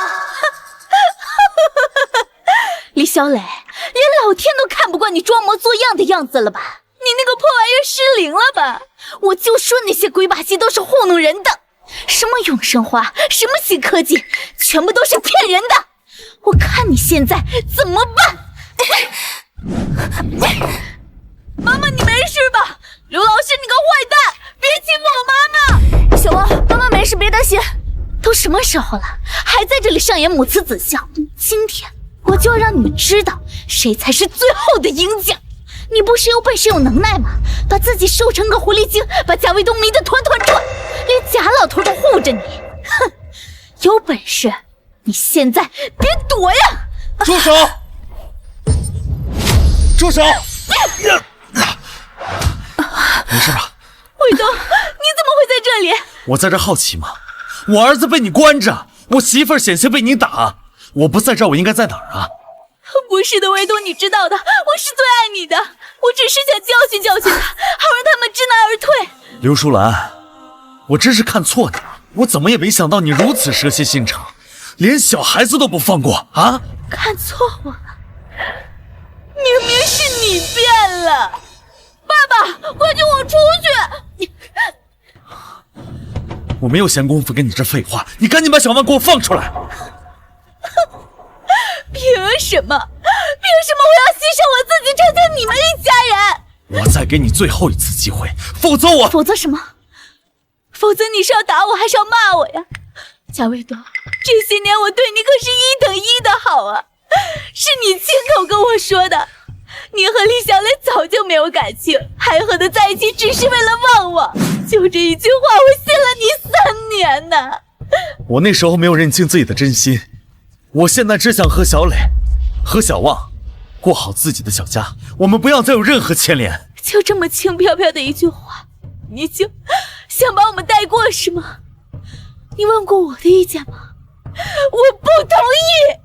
李小磊，连老天都看不惯你装模作样的样子了吧？你那个破玩意儿失灵了吧？我就说那些鬼把戏都是糊弄人的，什么永生花，什么新科技，全部都是骗人的。我看你现在怎么办？妈妈，你没事吧？刘老师，你个坏蛋，别欺负我妈妈！小汪，妈妈没事，别担心。都什么时候了，还在这里上演母慈子孝？今天我就要让你们知道，谁才是最后的赢家！你不是有本事有能耐吗？把自己瘦成个狐狸精，把贾卫东迷得团团转，连贾老头都护着你。哼，有本事你现在别躲呀！住手！住手！没事吧？卫东，你怎么会在这里？我在这好奇吗？我儿子被你关着，我媳妇儿险些被你打，我不在这儿，我应该在哪儿啊？不是的，卫东，你知道的，我是最爱你的，我只是想教训教训他，好让他们知难而退。刘淑兰，我真是看错你了，我怎么也没想到你如此蛇蝎心肠，连小孩子都不放过啊！看错我了，明明是你变了。爸爸，快救我出去！我没有闲工夫跟你这废话，你赶紧把小万给我放出来！凭什么？凭什么我要牺牲我自己成全你们一家人？我再给你最后一次机会，否则什么？否则你是要打我还是要骂我呀？贾卫东，这些年我对你可是一等一的好啊，是你亲口跟我说的。你和李小磊早就没有感情，还和他在一起只是为了旺旺，就这一句话我信了你3年呢。我那时候没有认清自己的真心，我现在只想和小磊、和小旺过好自己的小家，我们不要再有任何牵连。就这么轻飘飘的一句话，你就想把我们带过是吗？你问过我的意见吗？我不同意。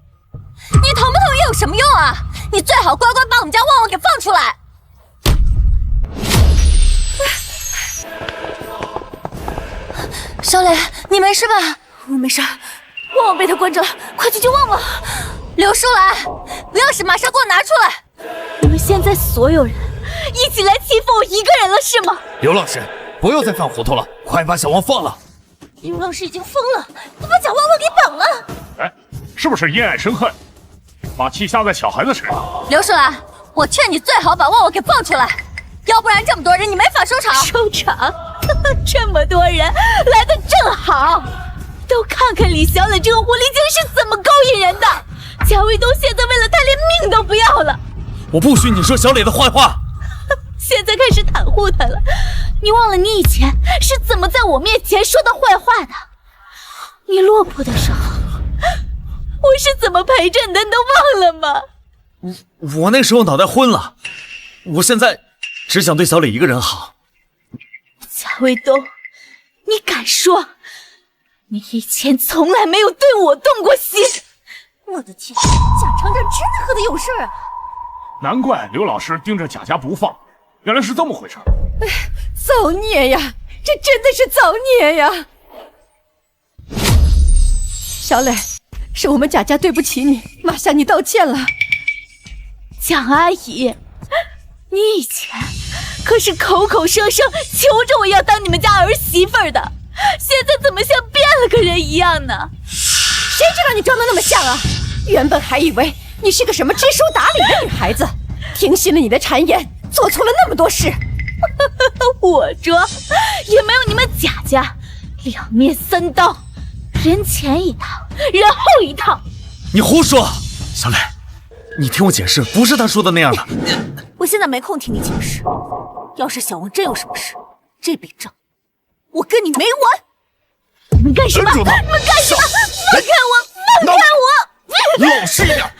你同不同意有什么用啊？你最好乖乖把我们家旺旺给放出来。小磊，你没事吧？我没事，旺旺被他关着了，快去救旺旺！刘淑兰，不要神马上给我拿出来！你们现在所有人一起来欺负我一个人了是吗？刘老师，不要再犯糊涂了，快把小旺放了！刘老师已经疯了，他把贾旺旺给绑了！哎，是不是因爱生恨，把气下在小孩子身上？刘淑兰，我劝你最好把旺旺给放出来，要不然这么多人你没法收场。收场？这么多人来的正好，都看看李小磊这个狐狸精是怎么勾引人的。贾卫东现在为了他连命都不要了。我不许你说小磊的坏话。现在开始袒护他了，你忘了你以前是怎么在我面前说他坏话的？你落魄的时候，我是怎么陪着你的，你都忘了吗？我那时候脑袋昏了，我现在只想对小磊一个人好。贾卫东，你敢说你以前从来没有对我动过心？我的天，贾厂长真的和他有事啊！难怪刘老师盯着贾家不放，原来是这么回事。造孽呀，这真的是造孽呀！小磊，是我们贾家对不起你，妈向你道歉了。蒋阿姨，你以前可是口口声声求着我要当你们家儿媳妇的，现在怎么像变了个人一样呢？谁知道你装的那么像啊？原本还以为你是个什么知书达理的女孩子，听信了你的谗言，做错了那么多事。我装也没有你们贾家两面三刀，人前一套，人后一套。你胡说！小磊，你听我解释，不是他说的那样的。我现在没空听你解释。要是小王真有什么事，这笔账我跟你没完。你们干什么？你们干什么？放开我！放开我！老实一点。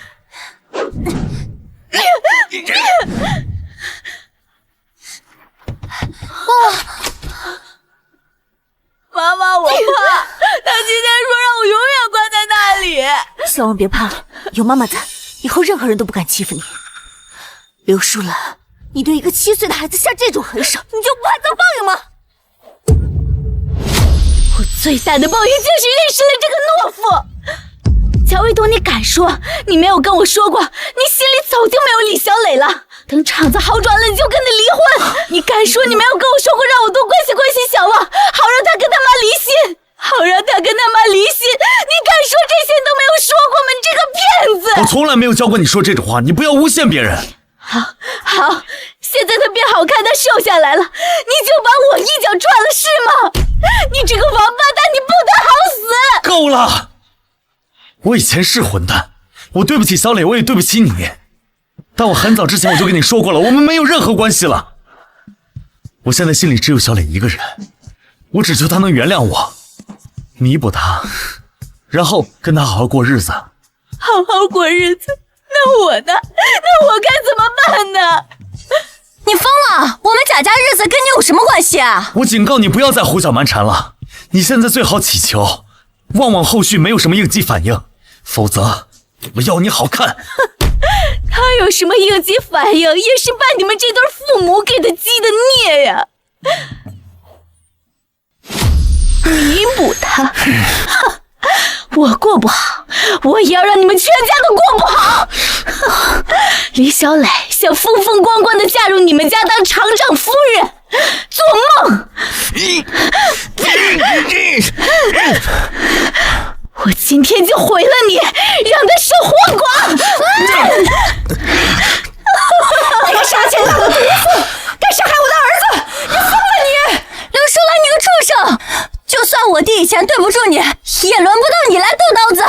妈妈，我怕，他今天说让我永远关在那里。小王别怕，有妈妈在，以后任何人都不敢欺负你。刘淑兰，你对一个7岁的孩子下这种狠手，你就不怕遭报应吗？我最大的报应就是认识了这个懦夫。乔卫东，你敢说你没有跟我说过，你心里早就没有李小磊了？等场子好转了，你就跟他离婚。你敢说你没有跟我说过，让我多关心关心小旺，好让他跟他妈离心，好让他跟他妈离心？你敢说这些都没有说过吗？你这个骗子！我从来没有教过你说这种话，你不要诬陷别人。好，现在他变好好看的瘦下来了，你就把我一脚踹了是吗？你这个王八蛋，你不得好死！够了！我以前是混蛋，我对不起小磊，我也对不起你。但我很早之前我就跟你说过了，我们没有任何关系了。我现在心里只有小磊一个人，我只求他能原谅我，弥补他，然后跟他好好过日子。好好过日子？那我呢？那我该怎么办呢？你疯了！我们贾家日子跟你有什么关系啊？我警告你不要再胡搅蛮缠了。你现在最好祈求，望望后续没有什么应激反应，否则我要你好看。他有什么应激反应，也是拜你们这对父母给他积的孽呀！弥补他，我过不好，我也要让你们全家都过不好。李小磊想风风光光的嫁入你们家当厂长夫人，做梦！我今天就毁了你，让他受祸光！那个杀奸大的毒妇，敢杀害我的儿子！你疯了你！刘淑兰，你个畜生！就算我弟以前对不住你，也轮不到你来动刀子。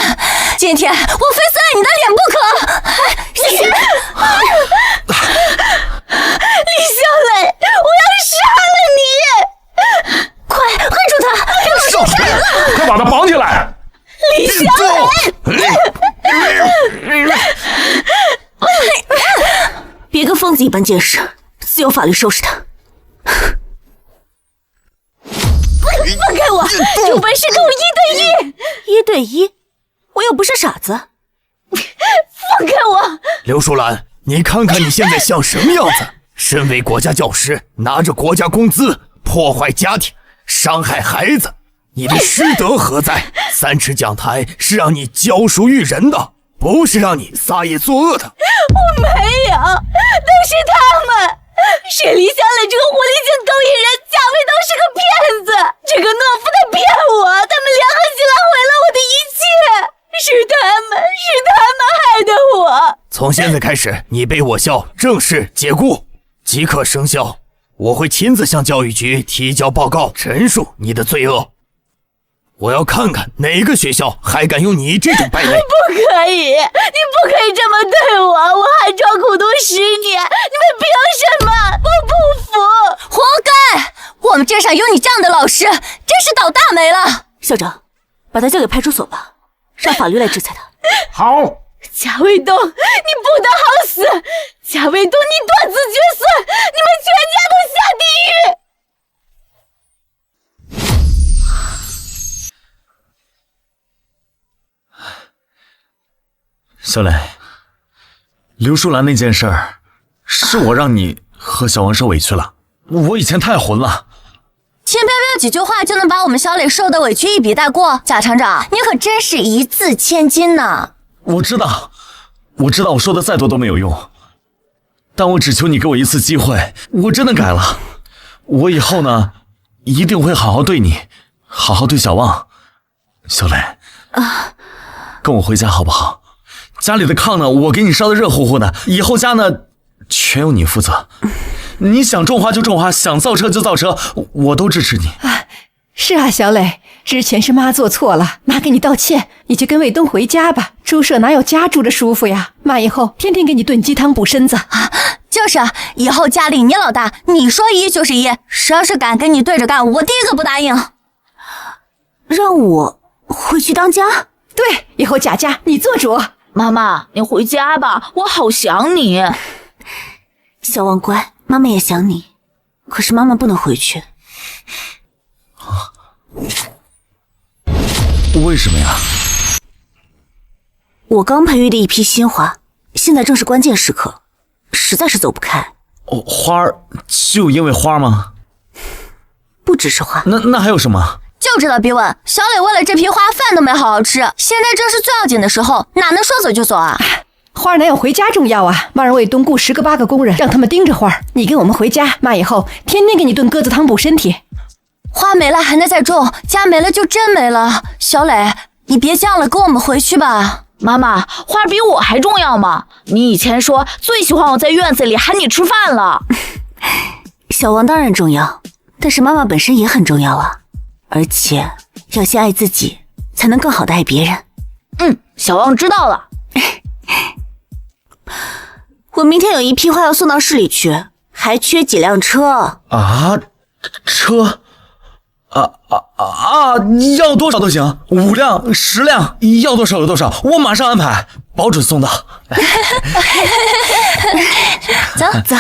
今天我非撕烂你的脸不可！李小磊，我要杀了你！快按住他！刘淑兰，快把他绑起来！李小磊，别跟疯子一般见识，自有法律收拾他。放开我！有本事跟我1对1！1对1？我又不是傻子。放开我！刘淑兰，你看看你现在像什么样子？身为国家教师，拿着国家工资，破坏家庭，伤害孩子，你的师德何在？3尺讲台是让你教书育人的，不是让你撒野作恶的。我没有，都是他们。是李小磊这个狐狸精勾引人，贾卫东是个骗子，这个懦夫他骗我，他们联合起来毁了我的一切，是他们害的我。从现在开始，你被我校正式解雇，即刻生效。我会亲自向教育局提交报告，陈述你的罪恶。我要看看哪个学校还敢用你这种败类！不可以，你不可以这么对我！我寒窗苦读10年，你们凭什么？我不服！活该！我们镇上有你这样的老师，真是倒大霉了。校长，把他交给派出所吧，让法律来制裁他。好。贾卫东，你不得好死！贾卫东，你断子绝孙，你们全家都下地狱！小磊，刘淑兰那件事儿，是我让你和小王受委屈了。我以前太混了。轻飘飘几句话就能把我们小磊受的委屈一笔带过，贾厂长，你可真是一字千金呢。我知道我说的再多都没有用，但我只求你给我一次机会，我真的改了。我以后呢，一定会好好对你，好好对小旺。小磊啊，跟我回家好不好？家里的炕呢，我给你烧的热乎乎的，以后家呢，全由你负责。你想种花就种花，想造车就造车，我都支持你。是啊，小磊，之前是妈做错了，妈给你道歉，你就跟卫东回家吧。猪舍哪有家住着舒服呀？妈以后天天给你炖鸡汤补身子。就是啊，以后家里你老大，你说1就是1，谁要是敢跟你对着干，我第一个不答应。让我回去当家？对，以后贾家你做主。妈妈，你回家吧，我好想你。小旺乖，妈妈也想你，可是妈妈不能回去。为什么呀？我刚培育的一批新花，现在正是关键时刻，实在是走不开。哦，花儿就因为花吗？不只是花。那还有什么？就知道逼问。小磊为了这批花饭都没好好吃，现在正是最要紧的时候，哪能说走就走啊？花哪有回家重要啊？妈让卫东雇10个8个工人，让他们盯着花。你跟我们回家，妈以后天天给你炖鸽子汤补身体。花没了还能再种，家没了就真没了。小磊，你别犟了，跟我们回去吧。妈妈，花比我还重要吗？你以前说最喜欢我在院子里喊你吃饭了。小王当然重要，但是妈妈本身也很重要啊，而且要先爱自己，才能更好的爱别人。小王知道了。我明天有一批花要送到市里去，还缺几辆车啊？车？要多少都行，5辆、10辆，要多少有多少，我马上安排，保准送到。走走。